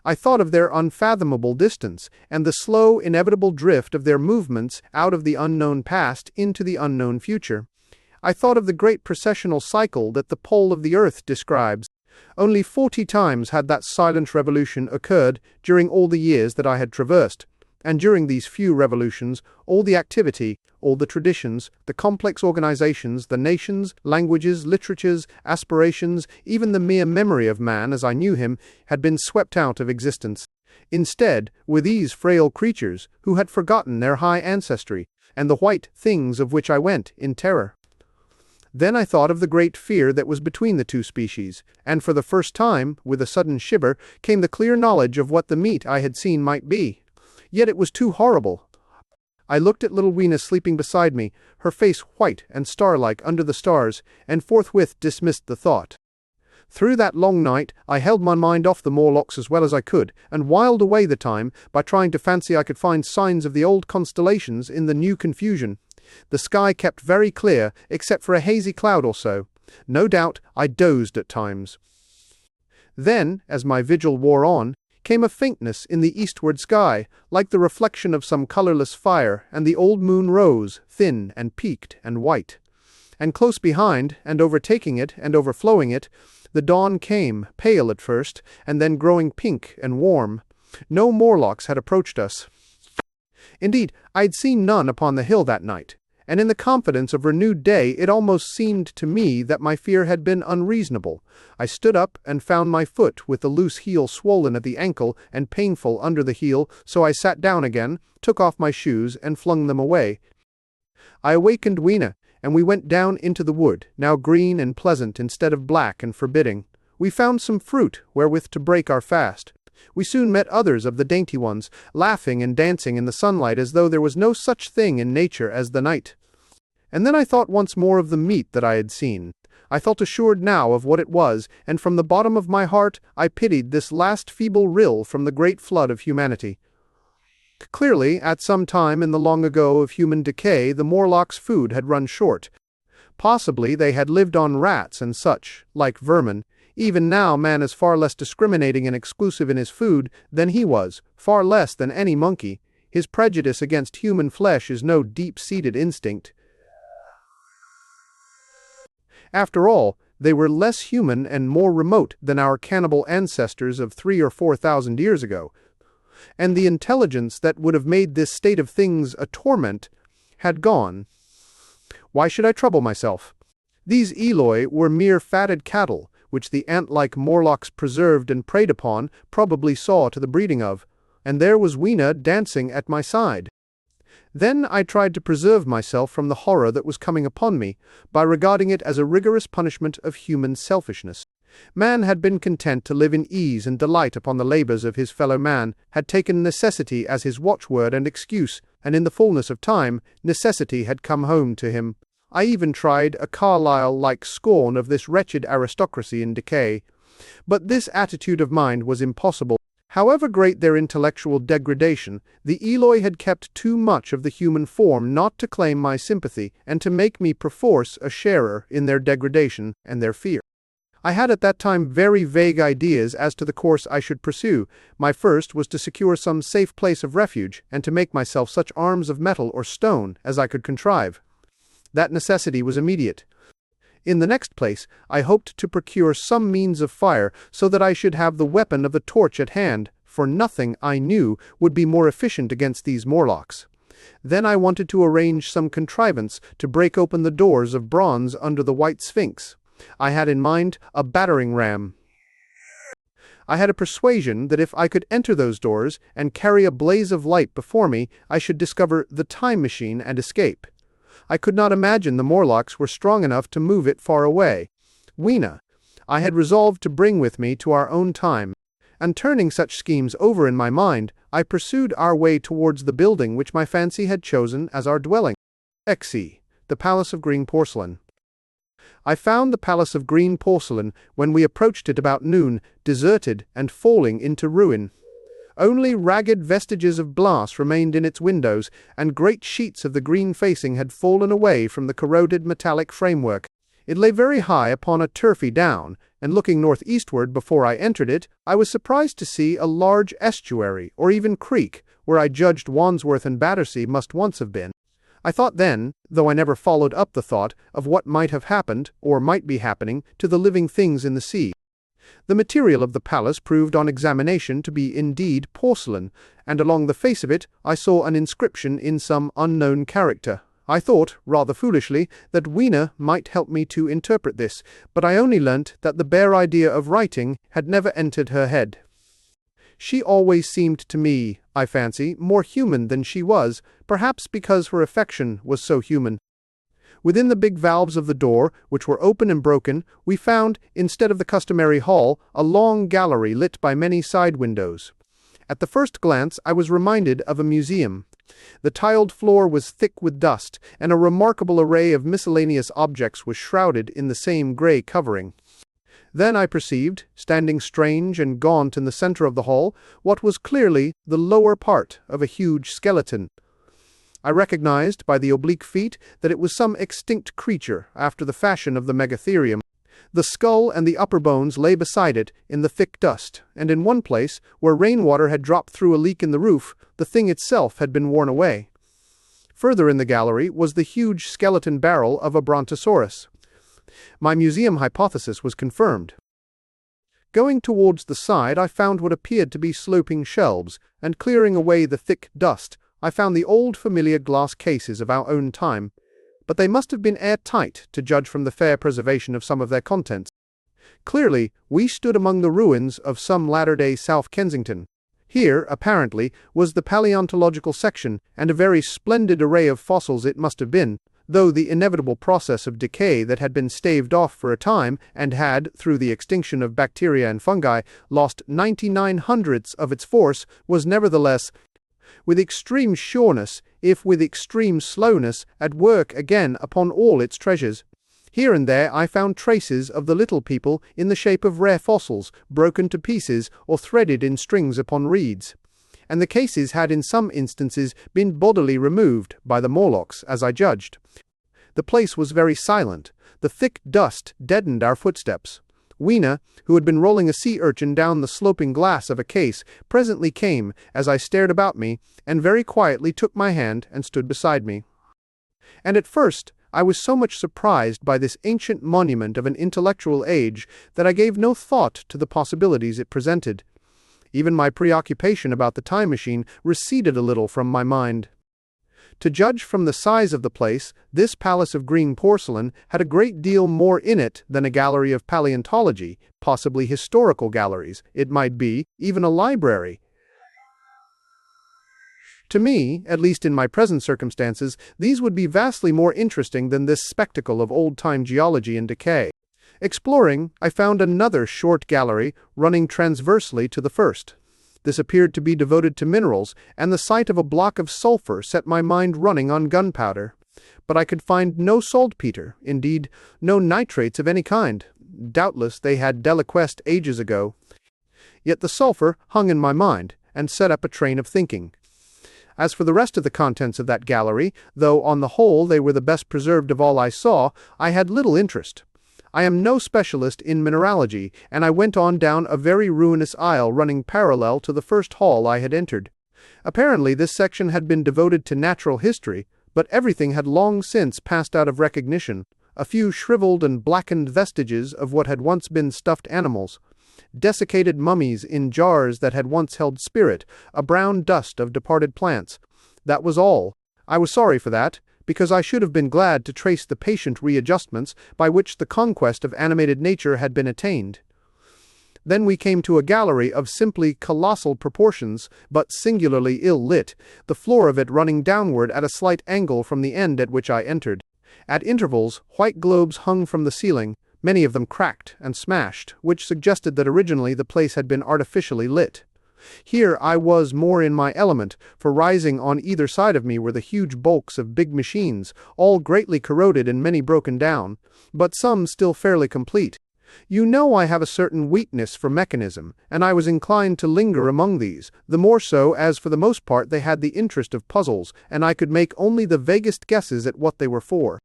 I thought of their unfathomable distance, and the slow, inevitable drift of their movements out of the unknown past into the unknown future. I thought of the great precessional cycle that the pole of the earth describes. Only 40 times had that silent revolution occurred during all the years that I had traversed, and during these few revolutions, all the activity, all the traditions, the complex organizations, the nations, languages, literatures, aspirations, even the mere memory of man as I knew him, had been swept out of existence. Instead were these frail creatures who had forgotten their high ancestry, and the white things of which I went in terror. Then I thought of the great fear that was between the two species, and for the first time, with a sudden shiver, came the clear knowledge of what the meat I had seen might be. Yet it was too horrible. I looked at little Weena sleeping beside me, her face white and star-like under the stars, and forthwith dismissed the thought. Through that long night I held my mind off the Morlocks as well as I could, and whiled away the time by trying to fancy I could find signs of the old constellations in the new confusion. The sky kept very clear, except for a hazy cloud or so. No doubt I dozed at times. Then, as my vigil wore on, came a faintness in the eastward sky, like the reflection of some colourless fire, and the old moon rose, thin and peaked and white. And close behind, and overtaking it, and overflowing it, the dawn came, pale at first, and then growing pink and warm. No Morlocks had approached us. Indeed, I had seen none upon the hill that night, and in the confidence of renewed day it almost seemed to me that my fear had been unreasonable. I stood up and found my foot with the loose heel swollen at the ankle and painful under the heel, so I sat down again, took off my shoes, and flung them away. I awakened Weena, and we went down into the wood, now green and pleasant instead of black and forbidding. We found some fruit wherewith to break our fast. We soon met others of the dainty ones, laughing and dancing in the sunlight as though there was no such thing in nature as the night. And then I thought once more of the meat that I had seen. I felt assured now of what it was, and from the bottom of my heart I pitied this last feeble rill from the great flood of humanity. Clearly, at some time in the long ago of human decay, the Morlocks' food had run short. Possibly they had lived on rats and such, like vermin. Even now man is far less discriminating and exclusive in his food than he was, far less than any monkey. His prejudice against human flesh is no deep-seated instinct. After all, they were less human and more remote than our cannibal ancestors of 3,000 or 4,000 years ago. And the intelligence that would have made this state of things a torment had gone. Why should I trouble myself? These Eloi were mere fatted cattle, which the ant-like Morlocks preserved and preyed upon, probably saw to the breeding of, and there was Weena dancing at my side. Then I tried to preserve myself from the horror that was coming upon me, by regarding it as a rigorous punishment of human selfishness. Man had been content to live in ease and delight upon the labours of his fellow man, had taken necessity as his watchword and excuse, and in the fullness of time, necessity had come home to him. I even tried a Carlyle-like scorn of this wretched aristocracy in decay. But this attitude of mind was impossible. However great their intellectual degradation, the Eloi had kept too much of the human form not to claim my sympathy, and to make me perforce a sharer in their degradation and their fear. I had at that time very vague ideas as to the course I should pursue. My first was to secure some safe place of refuge, and to make myself such arms of metal or stone as I could contrive. That necessity was immediate. In the next place, I hoped to procure some means of fire, so that I should have the weapon of the torch at hand, for nothing, I knew, would be more efficient against these Morlocks. Then I wanted to arrange some contrivance to break open the doors of bronze under the White Sphinx. I had in mind a battering ram. I had a persuasion that if I could enter those doors and carry a blaze of light before me, I should discover the time machine and escape. I could not imagine the Morlocks were strong enough to move it far away. Weena, I had resolved to bring with me to our own time, and turning such schemes over in my mind, I pursued our way towards the building which my fancy had chosen as our dwelling. Exi, the Palace of Green Porcelain. I found the Palace of Green Porcelain, when we approached it about noon, deserted and falling into ruin. Only ragged vestiges of glass remained in its windows, and great sheets of the green facing had fallen away from the corroded metallic framework. It lay very high upon a turfy down, and looking northeastward before I entered it, I was surprised to see a large estuary, or even creek, where I judged Wandsworth and Battersea must once have been. I thought then, though I never followed up the thought, of what might have happened, or might be happening, to the living things in the sea. The material of the palace proved on examination to be indeed porcelain, and along the face of it I saw an inscription in some unknown character. I thought, rather foolishly, that Weena might help me to interpret this, but I only learnt that the bare idea of writing had never entered her head. She always seemed to me, I fancy, more human than she was, perhaps because her affection was so human. Within the big valves of the door, which were open and broken, we found, instead of the customary hall, a long gallery lit by many side windows. At the first glance I was reminded of a museum. The tiled floor was thick with dust, and a remarkable array of miscellaneous objects was shrouded in the same grey covering. Then I perceived, standing strange and gaunt in the centre of the hall, what was clearly the lower part of a huge skeleton. I recognized by the oblique feet that it was some extinct creature after the fashion of the megatherium. The skull and the upper bones lay beside it in the thick dust, and in one place, where rainwater had dropped through a leak in the roof, the thing itself had been worn away. Further in the gallery was the huge skeleton barrel of a brontosaurus. My museum hypothesis was confirmed. Going towards the side, I found what appeared to be sloping shelves, and clearing away the thick dust, I found the old familiar glass cases of our own time, but they must have been airtight to judge from the fair preservation of some of their contents. Clearly, we stood among the ruins of some latter-day South Kensington. Here, apparently, was the paleontological section, and a very splendid array of fossils it must have been, though the inevitable process of decay that had been staved off for a time, and had, through the extinction of bacteria and fungi, lost 99/100ths of its force, was nevertheless, with extreme sureness, if with extreme slowness, at work again upon all its treasures. Here and there I found traces of the little people in the shape of rare fossils, broken to pieces or threaded in strings upon reeds. And the cases had in some instances been bodily removed, by the Morlocks, as I judged. The place was very silent. The thick dust deadened our footsteps. Weena, who had been rolling a sea urchin down the sloping glass of a case, presently came, as I stared about me, and very quietly took my hand and stood beside me. And at first I was so much surprised by this ancient monument of an intellectual age that I gave no thought to the possibilities it presented. Even my preoccupation about the time machine receded a little from my mind. To judge from the size of the place, this palace of green porcelain had a great deal more in it than a gallery of paleontology, possibly historical galleries, it might be, even a library. To me, at least in my present circumstances, these would be vastly more interesting than this spectacle of old-time geology and decay. Exploring, I found another short gallery running transversely to the first. This appeared to be devoted to minerals, and the sight of a block of sulphur set my mind running on gunpowder. But I could find no saltpeter, indeed, no nitrates of any kind. Doubtless they had deliquesced ages ago. Yet the sulphur hung in my mind, and set up a train of thinking. As for the rest of the contents of that gallery, though on the whole they were the best preserved of all I saw, I had little interest. I am no specialist in mineralogy, and I went on down a very ruinous aisle running parallel to the first hall I had entered. Apparently this section had been devoted to natural history, but everything had long since passed out of recognition. A few shriveled and blackened vestiges of what had once been stuffed animals, desiccated mummies in jars that had once held spirit, a brown dust of departed plants. That was all. I was sorry for that, because I should have been glad to trace the patient readjustments by which the conquest of animated nature had been attained. Then we came to a gallery of simply colossal proportions, but singularly ill-lit, the floor of it running downward at a slight angle from the end at which I entered. At intervals, white globes hung from the ceiling, many of them cracked and smashed, which suggested that originally the place had been artificially lit. Here I was more in my element, for rising on either side of me were the huge bulks of big machines, all greatly corroded and many broken down, but some still fairly complete. You know I have a certain weakness for mechanism, and I was inclined to linger among these, the more so as for the most part they had the interest of puzzles, and I could make only the vaguest guesses at what they were for.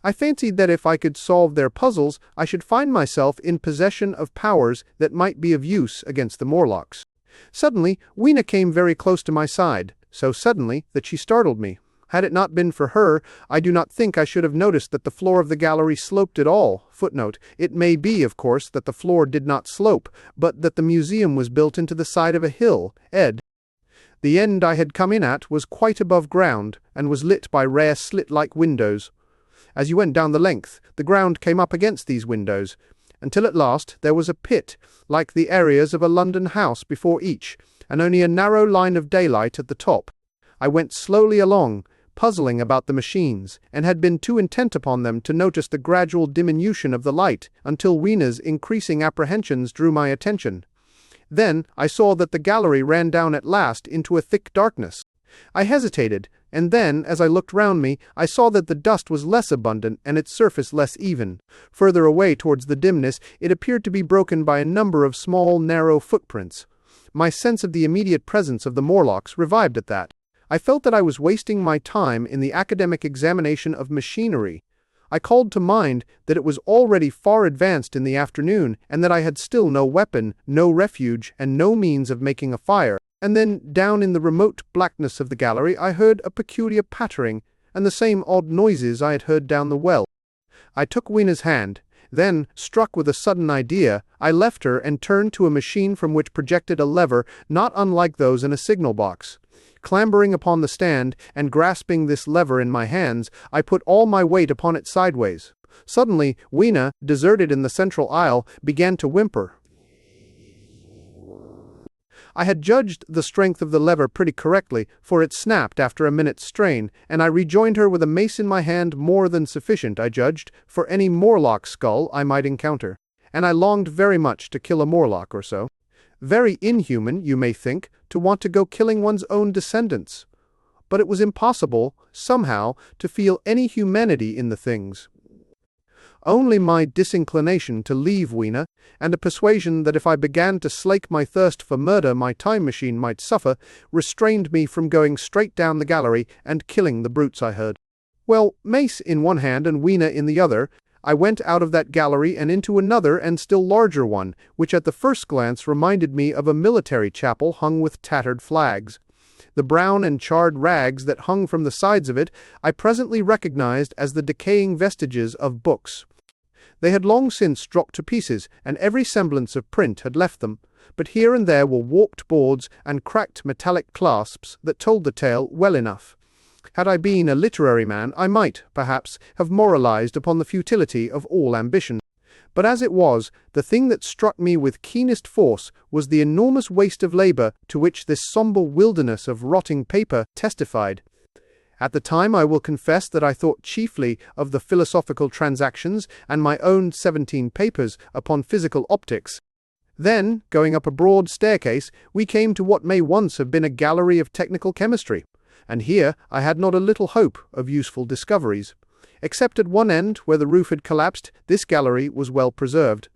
I fancied that if I could solve their puzzles, I should find myself in possession of powers that might be of use against the Morlocks. Suddenly, Weena came very close to my side, so suddenly that she startled me. Had it not been for her, I do not think I should have noticed that the floor of the gallery sloped at all. Footnote: it may be, of course, that the floor did not slope, but that the museum was built into the side of a hill. Ed. The end I had come in at was quite above ground, and was lit by rare slit-like windows. As you went down the length, the ground came up against these windows, until at last there was a pit, like the areas of a London house before each, and only a narrow line of daylight at the top. I went slowly along, puzzling about the machines, and had been too intent upon them to notice the gradual diminution of the light, until Weena's increasing apprehensions drew my attention. Then I saw that the gallery ran down at last into a thick darkness. I hesitated, and then, as I looked round me, I saw that the dust was less abundant and its surface less even. Further away towards the dimness, it appeared to be broken by a number of small, narrow footprints. My sense of the immediate presence of the Morlocks revived at that. I felt that I was wasting my time in the academic examination of machinery. I called to mind that it was already far advanced in the afternoon, and that I had still no weapon, no refuge, and no means of making a fire. And then, down in the remote blackness of the gallery, I heard a peculiar pattering, and the same odd noises I had heard down the well. I took Weena's hand. Then, struck with a sudden idea, I left her and turned to a machine from which projected a lever not unlike those in a signal box. Clambering upon the stand, and grasping this lever in my hands, I put all my weight upon it sideways. Suddenly, Weena, deserted in the central aisle, began to whimper. I had judged the strength of the lever pretty correctly, for it snapped after a minute's strain, and I rejoined her with a mace in my hand more than sufficient, I judged, for any Morlock skull I might encounter. And I longed very much to kill a Morlock or so. Very inhuman, you may think, to want to go killing one's own descendants. But it was impossible, somehow, to feel any humanity in the things. Only my disinclination to leave Weena, and a persuasion that if I began to slake my thirst for murder my time machine might suffer, restrained me from going straight down the gallery and killing the brutes I heard. Well, mace in one hand and Weena in the other, I went out of that gallery and into another and still larger one, which at the first glance reminded me of a military chapel hung with tattered flags. The brown and charred rags that hung from the sides of it I presently recognized as the decaying vestiges of books. They had long since dropped to pieces, and every semblance of print had left them, but here and there were warped boards and cracked metallic clasps that told the tale well enough. Had I been a literary man, I might, perhaps, have moralized upon the futility of all ambition. But as it was, the thing that struck me with keenest force was the enormous waste of labor to which this sombre wilderness of rotting paper testified. At the time I will confess that I thought chiefly of the Philosophical Transactions and my own 17 papers upon physical optics. Then, going up a broad staircase, we came to what may once have been a gallery of technical chemistry, and here I had not a little hope of useful discoveries. Except at one end, where the roof had collapsed, this gallery was well preserved.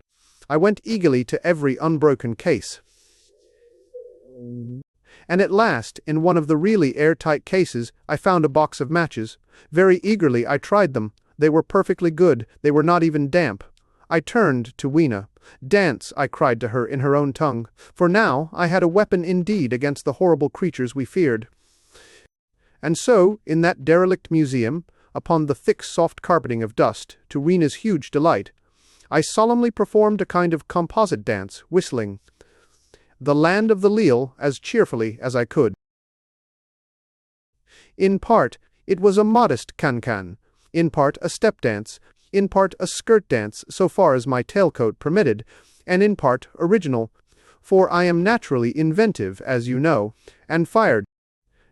I went eagerly to every unbroken case. And at last, in one of the really airtight cases, I found a box of matches. Very eagerly I tried them. They were perfectly good. They were not even damp. I turned to Weena. "Dance," I cried to her in her own tongue, for now I had a weapon indeed against the horrible creatures we feared. And so, in that derelict museum, upon the thick soft carpeting of dust, to Weena's huge delight, I solemnly performed a kind of composite dance, whistling "The Land of the Leal" as cheerfully as I could. In part, it was a modest can-can, in part a step dance, in part a skirt dance so far as my tailcoat permitted, and in part original, for I am naturally inventive, as you know, and fired.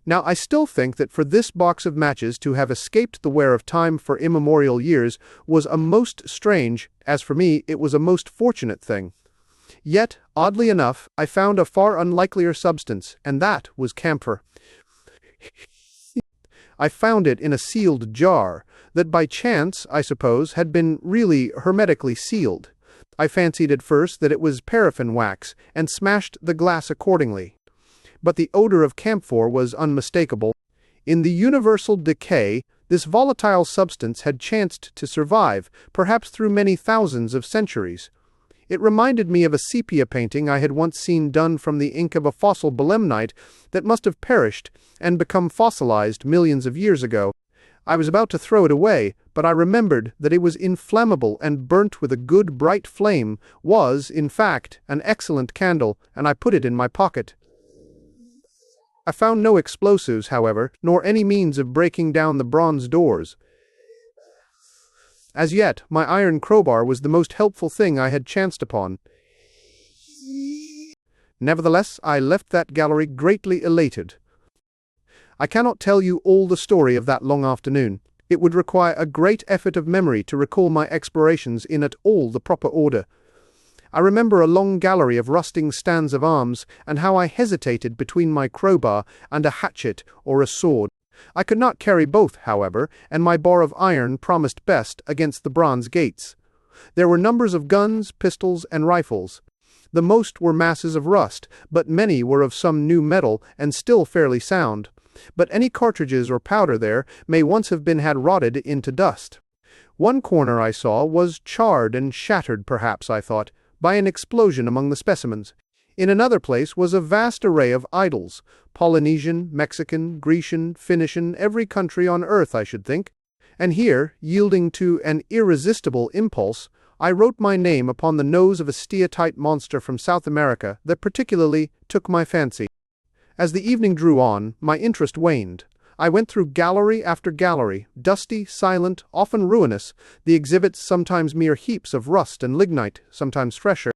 Now I still think that for this box of matches to have escaped the wear of time for immemorial years was a most strange, as for me it was a most fortunate thing. Yet, oddly enough, I found a far unlikelier substance, and that was camphor. I found it in a sealed jar, that by chance, I suppose, had been really hermetically sealed. I fancied at first that it was paraffin wax, and smashed the glass accordingly. But the odor of camphor was unmistakable. In the universal decay, this volatile substance had chanced to survive, perhaps through many thousands of centuries. It reminded me of a sepia painting I had once seen done from the ink of a fossil belemnite that must have perished and become fossilized millions of years ago. I was about to throw it away, but I remembered that it was inflammable and burnt with a good bright flame, was, in fact, an excellent candle, and I put it in my pocket. I found no explosives, however, nor any means of breaking down the bronze doors. As yet, my iron crowbar was the most helpful thing I had chanced upon. Nevertheless, I left that gallery greatly elated. I cannot tell you all the story of that long afternoon. It would require a great effort of memory to recall my explorations in at all the proper order. I remember a long gallery of rusting stands of arms, and how I hesitated between my crowbar and a hatchet or a sword. I could not carry both, however, and my bar of iron promised best against the bronze gates. There were numbers of guns, pistols, and rifles. The most were masses of rust, but many were of some new metal and still fairly sound. But any cartridges or powder there may once have been had rotted into dust. One corner I saw was charred and shattered, perhaps, I thought, by an explosion among the specimens. In another place was a vast array of idols, Polynesian, Mexican, Grecian, Phoenician, every country on earth, I should think. And here, yielding to an irresistible impulse, I wrote my name upon the nose of a steatite monster from South America that particularly took my fancy. As the evening drew on, my interest waned. I went through gallery after gallery, dusty, silent, often ruinous, the exhibits sometimes mere heaps of rust and lignite, sometimes fresher.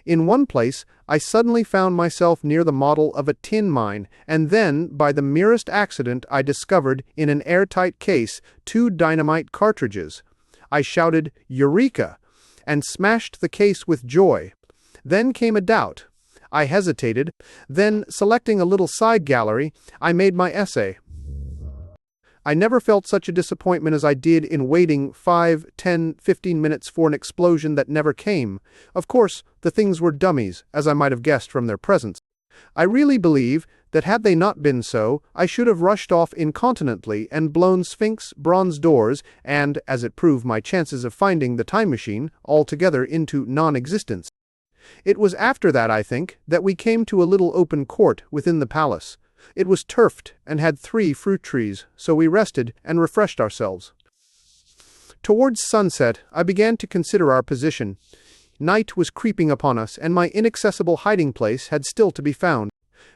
In one place, I suddenly found myself near the model of a tin mine, and then, by the merest accident, I discovered, in an airtight case, 2 dynamite cartridges. I shouted, "Eureka!" and smashed the case with joy. Then came a doubt. I hesitated. Then, selecting a little side gallery, I made my essay. I never felt such a disappointment as I did in waiting 5, 10, 15 minutes for an explosion that never came. Of course, the things were dummies, as I might have guessed from their presence. I really believe that had they not been so, I should have rushed off incontinently and blown Sphinx, bronze doors, and, as it proved, my chances of finding the time machine altogether into non-existence. It was after that, I think, that we came to a little open court within the palace. It was turfed and had 3 fruit trees, so we rested and refreshed ourselves. Towards sunset, I began to consider our position. Night was creeping upon us, and my inaccessible hiding place had still to be found.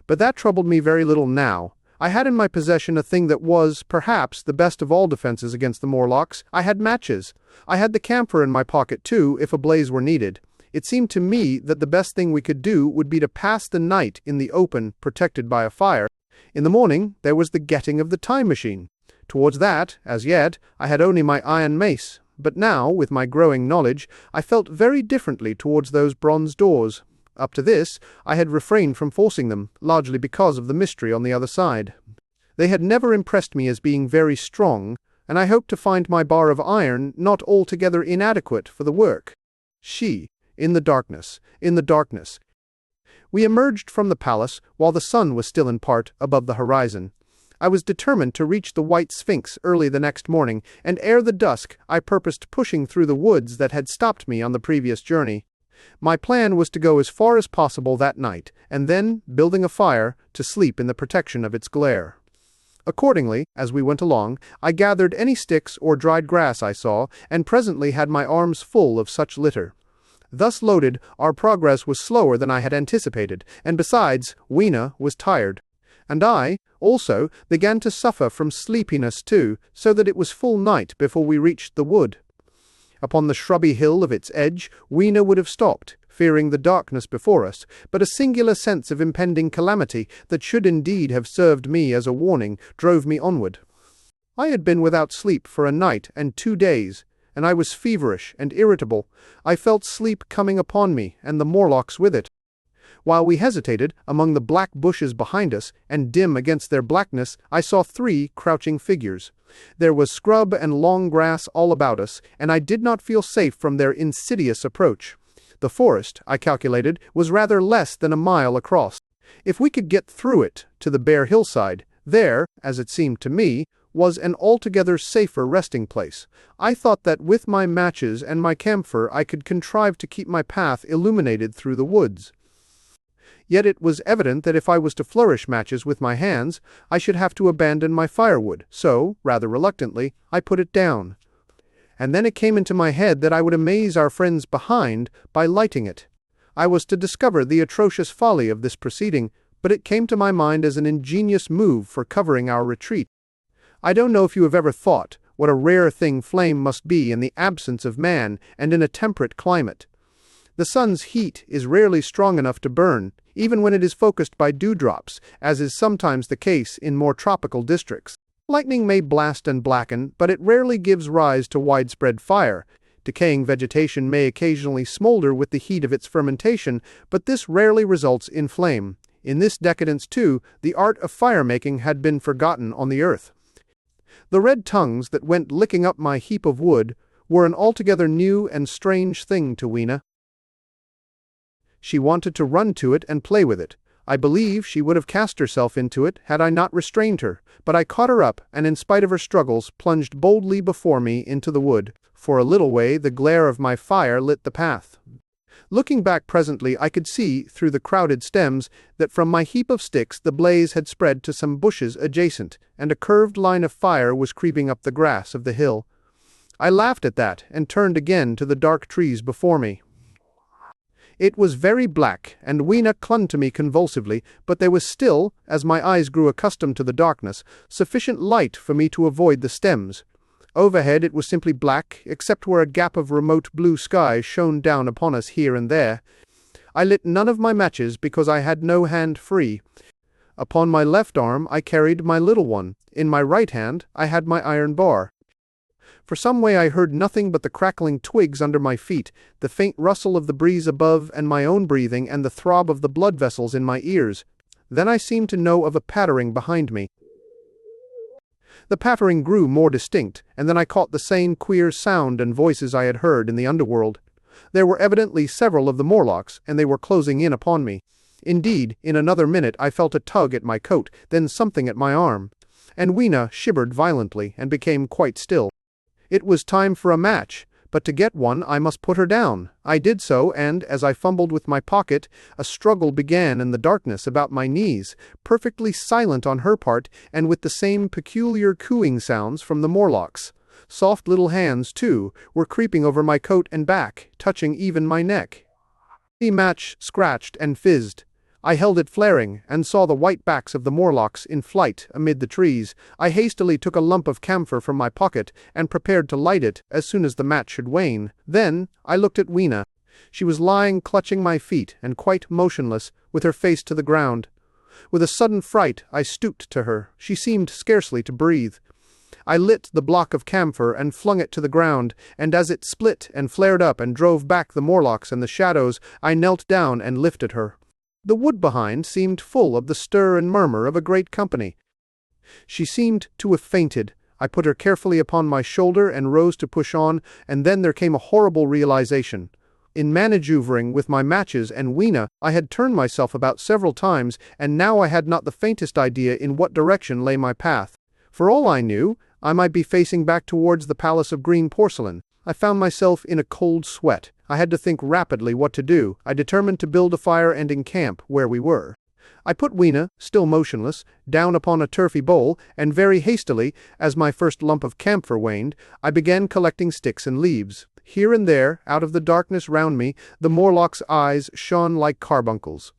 But that troubled me very little now. I had in my possession a thing that was, perhaps, the best of all defenses against the Morlocks. I had matches. I had the camphor in my pocket, too, if a blaze were needed. It seemed to me that the best thing we could do would be to pass the night in the open, protected by a fire. In the morning, there was the getting of the time machine. Towards that, as yet, I had only my iron mace, but now, with my growing knowledge, I felt very differently towards those bronze doors. Up to this, I had refrained from forcing them, largely because of the mystery on the other side. They had never impressed me as being very strong, and I hoped to find my bar of iron not altogether inadequate for the work. In the darkness. We emerged from the palace while the sun was still in part above the horizon. I was determined to reach the White Sphinx early the next morning, and ere the dusk I purposed pushing through the woods that had stopped me on the previous journey. My plan was to go as far as possible that night, and then, building a fire, to sleep in the protection of its glare. Accordingly, as we went along, I gathered any sticks or dried grass I saw, and presently had my arms full of such litter. Thus loaded, our progress was slower than I had anticipated, and besides, Weena was tired. And I, also, began to suffer from sleepiness too, so that it was full night before we reached the wood. Upon the shrubby hill of its edge, Weena would have stopped, fearing the darkness before us, but a singular sense of impending calamity that should indeed have served me as a warning drove me onward. I had been without sleep for a night and 2 days, and I was feverish and irritable. I felt sleep coming upon me, and the Morlocks with it. While we hesitated, among the black bushes behind us, and dim against their blackness, I saw 3 crouching figures. There was scrub and long grass all about us, and I did not feel safe from their insidious approach. The forest, I calculated, was rather less than a mile across. If we could get through it to the bare hillside, there, as it seemed to me, was an altogether safer resting place. I thought that with my matches and my camphor I could contrive to keep my path illuminated through the woods. Yet it was evident that if I was to flourish matches with my hands, I should have to abandon my firewood, so, rather reluctantly, I put it down. And then it came into my head that I would amaze our friends behind by lighting it. I was to discover the atrocious folly of this proceeding, but it came to my mind as an ingenious move for covering our retreat. I don't know if you have ever thought what a rare thing flame must be in the absence of man and in a temperate climate. The sun's heat is rarely strong enough to burn, even when it is focused by dewdrops, as is sometimes the case in more tropical districts. Lightning may blast and blacken, but it rarely gives rise to widespread fire. Decaying vegetation may occasionally smolder with the heat of its fermentation, but this rarely results in flame. In this decadence, too, the art of fire-making had been forgotten on the earth. The red tongues that went licking up my heap of wood were an altogether new and strange thing to Weena. She wanted to run to it and play with it. I believe she would have cast herself into it had I not restrained her, but I caught her up, and in spite of her struggles, plunged boldly before me into the wood. For a little way the glare of my fire lit the path. Looking back presently, I could see, through the crowded stems, that from my heap of sticks the blaze had spread to some bushes adjacent, and a curved line of fire was creeping up the grass of the hill. I laughed at that, and turned again to the dark trees before me. It was very black, and Weena clung to me convulsively, but there was still, as my eyes grew accustomed to the darkness, sufficient light for me to avoid the stems. Overhead it was simply black, except where a gap of remote blue sky shone down upon us here and there. I lit none of my matches because I had no hand free. Upon my left arm I carried my little one. In my right hand I had my iron bar. For some way I heard nothing but the crackling twigs under my feet, the faint rustle of the breeze above, and my own breathing, and the throb of the blood vessels in my ears. Then I seemed to know of a pattering behind me. The pattering grew more distinct, and then I caught the same queer sound and voices I had heard in the underworld. There were evidently several of the Morlocks, and they were closing in upon me. Indeed, in another minute I felt a tug at my coat, then something at my arm. And Weena shivered violently, and became quite still. It was time for a match, but to get one I must put her down. I did so, and, as I fumbled with my pocket, a struggle began in the darkness about my knees, perfectly silent on her part, and with the same peculiar cooing sounds from the Morlocks. Soft little hands, too, were creeping over my coat and back, touching even my neck. The match scratched and fizzed. I held it flaring, and saw the white backs of the Morlocks in flight amid the trees. I hastily took a lump of camphor from my pocket, and prepared to light it as soon as the match should wane. Then I looked at Weena. She was lying clutching my feet, and quite motionless, with her face to the ground. With a sudden fright I stooped to her. She seemed scarcely to breathe. I lit the block of camphor and flung it to the ground, and as it split and flared up and drove back the Morlocks and the shadows, I knelt down and lifted her. The wood behind seemed full of the stir and murmur of a great company. She seemed to have fainted. I put her carefully upon my shoulder and rose to push on, and then there came a horrible realization. In manoeuvring with my matches and Weena, I had turned myself about several times, and now I had not the faintest idea in what direction lay my path. For all I knew, I might be facing back towards the Palace of Green Porcelain. I found myself in a cold sweat. I had to think rapidly what to do. I determined to build a fire and encamp where we were. I put Weena, still motionless, down upon a turfy bowl, and very hastily, as my first lump of camphor waned, I began collecting sticks and leaves. Here and there, out of the darkness round me, the Morlock's eyes shone like carbuncles.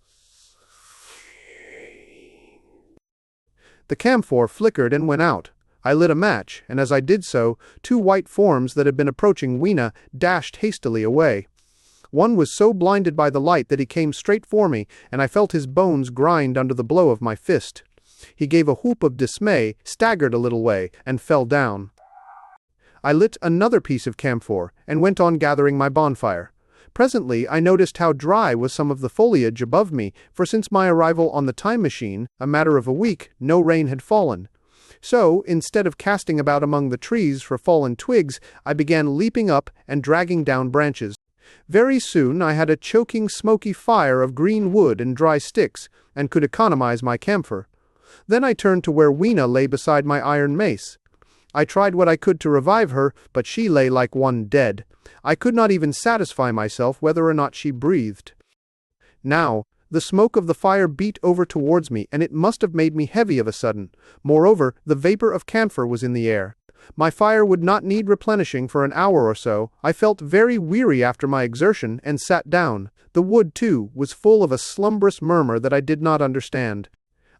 The camphor flickered and went out. I lit a match, and as I did so, two white forms that had been approaching Weena dashed hastily away. One was so blinded by the light that he came straight for me, and I felt his bones grind under the blow of my fist. He gave a whoop of dismay, staggered a little way, and fell down. I lit another piece of camphor, and went on gathering my bonfire. Presently I noticed how dry was some of the foliage above me, for since my arrival on the time machine, a matter of a week, no rain had fallen. So, instead of casting about among the trees for fallen twigs, I began leaping up and dragging down branches. Very soon I had a choking, smoky fire of green wood and dry sticks, and could economize my camphor. Then I turned to where Weena lay beside my iron mace. I tried what I could to revive her, but she lay like one dead. I could not even satisfy myself whether or not she breathed. Now, the smoke of the fire beat over towards me, and it must have made me heavy of a sudden. Moreover, the vapor of camphor was in the air. My fire would not need replenishing for an hour or so. I felt very weary after my exertion, and sat down. The wood, too, was full of a slumberous murmur that I did not understand.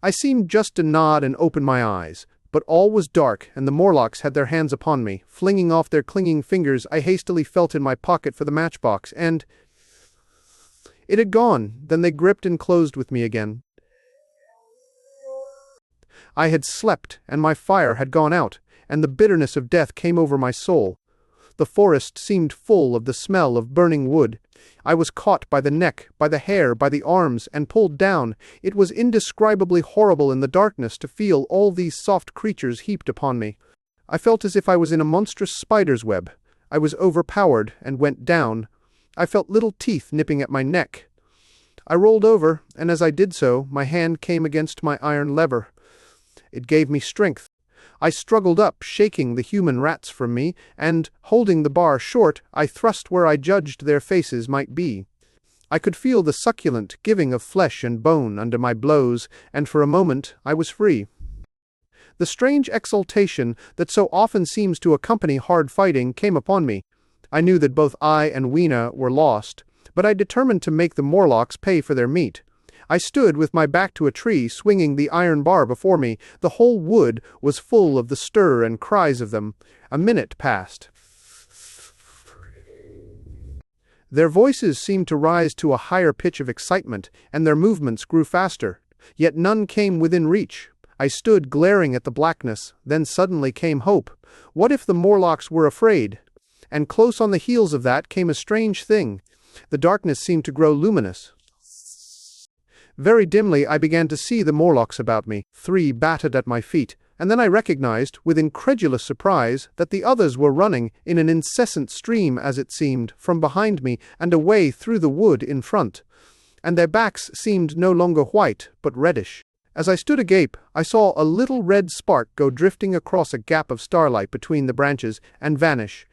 I seemed just to nod and open my eyes. But all was dark, and the Morlocks had their hands upon me. Flinging off their clinging fingers, I hastily felt in my pocket for the matchbox, and it had gone. Then they gripped and closed with me again. I had slept, and my fire had gone out, and the bitterness of death came over my soul. The forest seemed full of the smell of burning wood. I was caught by the neck, by the hair, by the arms, and pulled down. It was indescribably horrible in the darkness to feel all these soft creatures heaped upon me. I felt as if I was in a monstrous spider's web. I was overpowered, and went down. I felt little teeth nipping at my neck. I rolled over, and as I did so, my hand came against my iron lever. It gave me strength. I struggled up, shaking the human rats from me, and, holding the bar short, I thrust where I judged their faces might be. I could feel the succulent giving of flesh and bone under my blows, and for a moment I was free. The strange exultation that so often seems to accompany hard fighting came upon me. I knew that both I and Weena were lost, but I determined to make the Morlocks pay for their meat. I stood with my back to a tree, swinging the iron bar before me. The whole wood was full of the stir and cries of them. A minute passed. Their voices seemed to rise to a higher pitch of excitement, and their movements grew faster. Yet none came within reach. I stood glaring at the blackness. Then suddenly came hope. What if the Morlocks were afraid? And close on the heels of that came a strange thing. The darkness seemed to grow luminous. Very dimly I began to see the Morlocks about me. 3 battered at my feet, and then I recognized, with incredulous surprise, that the others were running in an incessant stream, as it seemed, from behind me and away through the wood in front. And their backs seemed no longer white, but reddish. As I stood agape, I saw a little red spark go drifting across a gap of starlight between the branches and vanish.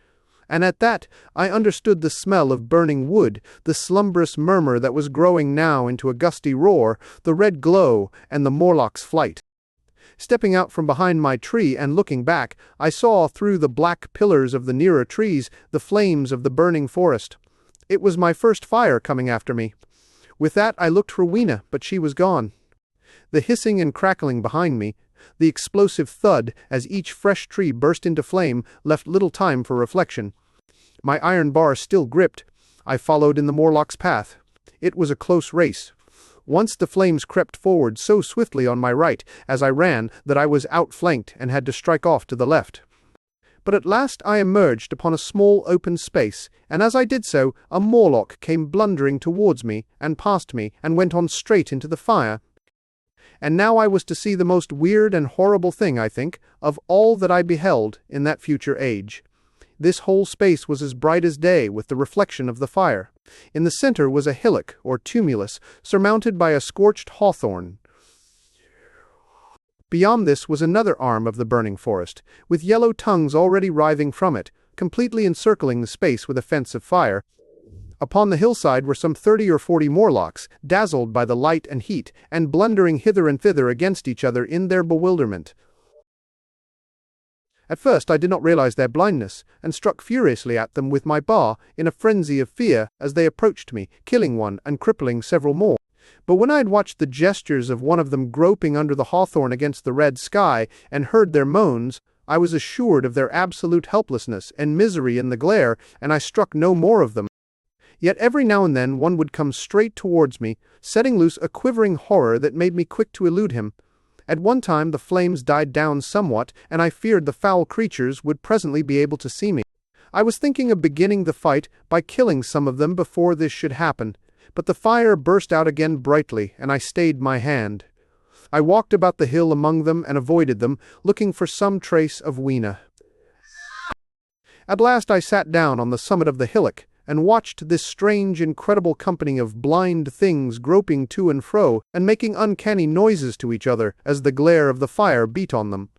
And at that I understood the smell of burning wood, the slumberous murmur that was growing now into a gusty roar, the red glow, and the Morlock's flight. Stepping out from behind my tree and looking back, I saw through the black pillars of the nearer trees the flames of the burning forest. It was my first fire coming after me. With that I looked for Weena, but she was gone. The hissing and crackling behind me, the explosive thud as each fresh tree burst into flame, left little time for reflection. My iron bar still gripped, I followed in the Morlock's path. It was a close race. Once the flames crept forward so swiftly on my right as I ran that I was outflanked and had to strike off to the left. But at last I emerged upon a small open space, and as I did so, a Morlock came blundering towards me and past me and went on straight into the fire. And now I was to see the most weird and horrible thing, I think, of all that I beheld in that future age. This whole space was as bright as day with the reflection of the fire. In the center was a hillock, or tumulus, surmounted by a scorched hawthorn. Beyond this was another arm of the burning forest, with yellow tongues already writhing from it, completely encircling the space with a fence of fire. Upon the hillside were some 30 or 40 Morlocks, dazzled by the light and heat, and blundering hither and thither against each other in their bewilderment. At first I did not realize their blindness, and struck furiously at them with my bar, in a frenzy of fear, as they approached me, killing one and crippling several more. But when I had watched the gestures of one of them groping under the hawthorn against the red sky, and heard their moans, I was assured of their absolute helplessness and misery in the glare, and I struck no more of them. Yet every now and then one would come straight towards me, setting loose a quivering horror that made me quick to elude him. At one time the flames died down somewhat, and I feared the foul creatures would presently be able to see me. I was thinking of beginning the fight by killing some of them before this should happen, but the fire burst out again brightly, and I stayed my hand. I walked about the hill among them and avoided them, looking for some trace of Weena. At last I sat down on the summit of the hillock, and watched this strange, incredible company of blind things groping to and fro, and making uncanny noises to each other as the glare of the fire beat on them.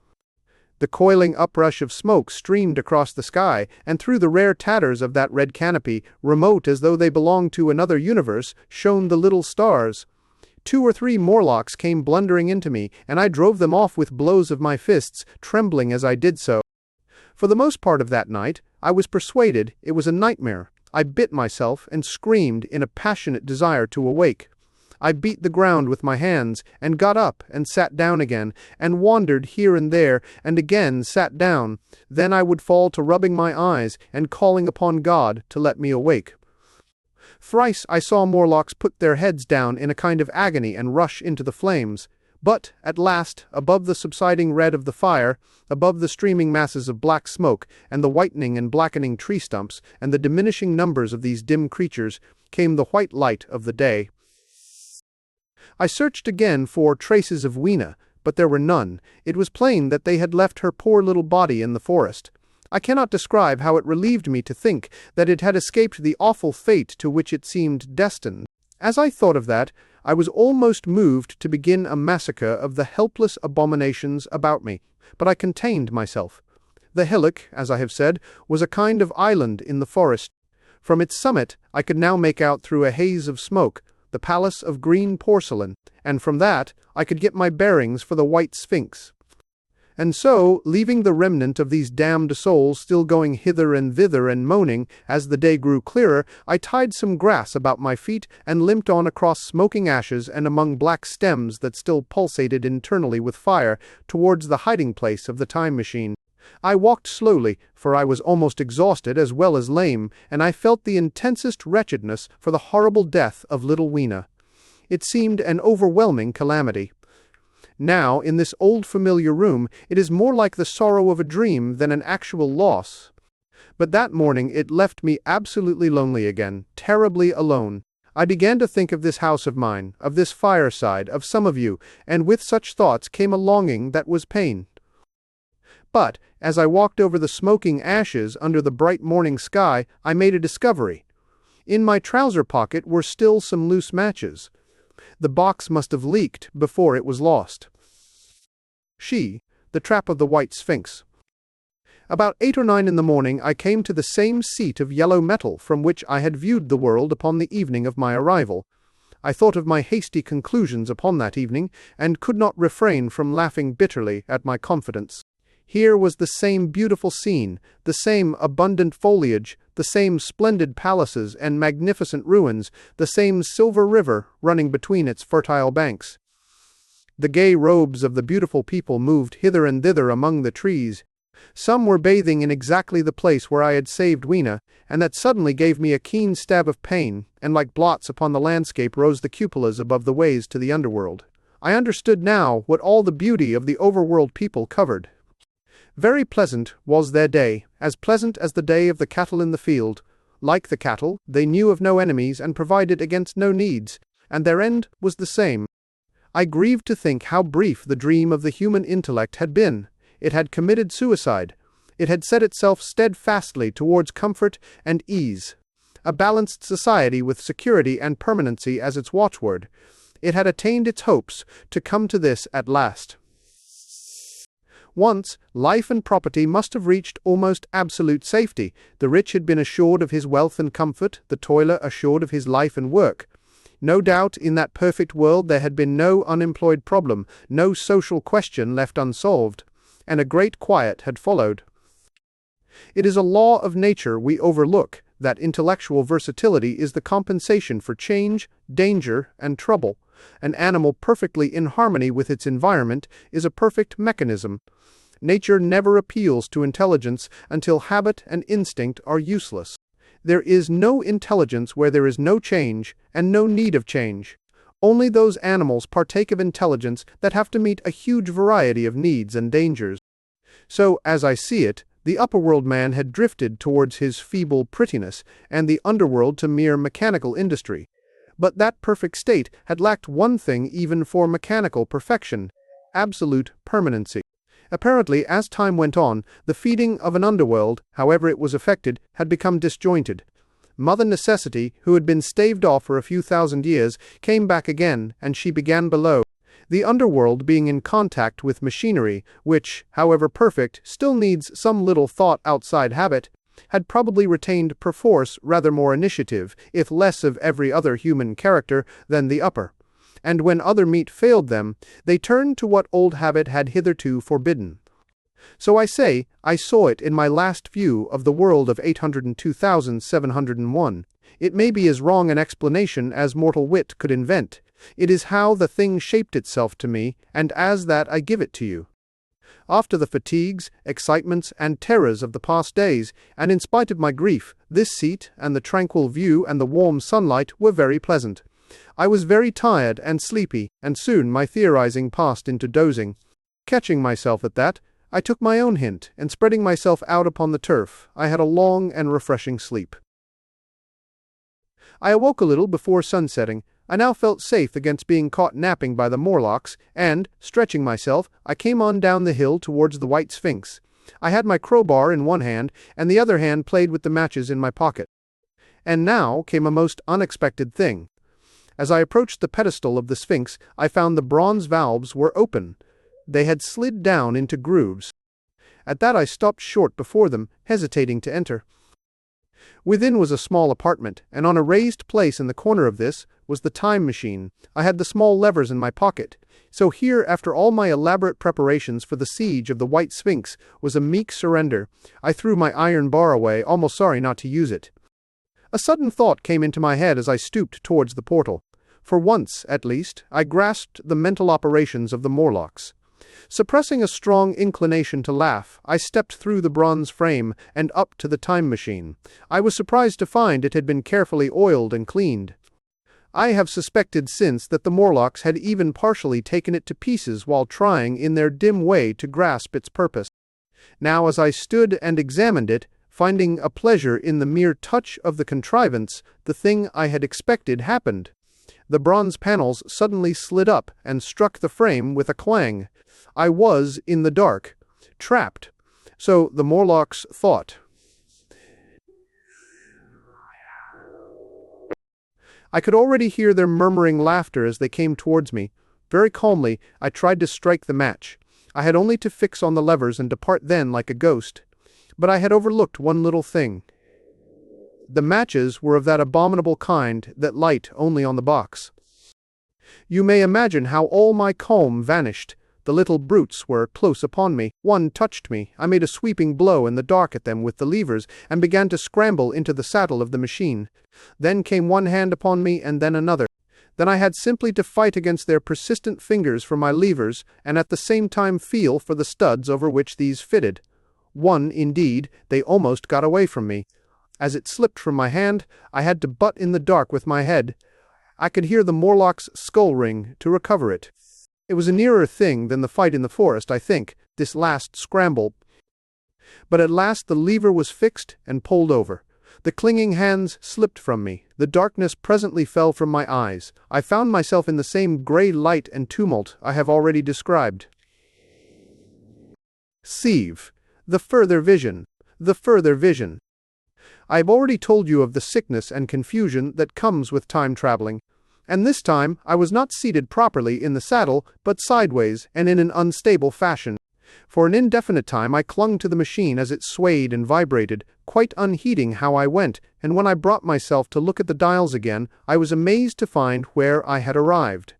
The coiling uprush of smoke streamed across the sky, and through the rare tatters of that red canopy, remote as though they belonged to another universe, shone the little stars. 2 or 3 Morlocks came blundering into me, and I drove them off with blows of my fists, trembling as I did so. For the most part of that night, I was persuaded it was a nightmare. I bit myself and screamed in a passionate desire to awake. I beat the ground with my hands, and got up and sat down again, and wandered here and there, and again sat down. Then I would fall to rubbing my eyes, and calling upon God to let me awake. Thrice I saw Morlocks put their heads down in a kind of agony and rush into the flames. But, at last, above the subsiding red of the fire, above the streaming masses of black smoke, and the whitening and blackening tree stumps, and the diminishing numbers of these dim creatures, came the white light of the day. I searched again for traces of Weena, but there were none. It was plain that they had left her poor little body in the forest. I cannot describe how it relieved me to think that it had escaped the awful fate to which it seemed destined. As I thought of that, I was almost moved to begin a massacre of the helpless abominations about me, but I contained myself. The hillock, as I have said, was a kind of island in the forest. From its summit I could now make out through a haze of smoke the palace of green porcelain, and from that I could get my bearings for the White Sphinx. And so, leaving the remnant of these damned souls still going hither and thither and moaning, as the day grew clearer, I tied some grass about my feet and limped on across smoking ashes and among black stems that still pulsated internally with fire, towards the hiding-place of the time machine. I walked slowly, for I was almost exhausted as well as lame, and I felt the intensest wretchedness for the horrible death of little Weena. It seemed an overwhelming calamity. Now, in this old familiar room, it is more like the sorrow of a dream than an actual loss. But that morning it left me absolutely lonely again, terribly alone. I began to think of this house of mine, of this fireside, of some of you, and with such thoughts came a longing that was pain. But, as I walked over the smoking ashes under the bright morning sky, I made a discovery. In my trouser pocket were still some loose matches. The box must have leaked before it was lost. The trap of the White Sphinx. About 8 or 9 in the morning I came to the same seat of yellow metal from which I had viewed the world upon the evening of my arrival. I thought of my hasty conclusions upon that evening, and could not refrain from laughing bitterly at my confidence. Here was the same beautiful scene, the same abundant foliage, the same splendid palaces and magnificent ruins, the same silver river running between its fertile banks. The gay robes of the beautiful people moved hither and thither among the trees. Some were bathing in exactly the place where I had saved Weena, and that suddenly gave me a keen stab of pain, and like blots upon the landscape rose the cupolas above the ways to the underworld. I understood now what all the beauty of the overworld people covered. Very pleasant was their day, as pleasant as the day of the cattle in the field. Like the cattle, they knew of no enemies and provided against no needs, and their end was the same. I grieved to think how brief the dream of the human intellect had been. It had committed suicide. It had set itself steadfastly towards comfort and ease, a balanced society with security and permanency as its watchword. It had attained its hopes to come to this at last. Once, life and property must have reached almost absolute safety. The rich had been assured of his wealth and comfort, the toiler assured of his life and work. No doubt in that perfect world there had been no unemployed problem, no social question left unsolved, and a great quiet had followed. It is a law of nature we overlook, that intellectual versatility is the compensation for change, danger, and trouble. An animal perfectly in harmony with its environment is a perfect mechanism. Nature never appeals to intelligence until habit and instinct are useless. There is no intelligence where there is no change, and no need of change. Only those animals partake of intelligence that have to meet a huge variety of needs and dangers. So, as I see it, the upperworld man had drifted towards his feeble prettiness, and the underworld to mere mechanical industry. But that perfect state had lacked one thing even for mechanical perfection: absolute permanency. Apparently, as time went on, the feeding of an underworld, however it was effected, had become disjointed. Mother Necessity, who had been staved off for a few thousand years, came back again, and she began below. the underworld being in contact with machinery, which, however perfect, still needs some little thought-outside habit, had probably retained perforce rather more initiative, if less of every other human character, than the upper. And when other meat failed them, they turned to what old habit had hitherto forbidden. So I say, I saw it in my last view of the world of 802,701. It may be as wrong an explanation as mortal wit could invent. It is how the thing shaped itself to me, and as that I give it to you. After the fatigues, excitements, and terrors of the past days, and in spite of my grief, this seat, and the tranquil view, and the warm sunlight were very pleasant. I was very tired and sleepy, and soon my theorizing passed into dozing. Catching myself at that, I took my own hint, and spreading myself out upon the turf, I had a long and refreshing sleep. I awoke a little before sunsetting. I now felt safe against being caught napping by the Morlocks, and, stretching myself, I came on down the hill towards the White Sphinx. I had my crowbar in one hand, and the other hand played with the matches in my pocket. And now came a most unexpected thing. As I approached the pedestal of the Sphinx, I found the bronze valves were open. They had slid down into grooves. At that I stopped short before them, hesitating to enter. Within was a small apartment, and on a raised place in the corner of this was the time machine. I had the small levers in my pocket. So here, after all my elaborate preparations for the siege of the White Sphinx, was a meek surrender. I threw my iron bar away, almost sorry not to use it. A sudden thought came into my head as I stooped towards the portal. For once, at least, I grasped the mental operations of the Morlocks. Suppressing a strong inclination to laugh, I stepped through the bronze frame and up to the time machine. I was surprised to find it had been carefully oiled and cleaned. I have suspected since that the Morlocks had even partially taken it to pieces while trying in their dim way to grasp its purpose. Now as I stood and examined it, finding a pleasure in the mere touch of the contrivance, the thing I had expected happened. The bronze panels suddenly slid up and struck the frame with a clang. I was in the dark, trapped. So the Morlocks thought. I could already hear their murmuring laughter as they came towards me. Very calmly, I tried to strike the match. I had only to fix on the levers and depart then like a ghost. But I had overlooked one little thing. The matches were of that abominable kind that light only on the box. You may imagine how all my calm vanished. The little brutes were close upon me. One touched me. I made a sweeping blow in the dark at them with the levers, and began to scramble into the saddle of the machine. Then came one hand upon me, and then another. Then I had simply to fight against their persistent fingers for my levers, and at the same time feel for the studs over which these fitted. One, indeed, they almost got away from me. As it slipped from my hand, I had to butt in the dark with my head. I could hear the Morlock's skull ring to recover it. It was a nearer thing than the fight in the forest, I think, this last scramble. But at last the lever was fixed and pulled over. The clinging hands slipped from me. The darkness presently fell from my eyes. I found myself in the same grey light and tumult I have already described. Sieve. The further vision. The further vision. I have already told you of the sickness and confusion that comes with time traveling. And this time I was not seated properly in the saddle, but sideways and in an unstable fashion. For an indefinite time I clung to the machine as it swayed and vibrated, quite unheeding how I went, and when I brought myself to look at the dials again, I was amazed to find where I had arrived.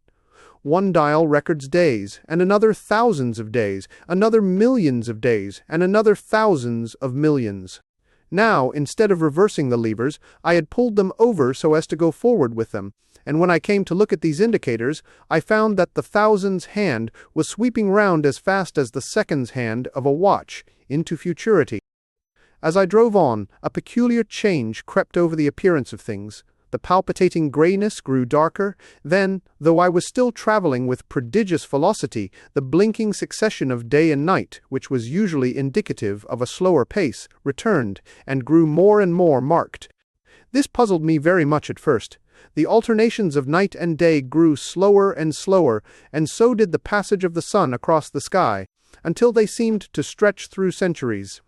One dial records days, and another thousands of days, another millions of days, and another thousands of millions. Now, instead of reversing the levers, I had pulled them over so as to go forward with them, and when I came to look at these indicators, I found that the thousands hand was sweeping round as fast as the seconds hand of a watch into futurity. As I drove on, a peculiar change crept over the appearance of things. The palpitating greyness grew darker. Then, though I was still travelling with prodigious velocity, the blinking succession of day and night, which was usually indicative of a slower pace, returned, and grew more and more marked. This puzzled me very much at first. The alternations of night and day grew slower, and so did the passage of the sun across the sky, until they seemed to stretch through centuries.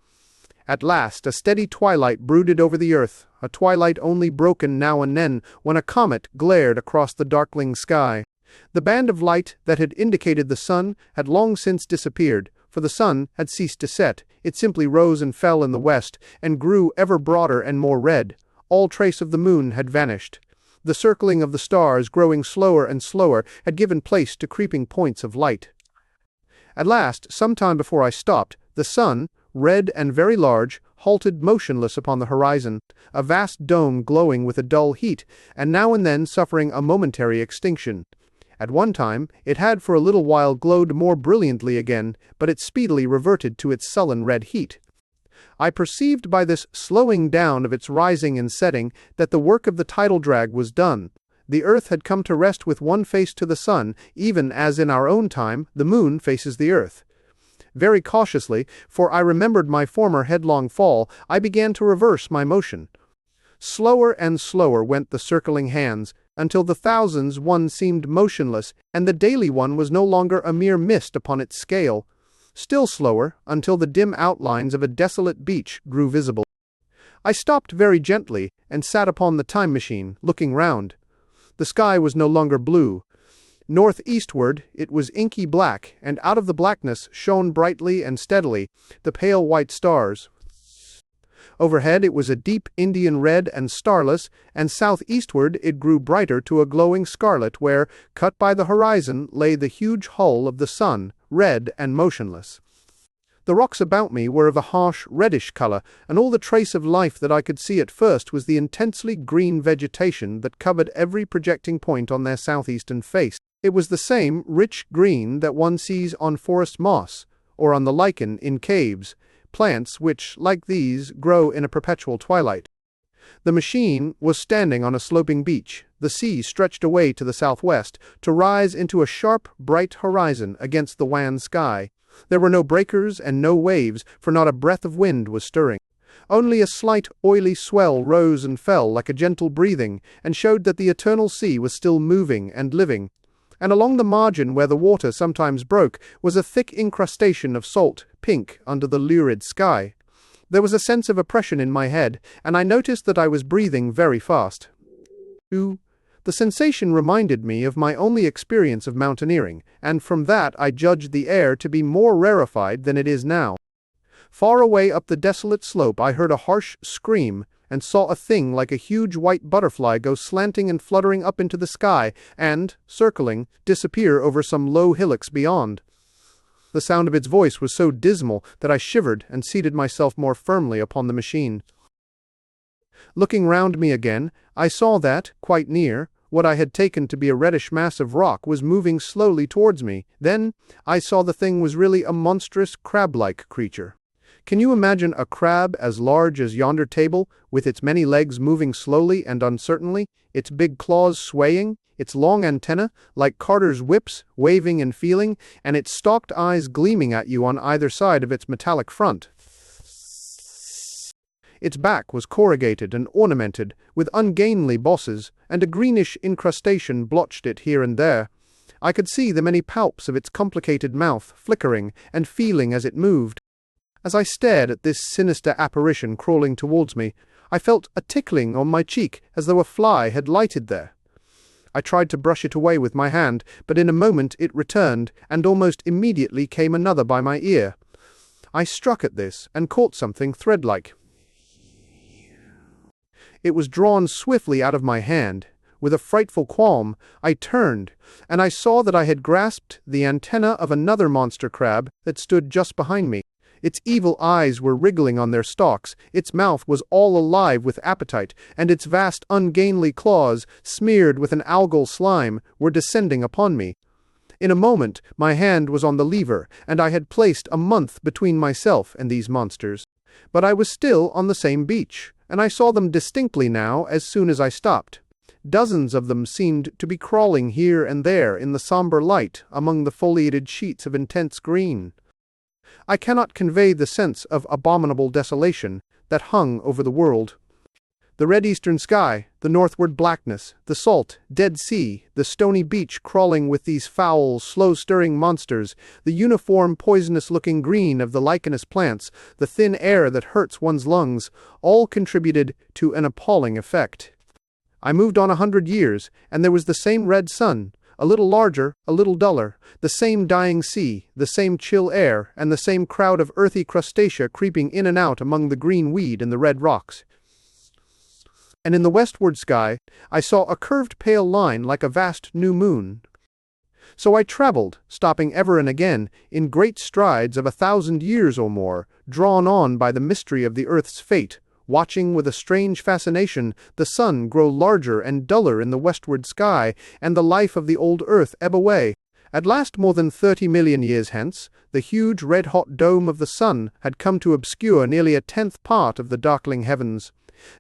At last a steady twilight brooded over the earth, a twilight only broken now and then when a comet glared across the darkling sky. The band of light that had indicated the sun had long since disappeared, for the sun had ceased to set. It simply rose and fell in the west, and grew ever broader and more red. All trace of the moon had vanished. The circling of the stars, growing slower and slower, had given place to creeping points of light. At last, some time before I stopped, the sun, red and very large, halted motionless upon the horizon, a vast dome glowing with a dull heat, and now and then suffering a momentary extinction. At one time, it had for a little while glowed more brilliantly again, but it speedily reverted to its sullen red heat. I perceived by this slowing down of its rising and setting that the work of the tidal drag was done. The earth had come to rest with one face to the sun, even as in our own time the moon faces the earth. Very cautiously, for I remembered my former headlong fall, I began to reverse my motion. Slower and slower went the circling hands, until the thousands one seemed motionless, and the daily one was no longer a mere mist upon its scale. Still slower, until the dim outlines of a desolate beach grew visible. I stopped very gently, and sat upon the time machine, looking round. The sky was no longer blue. Northeastward it was inky black, and out of the blackness shone brightly and steadily the pale white stars. Overhead it was a deep Indian red and starless, and southeastward it grew brighter to a glowing scarlet where, cut by the horizon, lay the huge hull of the sun, red and motionless. The rocks about me were of a harsh reddish color, and all the trace of life that I could see at first was the intensely green vegetation that covered every projecting point on their southeastern face. It was the same rich green that one sees on forest moss, or on the lichen in caves, plants which, like these, grow in a perpetual twilight. The machine was standing on a sloping beach. The sea stretched away to the southwest, to rise into a sharp, bright horizon against the wan sky. There were no breakers and no waves, for not a breath of wind was stirring. Only a slight, oily swell rose and fell like a gentle breathing, and showed that the eternal sea was still moving and living. And along the margin where the water sometimes broke was a thick incrustation of salt, pink, under the lurid sky. There was a sense of oppression in my head, and I noticed that I was breathing very fast. The sensation reminded me of my only experience of mountaineering, and from that I judged the air to be more rarefied than it is now. Far away up the desolate slope I heard a harsh scream, and saw a thing like a huge white butterfly go slanting and fluttering up into the sky, and, circling, disappear over some low hillocks beyond. The sound of its voice was so dismal that I shivered and seated myself more firmly upon the machine. Looking round me again, I saw that, quite near, what I had taken to be a reddish mass of rock was moving slowly towards me. Then I saw the thing was really a monstrous crab-like creature. Can you imagine a crab as large as yonder table, with its many legs moving slowly and uncertainly, its big claws swaying, its long antennae, like carters' whips, waving and feeling, and its stalked eyes gleaming at you on either side of its metallic front? Its back was corrugated and ornamented with ungainly bosses, and a greenish incrustation blotched it here and there. I could see the many palps of its complicated mouth flickering and feeling as it moved. As I stared at this sinister apparition crawling towards me, I felt a tickling on my cheek as though a fly had lighted there. I tried to brush it away with my hand, but in a moment it returned, and almost immediately came another by my ear. I struck at this, and caught something thread-like. It was drawn swiftly out of my hand. With a frightful qualm, I turned, and I saw that I had grasped the antenna of another monster crab that stood just behind me. Its evil eyes were wriggling on their stalks, its mouth was all alive with appetite, and its vast ungainly claws, smeared with an algal slime, were descending upon me. In a moment my hand was on the lever, and I had placed a month between myself and these monsters. But I was still on the same beach, and I saw them distinctly now as soon as I stopped. Dozens of them seemed to be crawling here and there in the somber light among the foliated sheets of intense green. I cannot convey the sense of abominable desolation that hung over the world. The red eastern sky, the northward blackness, the salt, dead sea, the stony beach crawling with these foul, slow-stirring monsters, the uniform poisonous-looking green of the lichenous plants, the thin air that hurts one's lungs, all contributed to an appalling effect. I moved on 100 years, and there was the same red sun, a little larger, a little duller, the same dying sea, the same chill air, and the same crowd of earthy crustacea creeping in and out among the green weed and the red rocks. And in the westward sky, I saw a curved pale line like a vast new moon. So I traveled, stopping ever and again, in great strides of 1,000 years or more, drawn on by the mystery of the earth's fate, watching with a strange fascination the sun grow larger and duller in the westward sky, and the life of the old earth ebb away. At last, more than 30 million years hence, the huge red-hot dome of the sun had come to obscure nearly a 10th part of the darkling heavens.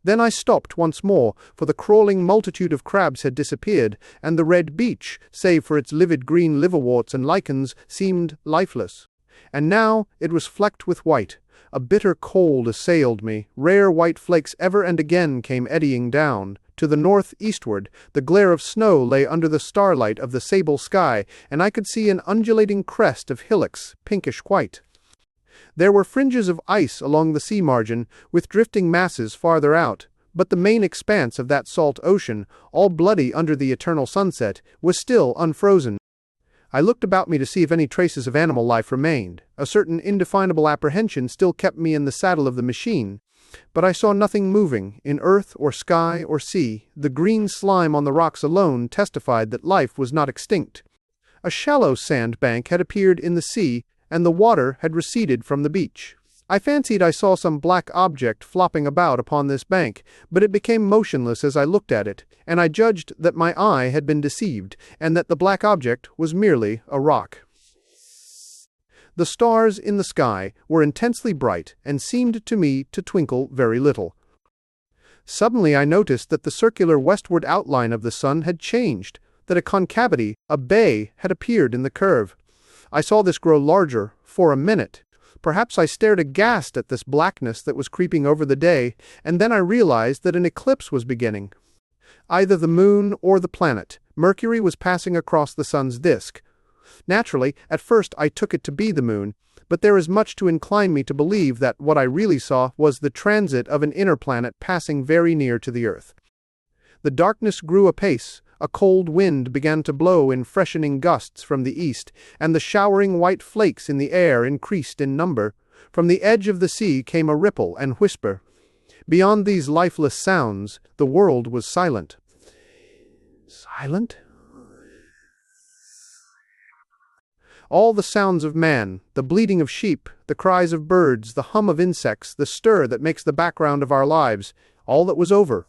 Then I stopped once more, for the crawling multitude of crabs had disappeared, and the red beach, save for its livid green liverworts and lichens, seemed lifeless. And now it was flecked with white. A bitter cold assailed me. Rare white flakes ever and again came eddying down. To the north-eastward, the glare of snow lay under the starlight of the sable sky, and I could see an undulating crest of hillocks, pinkish-white. There were fringes of ice along the sea margin, with drifting masses farther out, but the main expanse of that salt ocean, all bloody under the eternal sunset, was still unfrozen. I looked about me to see if any traces of animal life remained. A certain indefinable apprehension still kept me in the saddle of the machine, but I saw nothing moving, in earth or sky or sea. The green slime on the rocks alone testified that life was not extinct. A shallow sand bank had appeared in the sea, and the water had receded from the beach. I fancied I saw some black object flopping about upon this bank, but it became motionless as I looked at it, and I judged that my eye had been deceived, and that the black object was merely a rock. The stars in the sky were intensely bright, and seemed to me to twinkle very little. Suddenly I noticed that the circular westward outline of the sun had changed, that a concavity, a bay, had appeared in the curve. I saw this grow larger for a minute. Perhaps I stared aghast at this blackness that was creeping over the day, and then I realized that an eclipse was beginning. Either the moon or the planet, Mercury, was passing across the sun's disk. Naturally, at first I took it to be the moon, but there is much to incline me to believe that what I really saw was the transit of an inner planet passing very near to the earth. The darkness grew apace. A cold wind began to blow in freshening gusts from the east, and the showering white flakes in the air increased in number. From the edge of the sea came a ripple and whisper. Beyond these lifeless sounds, the world was silent. Silent? All the sounds of man, the bleating of sheep, the cries of birds, the hum of insects, the stir that makes the background of our lives, all that was over.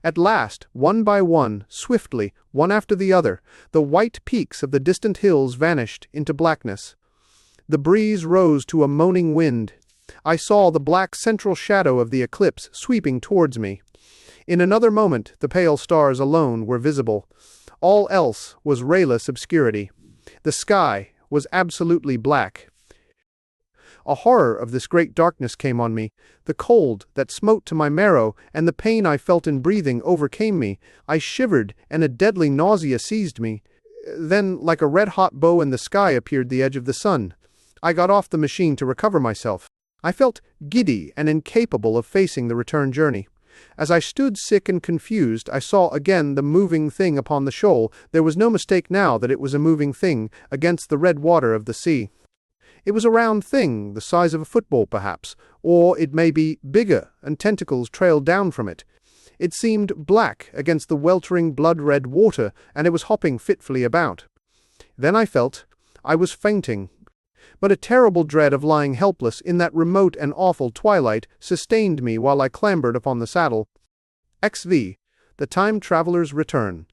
At last, one by one, swiftly, one after the other, the white peaks of the distant hills vanished into blackness. The breeze rose to a moaning wind. I saw the black central shadow of the eclipse sweeping towards me. In another moment, the pale stars alone were visible. All else was rayless obscurity. The sky was absolutely black. A horror of this great darkness came on me. The cold that smote to my marrow and the pain I felt in breathing overcame me. I shivered, and a deadly nausea seized me. Then, like a red-hot bow in the sky, appeared the edge of the sun. I got off the machine to recover myself. I felt giddy and incapable of facing the return journey. As I stood sick and confused, I saw again the moving thing upon the shoal. There was no mistake now that it was a moving thing, against the red water of the sea. It was a round thing, the size of a football perhaps, or it may be bigger, and tentacles trailed down from it. It seemed black against the weltering blood-red water, and it was hopping fitfully about. Then I felt I was fainting. But a terrible dread of lying helpless in that remote and awful twilight sustained me while I clambered upon the saddle. XV. The Time Traveler's Return.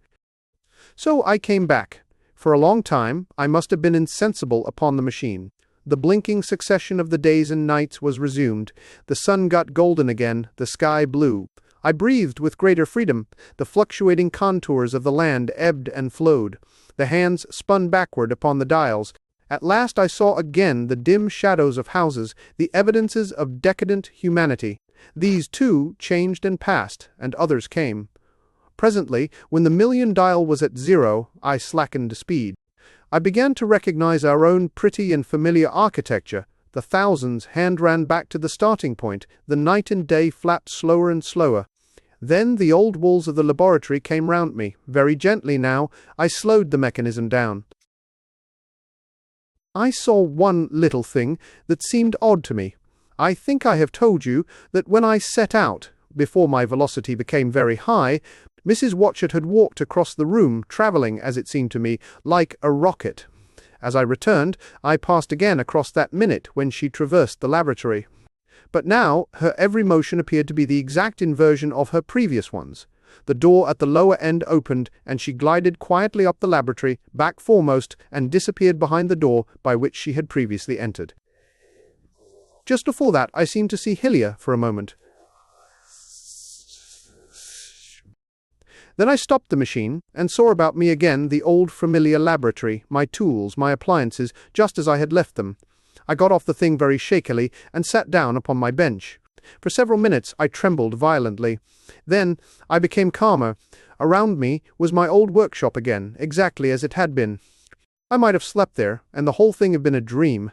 So I came back. For a long time I must have been insensible upon the machine. The blinking succession of the days and nights was resumed. The sun got golden again, the sky blue. I breathed with greater freedom. The fluctuating contours of the land ebbed and flowed. The hands spun backward upon the dials. At last I saw again the dim shadows of houses, the evidences of decadent humanity. These, too, changed and passed, and others came. Presently, when the million dial was at 0, I slackened speed. I began to recognize our own pretty and familiar architecture. The thousands hand ran back to the starting point. The night and day flapped slower and slower. Then the old walls of the laboratory came round me. Very gently now, I slowed the mechanism down. I saw one little thing that seemed odd to me. I think I have told you that when I set out, before my velocity became very high, Mrs. Watchett had walked across the room, travelling, as it seemed to me, like a rocket. As I returned, I passed again across that minute when she traversed the laboratory. But now her every motion appeared to be the exact inversion of her previous ones. The door at the lower end opened, and she glided quietly up the laboratory, back foremost, and disappeared behind the door by which she had previously entered. Just before that, I seemed to see Hillier for a moment. Then I stopped the machine, and saw about me again the old familiar laboratory, my tools, my appliances, just as I had left them. I got off the thing very shakily, and sat down upon my bench. For several minutes I trembled violently. Then I became calmer. Around me was my old workshop again, exactly as it had been. I might have slept there, and the whole thing had been a dream.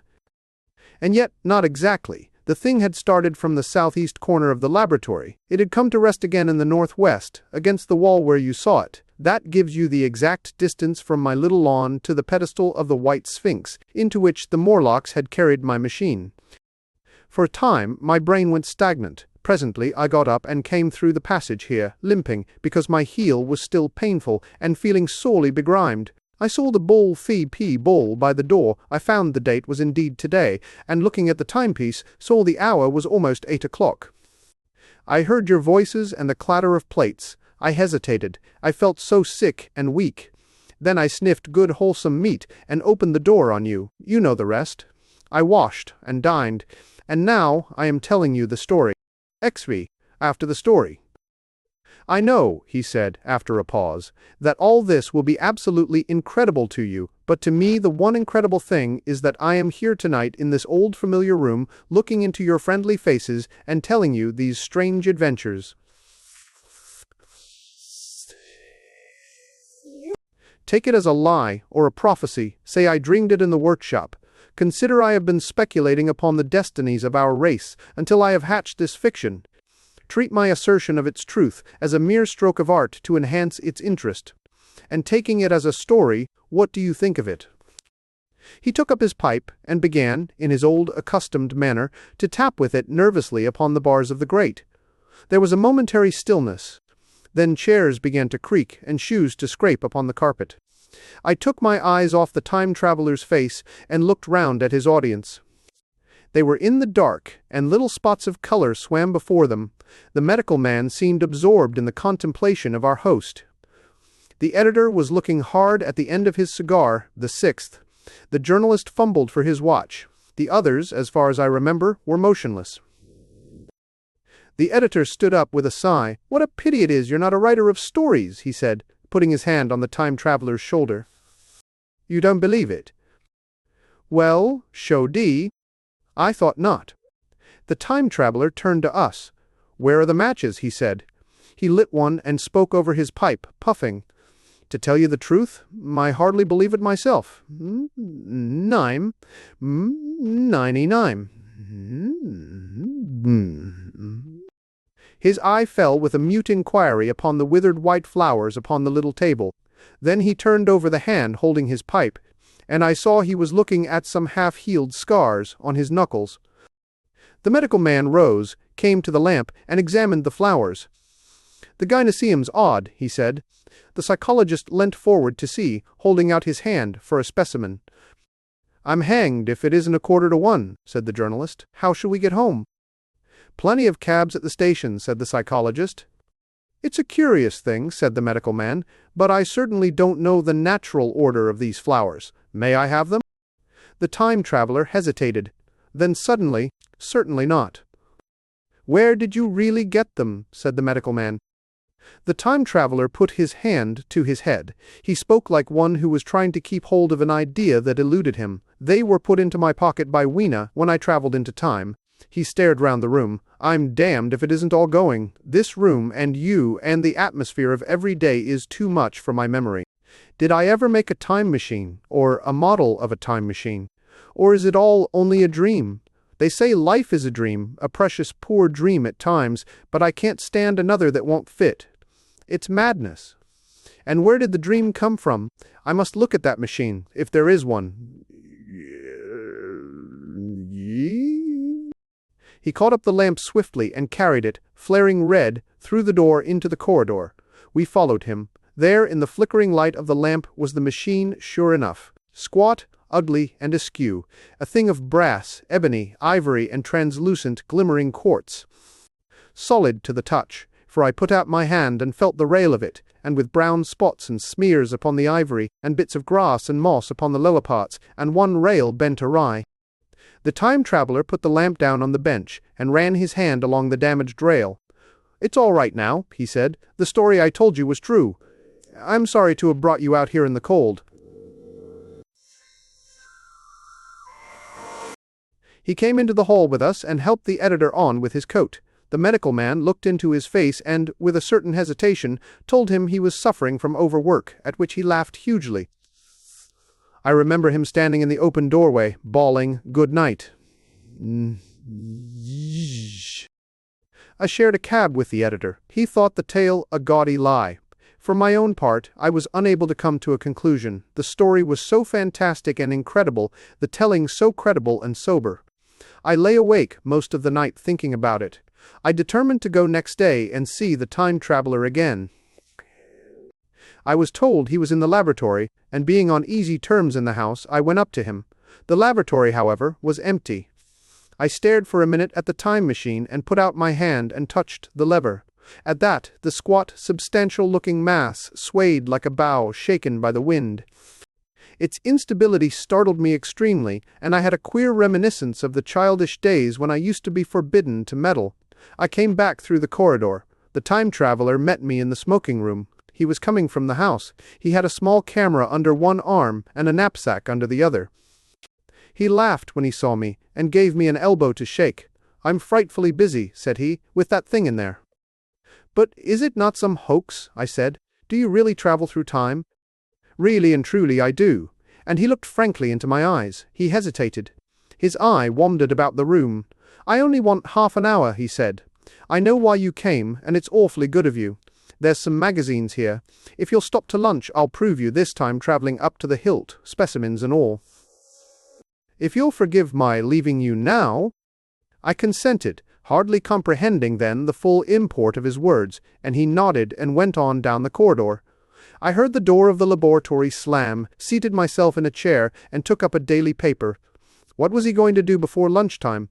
And yet not exactly. The thing had started from the southeast corner of the laboratory. It had come to rest again in the northwest, against the wall where you saw it. That gives you the exact distance from my little lawn to the pedestal of the White Sphinx, into which the Morlocks had carried my machine. For a time my brain went stagnant. Presently I got up and came through the passage here, limping, because my heel was still painful, and feeling sorely begrimed. I saw the ball Phi P ball by the door. I found the date was indeed today, and looking at the timepiece, saw the hour was almost 8 o'clock. I heard your voices and the clatter of plates. I hesitated. I felt so sick and weak. Then I sniffed good wholesome meat, and opened the door on you. You know the rest. I washed and dined, and now I am telling you the story. XV, after the story. I know, he said, after a pause, that all this will be absolutely incredible to you, but to me the one incredible thing is that I am here tonight in this old familiar room, looking into your friendly faces and telling you these strange adventures. Take it as a lie, or a prophecy, say I dreamed it in the workshop. Consider I have been speculating upon the destinies of our race, until I have hatched this fiction. Treat my assertion of its truth as a mere stroke of art to enhance its interest. And taking it as a story, what do you think of it? He took up his pipe, and began, in his old accustomed manner, to tap with it nervously upon the bars of the grate. There was a momentary stillness. Then chairs began to creak, and shoes to scrape upon the carpet. I took my eyes off the time-traveler's face, and looked round at his audience. They were in the dark, and little spots of color swam before them. The medical man seemed absorbed in the contemplation of our host. The editor was looking hard at the end of his cigar, the sixth. The journalist fumbled for his watch. The others, as far as I remember, were motionless. The editor stood up with a sigh. "What a pity it is you're not a writer of stories," he said, putting his hand on the time-traveler's shoulder. "You don't believe it?" "Well, show D." I thought not. The time-traveler turned to us. "Where are the matches?" he said. He lit one and spoke over his pipe, puffing. "To tell you the truth, I hardly believe it myself. 99. His eye fell with a mute inquiry upon the withered white flowers upon the little table. Then he turned over the hand holding his pipe, and I saw he was looking at some half-healed scars on his knuckles. The medical man rose, came to the lamp, and examined the flowers. "The gynoecium's odd," he said. The psychologist leant forward to see, holding out his hand for a specimen. "I'm hanged if it isn't 1:45, said the journalist. "How shall we get home?" "Plenty of cabs at the station," said the psychologist. "It's a curious thing," said the medical man, "but I certainly don't know the natural order of these flowers. May I have them?" The time-traveler hesitated. Then suddenly, "Certainly not." "Where did you really get them?" said the medical man. The time-traveler put his hand to his head. He spoke like one who was trying to keep hold of an idea that eluded him. "They were put into my pocket by Weena when I traveled into time." He stared round the room. "I'm damned if it isn't all going. This room and you and the atmosphere of every day is too much for my memory. Did I ever make a time machine, or a model of a time machine? Or is it all only a dream? They say life is a dream, a precious poor dream at times, but I can't stand another that won't fit. It's madness. And where did the dream come from? I must look at that machine, if there is one. He caught up the lamp swiftly and carried it, flaring red, through the door into the corridor. We followed him. There, in the flickering light of the lamp, was the machine, sure enough. Squat, ugly, and askew. A thing of brass, ebony, ivory, and translucent, glimmering quartz. Solid to the touch, for I put out my hand and felt the rail of it, and with brown spots and smears upon the ivory, and bits of grass and moss upon the lower parts, and one rail bent awry. The time-traveler put the lamp down on the bench, and ran his hand along the damaged rail. "It's all right now," he said. "The story I told you was true. I'm sorry to have brought you out here in the cold." He came into the hall with us and helped the editor on with his coat. The medical man looked into his face and, with a certain hesitation, told him he was suffering from overwork, at which he laughed hugely. I remember him standing in the open doorway, bawling, "Good night." I shared a cab with the editor. He thought the tale a gaudy lie. For my own part, I was unable to come to a conclusion. The story was so fantastic and incredible, the telling so credible and sober. I lay awake most of the night thinking about it. I determined to go next day and see the time-traveler again. I was told he was in the laboratory, and being on easy terms in the house, I went up to him. The laboratory, however, was empty. I stared for a minute at the time machine and put out my hand and touched the lever. At that, the squat, substantial-looking mass swayed like a bough shaken by the wind. Its instability startled me extremely, and I had a queer reminiscence of the childish days when I used to be forbidden to meddle. I came back through the corridor. The time-traveler met me in the smoking room. He was coming from the house. He had a small camera under one arm and a knapsack under the other. He laughed when he saw me, and gave me an elbow to shake. "I'm frightfully busy," said he, "with that thing in there." "But is it not some hoax?" I said. "Do you really travel through time?" "Really and truly I do." And he looked frankly into my eyes. He hesitated. His eye wandered about the room. "I only want half an hour," he said. "I know why you came, and it's awfully good of you. There's some magazines here. If you'll stop to lunch, I'll prove you this time traveling up to the hilt, specimens and all." "If you'll forgive my leaving you now—" I consented, hardly comprehending then the full import of his words, and he nodded and went on down the corridor. I heard the door of the laboratory slam, seated myself in a chair, and took up a daily paper. What was he going to do before lunchtime?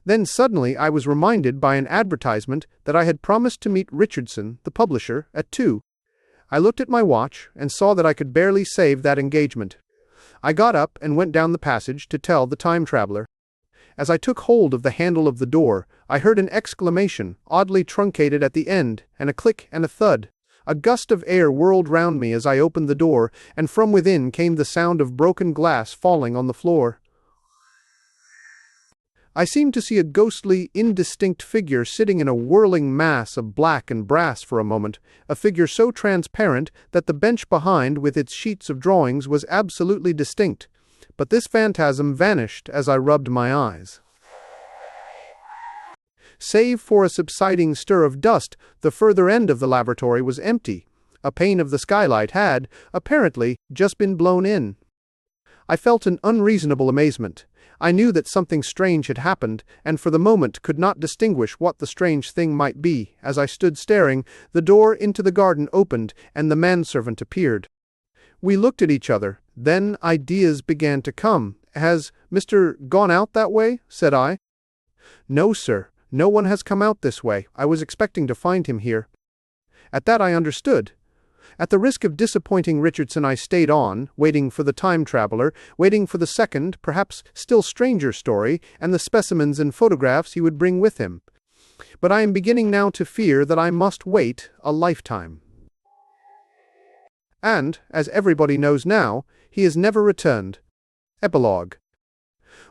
Then suddenly I was reminded by an advertisement that I had promised to meet Richardson, the publisher, at 2. I looked at my watch and saw that I could barely save that engagement. I got up and went down the passage to tell the time-traveler. As I took hold of the handle of the door, I heard an exclamation, oddly truncated at the end, and a click and a thud. A gust of air whirled round me as I opened the door, and from within came the sound of broken glass falling on the floor. I seemed to see a ghostly, indistinct figure sitting in a whirling mass of black and brass for a moment, a figure so transparent that the bench behind with its sheets of drawings was absolutely distinct. But this phantasm vanished as I rubbed my eyes. Save for a subsiding stir of dust, the further end of the laboratory was empty. A pane of the skylight had, apparently, just been blown in. I felt an unreasonable amazement. I knew that something strange had happened, and for the moment could not distinguish what the strange thing might be. As I stood staring, the door into the garden opened, and the manservant appeared. We looked at each other. Then ideas began to come. "Has Mr. gone out that way?" said I. "No, sir. No one has come out this way. I was expecting to find him here." At that I understood. At the risk of disappointing Richardson, I stayed on, waiting for the time-traveler, waiting for the second, perhaps still stranger story, and the specimens and photographs he would bring with him. But I am beginning now to fear that I must wait a lifetime. And, as everybody knows now, he has never returned. Epilogue.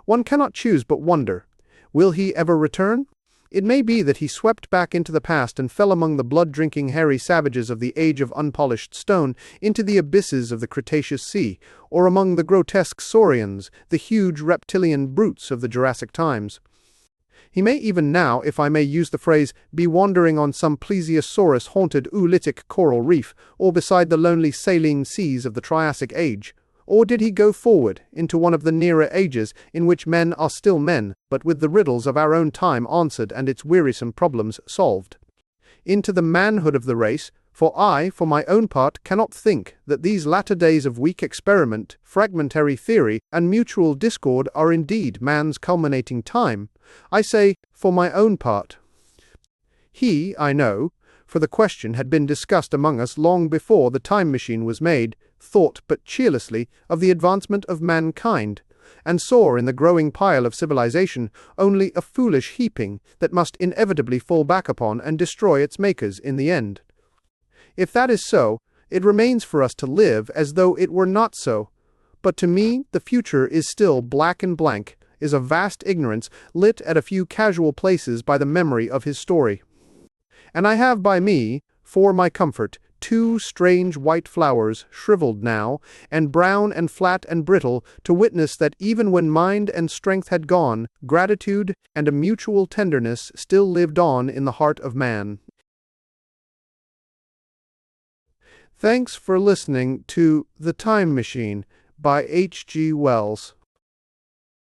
One cannot choose but wonder. Will he ever return? It may be that he swept back into the past and fell among the blood-drinking hairy savages of the age of unpolished stone, into the abysses of the Cretaceous Sea, or among the grotesque saurians, the huge reptilian brutes of the Jurassic times. He may even now, if I may use the phrase, be wandering on some plesiosaurus-haunted oolitic coral reef, or beside the lonely saline seas of the Triassic Age. Or did he go forward into one of the nearer ages in which men are still men, but with the riddles of our own time answered and its wearisome problems solved? Into the manhood of the race, for I, for my own part, cannot think that these latter days of weak experiment, fragmentary theory, and mutual discord are indeed man's culminating time. I say, for my own part. He, I know, for the question had been discussed among us long before the time machine was made, thought but cheerlessly of the advancement of mankind, and saw in the growing pile of civilization only a foolish heaping that must inevitably fall back upon and destroy its makers in the end. If that is so, it remains for us to live as though it were not so. But to me the future is still black and blank, is a vast ignorance lit at a few casual places by the memory of his story. And I have by me, for my comfort, 2 strange white flowers, shriveled now, and brown and flat and brittle, to witness that even when mind and strength had gone, gratitude and a mutual tenderness still lived on in the heart of man. Thanks for listening to The Time Machine by H.G. Wells.